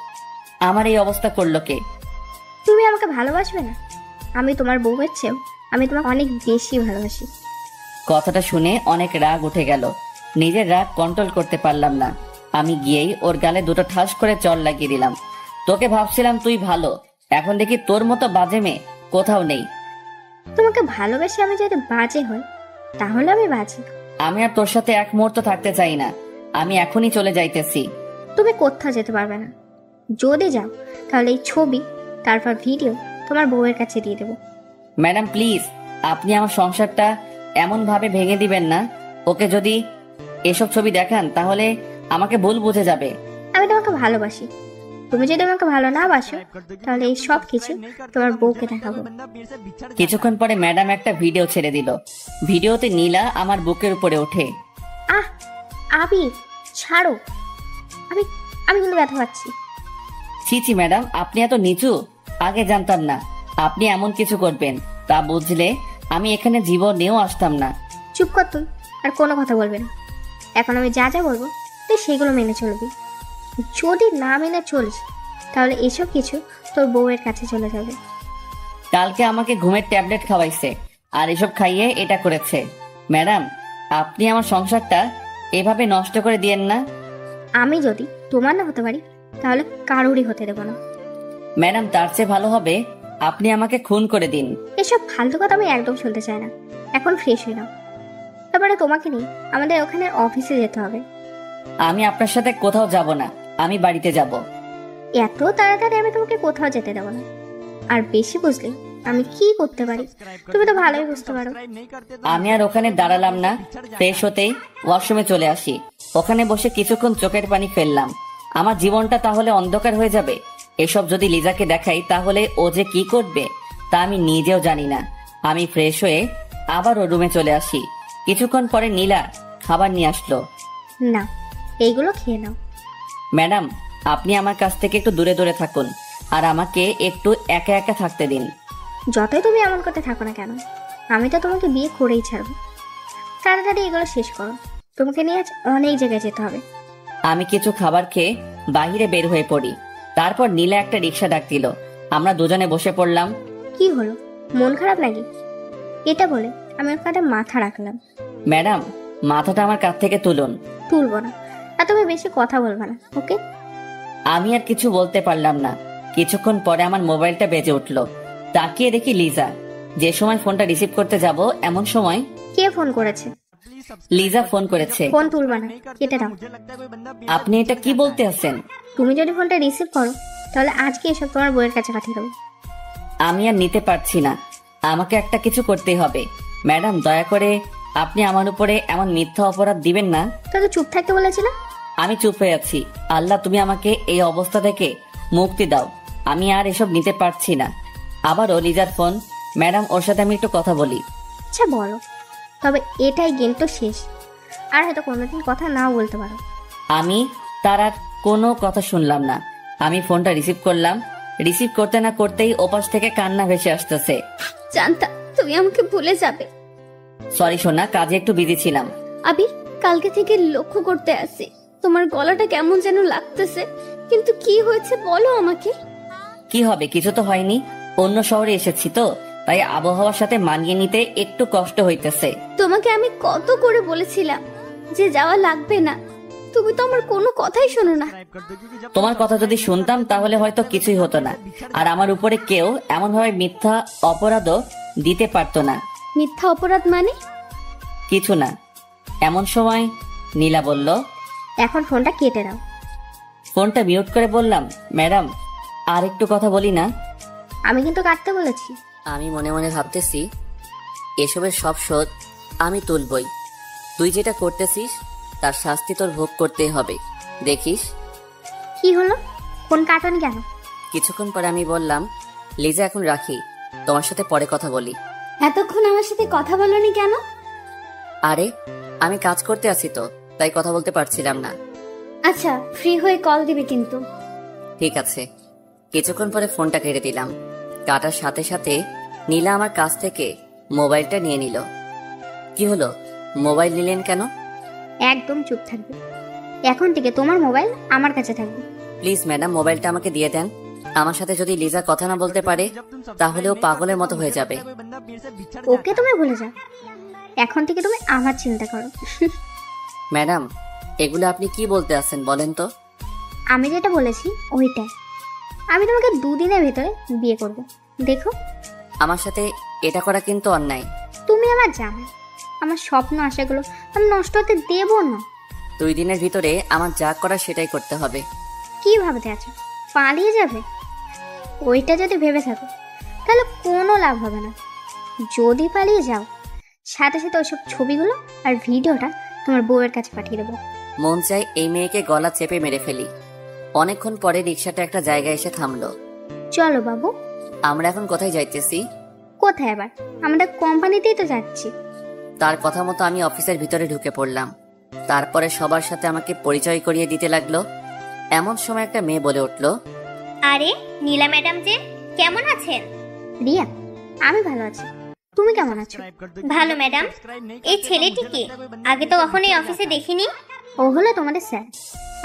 আমার এই অবস্থা করলো কে? তুমি আমাকে ভালোবাসবে না? আমি তোমার বউয়ের চেয়েও আমি তোমাকে অনেক বেশি ভালোবাসি। কথাটা শুনে অনেক রাগ উঠে গেল। নিজের রাগ কন্ট্রোল করতে পারলাম না। আমি গিয়েই ওর গালে দুটো ঠাস করে চড় লাগিয়ে দিলাম। তোকে ভাবছিলাম তুই ভালো, এখন দেখি তোর মতো বাজে মেয়ে কোথাও নেই। তোমাকে ভালোবাসি আমি যদি বাজে হই, তাহলে আমি বাজে। আমি আর তোর সাথে এক মুহূর্ত থাকতে চাই না। আমি এখনই চলে যাইতেছি। তুমি কোথাও যেতে পারবে না। যদি যাও তাহলে এই ছবি তারপর ভিডিও তোমার বউয়ের কাছে দিয়ে দেবো। ম্যাডাম প্লিজ, আপনি আমার সংসারটা এমন ভাবে ভেঙে দিবেন না। ওকে যদি এসব ছবি দেখান তাহলে আমাকে ভুল বুঝে যাবে। আমি তোমাকে ভালোবাসি। তুমি যদি আমাকে ভালো না বাসো তাহলে এই সব কিছু তোমার বউকে দেখাবো। কিছুক্ষণ পরে ম্যাডাম একটা ভিডিও ছেড়ে দিল। ভিডিওতে নীলা আমার বুকের উপরে ওঠে। আহ আবি, ছাড়ো। আমি আমি কিন্তু ব্যথা পাচ্ছি। ছি ছি ম্যাডাম, আপনি এত নিচু? আগে জানতাম না আপনি এমন কিছু করবেন। তা বুঝলে আমি এখানে জীবনেও আসতাম না। চুপ কর তুই, আর কোনো কথা বলবে না। এখন আমি যা যা বলবো তুই সেগুলো মেনে চলবি। যদি না মেনে চলিস তাহলে এসব কিছু তোর বউয়ের কাছে চলে যাবে। কালকে আমাকে ঘুমের ট্যাবলেট খাওয়াইছে আর এসব খাইয়ে এটা করেছে। ম্যাডাম আপনি আমার সংসারটা এভাবে নষ্ট করে দিয়েন না। আমি যদি তোমার না হতে পারি তাহলে কারোরই হতে দেবো না। ম্যাডাম তার চেয়ে ভালো হবে আপনি আমাকে খুন করে দিন। এসব ফালতু কথা আমি একদম শুনতে চাই না। এখন ফ্রেশ হয়ে নাও, তারপরে তোমাকে নিয়ে আমাদের ওখানে অফিসে যেতে হবে। আমি আপনার সাথে কোথাও যাব না, আমি বাড়িতে যাব। এত তাড়াতাড়ি আমি তোমাকে কোথাও যেতে দেবো না। আর বেশি বুঝলে আমি কি করতে পারি তুমি তো ভালোই বুঝতে পারো। আমি আর ওখানে দাঁড়ালাম না। ফ্রেশ হতেই ওয়াশরুমে চলে আসি। ওখানে বসে কিছুক্ষণ চোখের পানি ফেললাম। আমার জীবনটা তাহলে অন্ধকার হয়ে যাবে। এসব যদি লিজাকে দেখাই তাহলে ও যে কি করবে তা আমি নিজেও জানি না। আমি ফ্রেশ হয়ে আবার ও রুমে চলে আসি। কিছুক্ষণ পরে নীলা খাবার নিয়ে আসলো। না, এইগুলো খেয়ে নাও। ম্যাডাম আপনি আমার কাছ থেকে একটু দূরে দূরে থাকুন আর আমাকে একটু একা একা থাকতে দিন। যতই তুমি এমন করতে থাকো না কেন, আমি তো তোমাকে বিয়ে করেই ছাড়বো। তাড়াতাড়ি এগুলো শেষ করো, তোমাকে নিয়ে আজ অনেক জায়গায় যেতে হবে। আমি কিছু খাবার খেয়ে বাহিরে বের হয়ে পড়ি। তারপর নীলা একটা রিক্সা ডাক দিল। আমরা দুজনে বসে পড়লাম। কি হলো, মন খারাপ নাকি? এটা বলে আমি ওর কাঁধে মাথা রাখলাম। ম্যাডাম মাথাটা আমার কাছ থেকে তুলুন। তুলবো না, আর তুমি বেশি কথা বলবে না, ওকে? আমি আর কিছু বলতে পারলাম না। কিছুক্ষণ পরে আমার মোবাইলটা বেজে উঠলো। তাকিয়ে দেখি লিজা। যে সময় ফোনটা রিসিভ করতে যাব এমন সময় কে ফোন করেছে? লিজা ফোন করেছে। ফোন তুলবা না, কেটে দাও। আপনি এটা কি বলতে আছেন? তুমি যদি ফোনটা রিসিভ করো তাহলে আজকে এসব তোমার বউয়ের কাছে পাঠিয়ে দেবো। আমি আর নিতে পারছি না, আমাকে একটা কিছু করতেই হবে। ম্যাডাম দয়া করে আপনি আমার উপরে এমন মিথ্যা অপরাধ দিবেন না। তাহলে চুপ থাকতে বলেছিলাম। আমি চুপ হয়ে আছি। আল্লাহ তুমি আমাকে এই অবস্থা থেকে মুক্তি দাও। আমি আর এসব নিতে পারছি না। আবারও লিজার ফোন। ম্যাডাম ওর সাথে আমি একটু কথা বলি। আচ্ছা বলো, তবে এটাই গেম তো শেষ, আর হয়তো কোনোদিন কথা নাও বলতে পারো। আমি তার আর কোনো কথা শুনলাম না। আমি ফোনটা রিসিভ করলাম। রিসিভ করতে না করতেই ওপাশ থেকে কান্না ভেসে আসতেছে। জানতাম তুমি আমাকে ভুলে যাবে। সরি সোনা, কাজে একটু বিজি ছিলাম। আবির, কালকে থেকে লক্ষ্য করতে আসি তোমার গলাটা কেমন যেন লাগতেছে, কিন্তু কি হয়েছে বলো আমাকে। কি হবে, কিছু তো হয়নি। অন্য শহরে এসেছি তো, তাই আবহাওয়ার সাথে মানিয়ে নিতে একটু কষ্ট হইতেছে। তোমাকে আমি কত করে বলেছিলাম যে যাওয়া লাগবে না, তুমি তো আমার কোনো কথাই শোনো না। তোমার কথা যদি শুনতাম তাহলে হয়তো কিছুই হতো না, আর আমার উপরে কেউ এমন ভাবে মিথ্যা অপরাধও দিতে পারতো না। মিথ্যা অপরাধ মানে? কিছু না। এমন সময় নীলা বলল, এখন ফোনটা কেটে দাও। ফোনটা মিউট করে বললাম, ম্যাডাম আর একটু কথা বলি না? আমি কিন্তু কাটতে বলেছি। আমি মনে মনে ভাবতেছি এসবের সব শোধ আমি তুলবই। তুই যেটা করতেছিস তার শাস্তি তোর ভোগ করতেই হবে, দেখিস। কি হলো, ফোন কাটনি কেন? কিছুক্ষণ পরে আমি বললাম, লিজা এখন রাখি, তোমার সাথে পরে কথা বলি। এতক্ষণ আমার সাথে কথা বলনি কেন? আরে আমি কাজ করতে আছি তো, তাই কথা বলতে পারছিলাম না। আচ্ছা, ফ্রি হয়ে কল দিবি কিন্তু। ঠিক আছে। কিছুক্ষণ পরে ফোনটা কেটে দিলাম। কাটার সাথে সাথে নীলা আমার কাছ থেকে মোবাইলটা নিয়ে নিল। কি হলো, মোবাইল নিলেন কেন? একদম চুপ থাকবে। এখন থেকে তোমার মোবাইল আমার কাছে থাকবে। প্লিজ ম্যাডাম, মোবাইলটা আমাকে দিয়ে দেন। আমার সাথে যদি লিজা কথা না বলতে পারে তাহলে ও পাগলের মতো হয়ে যাবে। ওকে তুমি ভুলে যাও, এখন থেকে তুমি আমার চিন্তা করো। ম্যাডাম, এগুলো আপনি কি বলতে আছেন বলেন তো? আমি যেটা বলেছি ওইটাই। আমি তোমাকে 2 দিনের ভিতরে বিয়ে করব, দেখো। আমার সাথে এটা করা কিন্তু অন্যায়। তুমি আমার জামাই, আমার স্বপ্ন আশাগুলো আমি নষ্ট হতে দেব না। 2 দিনের ভিতরে আমার যা করা সেটাই করতে হবে। কি ভাবতে আছো পালিয়ে যাবে? ওইটা যদি ভেবে থাকো তাহলে কোনো লাভ হবে না। যদি পালিয়ে যাও, সাথে সাথে ওইসব ছবিগুলো আর ভিডিওটা তোমার বউয়ের কাছে পাঠিয়ে দেবো। মন চাই এই মেয়েকে গলা চেপে মেরে ফেলি। অনেকক্ষণ পরে রিক্সাটা একটা জায়গায় এসে থামলো। চলো বাবু। আমরা এখন কোথায় যাইতেছি? কোথায় আবার? আমাদের কোম্পানিতেই তো যাচ্ছি। তার কথা মতো আমি অফিসের ভিতরে ঢুকে পড়লাম। তারপরে সবার সাথে আমাকে পরিচয় করিয়ে দিতে লাগলো। এমন সময় একটা মেয়ে বলে উঠলো, আরে নীলা ম্যাডাম যে, কেমন আছেন? রিয়া, আমি ভালো আছি, তুমি কেমন আছো? ভালো ম্যাডাম। এই ছেলেটিকে আগে তো কখনো এই অফিসে দেখিনি। ও হলো তোমাদের স্যার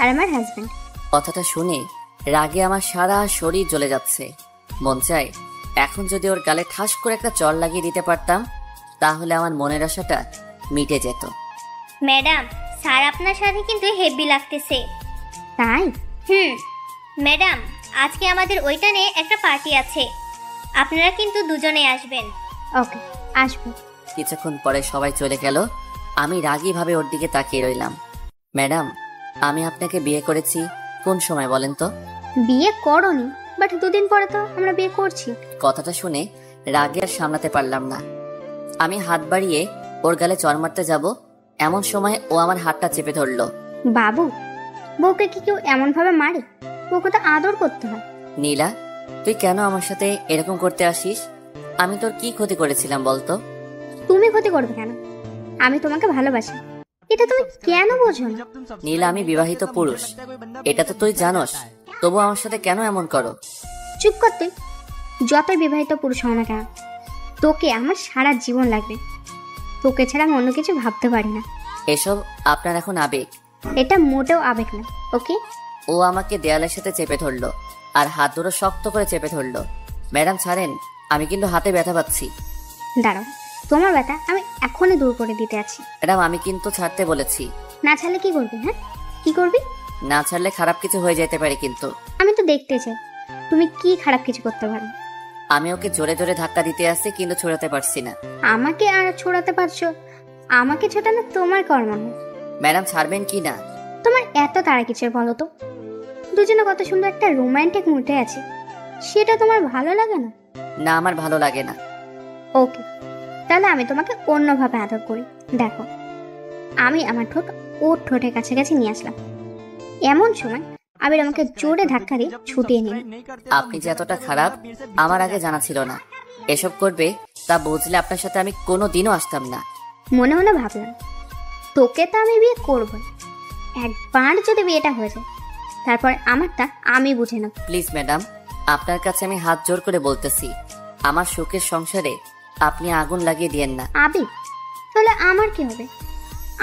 আর আমার হাজবেন্ড। কথাটা শুনে রাগে আমার সারা শরীর জ্বলে যাচ্ছে। মন চাই এখন যদি ওর গালে ঠাস করে একটা চড় লাগিয়ে দিতে পারতাম তাহলে আমার মনের আশাটা মিটে যেত। ম্যাডাম, স্যার আপনার সাথে কিন্তু হেভি লাগতেছে। তাই? ম্যাডাম, আজকে আমাদের ওইটানে একটা পার্টি আছে, আপনারা কিন্তু দুজনে আসবেন। ওকে, আসবো। কিছুক্ষণ পরে সবাই চলে গেল। আমি রাগী ভাবে ওর দিকে তাকিয়ে রইলাম। ম্যাডাম, আমি আপনাকে বিয়ে করেছি কোন সময় বলেন তো? বিয়ে করোনি, বাট 2 দিন পরে তো আমরা বিয়ে করছি। কথাটা শুনে রাগে আর সামলাতে পারলাম না। আমি হাত বাড়িয়ে ওর গালে চড় মারতে যাব, এমন সময় ও আমার হাতটা চেপে ধরলো। বাবু, বউকে কি কেউ এমন ভাবে মারে? ওকে তো আদর করতে হয়। নীলা, তুই কেন আমার সাথে এরকম করতে আসিস? আমি তোর কি ক্ষতি করেছিলাম বলতো? তুমি ক্ষতি করবে কেন? আমি তোমাকে ভালোবাসি, এটা তুমি কেন বোঝো না? নীলা, আমি বিবাহিত পুরুষ, এটা তো তুই জানোস, তবু আমার সাথে কেন এমন করো? চুপ করতে। যতই বিবাহিত পুরুষ হও না কেন, তোকে আমার সারা জীবন লাগবে। তোকে ছাড়া আমি অন্য কিছু ভাবতে পারি না। এসব আপনার এখন আবেগ। এটা মোটেও আবেগ না, ওকে? ও আমাকে দেয়ালের সাথে চেপে ধরলো আর হাত দুটো শক্ত করে চেপে ধরলো। ম্যাডাম ছাড়েন, আমি কিন্তু হাতে ব্যথা পাচ্ছি। দাঁড়াও, তোমার ব্যথা আমি এখনই দূর করে দিতে আছি। ম্যাডাম, আমি কিন্তু ছাড়তে বলেছি। না ছাড়লে কি করবি? হ্যাঁ, কি করবি? না ছাড়লে খারাপ কিছু হয়ে যেতে পারে কিন্তু। আমি তো দেখতে চাই তুমি কি খারাপ কিছু করতে পারো। আমি ওকে জোরে জোরে ধাক্কা দিতে আসছি কিন্তু ছড়াতে পারছি না। আমাকে আর ছোড়াতে পারছো? আমাকে ছোটানো তোমার কর্ম না। ম্যাডাম, ছাড়বেন কি না? তোমার এত তাড়া কিসের বলো তো? দুজনে কত সুন্দর একটা রোমান্টিক মুডে আছে, সেটা তোমার ভালো লাগে না? না, আমার ভালো লাগে না। ওকে, তাহলে আমি তোমাকে অন্যভাবে আদর করি। দেখো, আমি আমার ঠোঁট ওর ঠোঁটের কাছাকাছি নিয়ে আসলাম। এমন সময় আবির আমাকে জোরে ধাক্কা দিয়ে ছুটিয়ে নিল। আপনি যে এতটা খারাপ আমার আগে জানা ছিল না। এসব করবে তা বুঝলে আপনার সাথে আমি কোনোদিনও আসতাম না। মনে মনে ভাবলাম, তোকে তো আমি বিয়ে করবো, একবার যদি বিয়েটা হয়ে যায় তারপর আমারটা আমি বুঝে নেব। প্লিজ ম্যাডাম, আপনার কাছে আমি হাত জোর করে বলতেছি, আমার সুখের সংসারে আপনি আগুন লাগিয়ে দিয়েন না। আবির, তাহলে আমার কি হবে?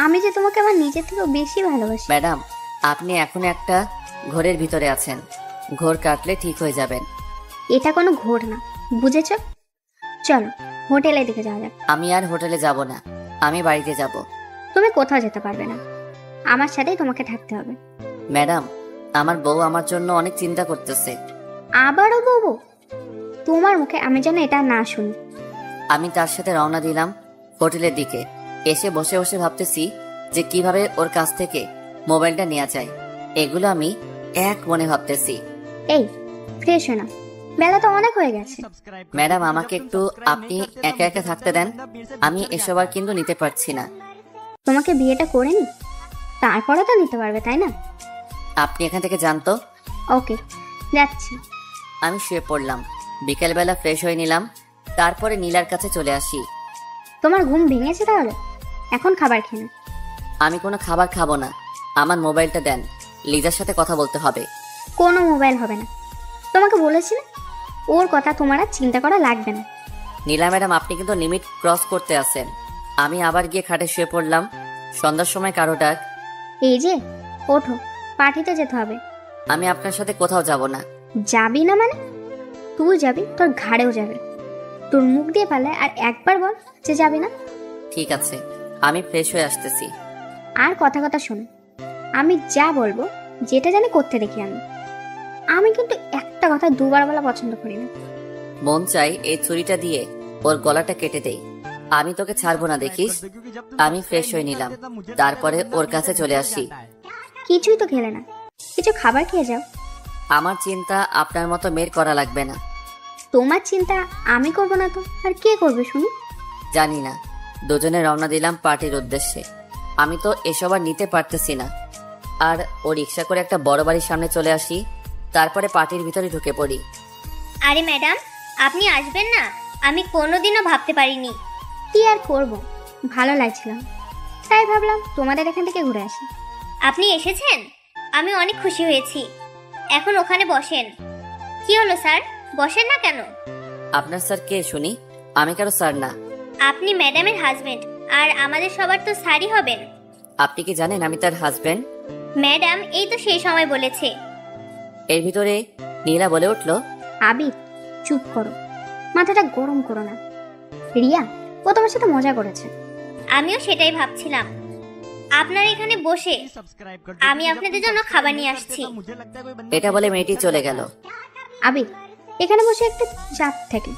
আমি যে তোমাকে আমার নিজের থেকেও বেশি ভালোবাসি। ম্যাডাম, আপনি এখন একটা ঘোরের ভিতরে আছেন, ঘোর কাটলে ঠিক হয়ে যাবেন। এটা কোনো ঘোর না, বুঝেছো? চলো হোটেলের দিকে যাওয়া যাক। আমি আর হোটেলে যাব না, আমি বাড়িতে যাব। তুমি কোথাও যেতে পারবে না, আমার সাথেই তোমাকে থাকতে হবে। ম্যাডাম, আমার বউ আমার জন্য অনেক চিন্তা করতেছে। আবারও বউ? তোমার মুখে আমি যেন এটা না শুনি। আমি তার সাথে রওনা দিলাম হোটেলের দিকে। এসে বসে বসে ভাবতেছি যে কিভাবে ওর কাছ থেকে মোবাইলটা নেওয়া যায়। এগুলো আমি এক মনে ভাবতেছি। এই, ফ্রেশ হয়ে নাও, বেলা তো অনেক হয়ে গেছে। ম্যাডাম, আমাকে একটু আপনি একা একা থাকতে দেন, আমি এসব আর কিন্তু নিতে পারছি না। তোমাকে বিয়েটা করে নি, তারপরে তো নিতে পারবে, তাই না? আপনি এখান থেকে জানতো। ওকে, যাচ্ছি। আমি শুয়ে পড়লাম। বিকেলবেলা ফ্রেশ হয়ে নিলাম, তারপরে নীলার কাছে চলে আসি। তোমার ঘুম ভেঙেছে তাহলে? এখন খাবার খেয়ে নাও। আমি কোনো খাবার খাবো না, আমার মোবাইলটা দেন, লিজার সাথে কথা বলতে হবে। কোনো মোবাইল হবে না, তোমাকে বলেছি না, ওর কথা তোমার আর চিন্তা করা লাগবে না। নীলা ম্যাডাম, আপনি কিন্তু লিমিট ক্রস করতে আসেন। আমি আবার গিয়ে খাটে শুয়ে পড়লাম। সন্ধ্যার সময় কারো ডাক। এই যে ওঠো, পার্টিতে যেতে হবে। আমি আপনার সাথে কোথাও যাব না। যাবি না মানে? তুই যাবি, তোর ঘাড়েও যাবে। তোর মুখ দিয়ে পালায় আর একবার বল যে যাবি না। ঠিক আছে, আমি ফ্রেশ হয়ে আসতেছি। আর কথা কথা শোনো, আমি যা বলবো যেটা জানি করতে দেখি আমি কিন্তু একটা কথা দুবার বলা পছন্দ করি না। মন চাই এই ছুরিটা দিয়ে ওর গলাটা কেটে দেই। আমি তোকে ছাড়বো না, দেখিস। আমি ফ্রেশ হয়ে নিলাম, তারপরে ওর কাছে চলে আসি। কিছুই তো খেলে না, কিছু খাবার খেয়ে যাও। আমার চিন্তা আপনার মতো মেয়ের করা লাগবে না। তোমার চিন্তা আমি করবো না তো আর কে করবে শুনি? জানি না। দুজনে রওনা দিলাম পার্টির উদ্দেশ্যে। আমি তো এসব আর নিতে পারতেছি না। আর ও রিক্সা করে একটা বড় বাড়ির সামনে চলে আসি, তারপরে পার্টির ভিতরে ঢুকে পড়ি। আরে ম্যাডাম, আপনি আসবেন না? আমি কোনোদিনও ভাবতে পারিনি। কি আর করব, ভালো লাগছিল তাই ভাবলাম তোমাদের এখান থেকে ঘুরে আসি। আপনি এসেছেন, আমি অনেক খুশি হয়েছি। এখন ওখানে বসেন। কি হলো স্যার, বসেন না কেন? আপনার স্যার কে শুনি? আমি কারো স্যার না। আপনি ম্যাডামের হাজবেন্ড, আর আমাদের সবার তো স্যারই হবেন। আপনি কি জানেন আমি তার হাজবেন্ড? ম্যাডাম এই তো সেই সময় বলেছে। এর ভিতরে নীলা বলে উঠলো, আবির চুপ করো, মাথাটা গরম করো না। রিয়া, ও তোমার সাথে মজা করেছে। আমিও সেটাই ভাবছিলাম। আপনার এখানে বসে আমি আপনাদের জন্য খাবার নিয়ে আসছি। এটা বলে মেয়েটি চলে গেল। আবির, এখানে বসে একটু চাপ থাকে,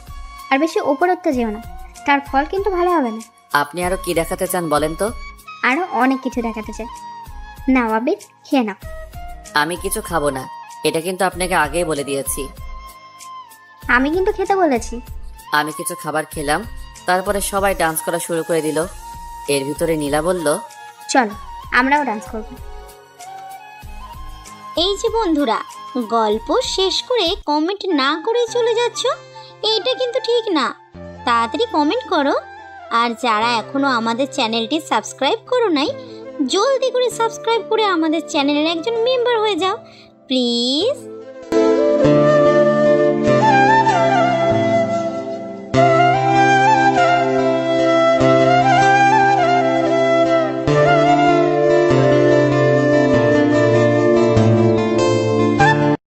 আর বেশি ওপর উঠতে যেও না, তার ফল কিন্তু ভালো হবে না। আপনি আরো কি দেখাতে চান বলেন তো? আরো অনেক কিছু দেখাতে চাই। নাও আবির, খেয়ে নাও। আমি কিছু খাবো না, এটা কিন্তু আপনাকে আগেই বলে দিয়েছি। আমি কিন্তু খেতে বলেছি। আমি কিছু খাবার খেলাম, তারপরে সবাই ডান্স করা শুরু করে দিল। এর ভিতরে নীলা বলল, চলো আমরাও ডান্স করব। এই যে বন্ধুরা, গল্প শেষ করে কমেন্ট না করে চলে যাচ্ছ, এইটা কিন্তু ঠিক না। তাড়াতাড়ি কমেন্ট করো। আর যারা এখনো আমাদের চ্যানেলটি সাবস্ক্রাইব করো নাই, জলদি করে সাবস্ক্রাইব করে আমাদের চ্যানেলের একজন মেম্বার হয়ে যাও প্লিজ।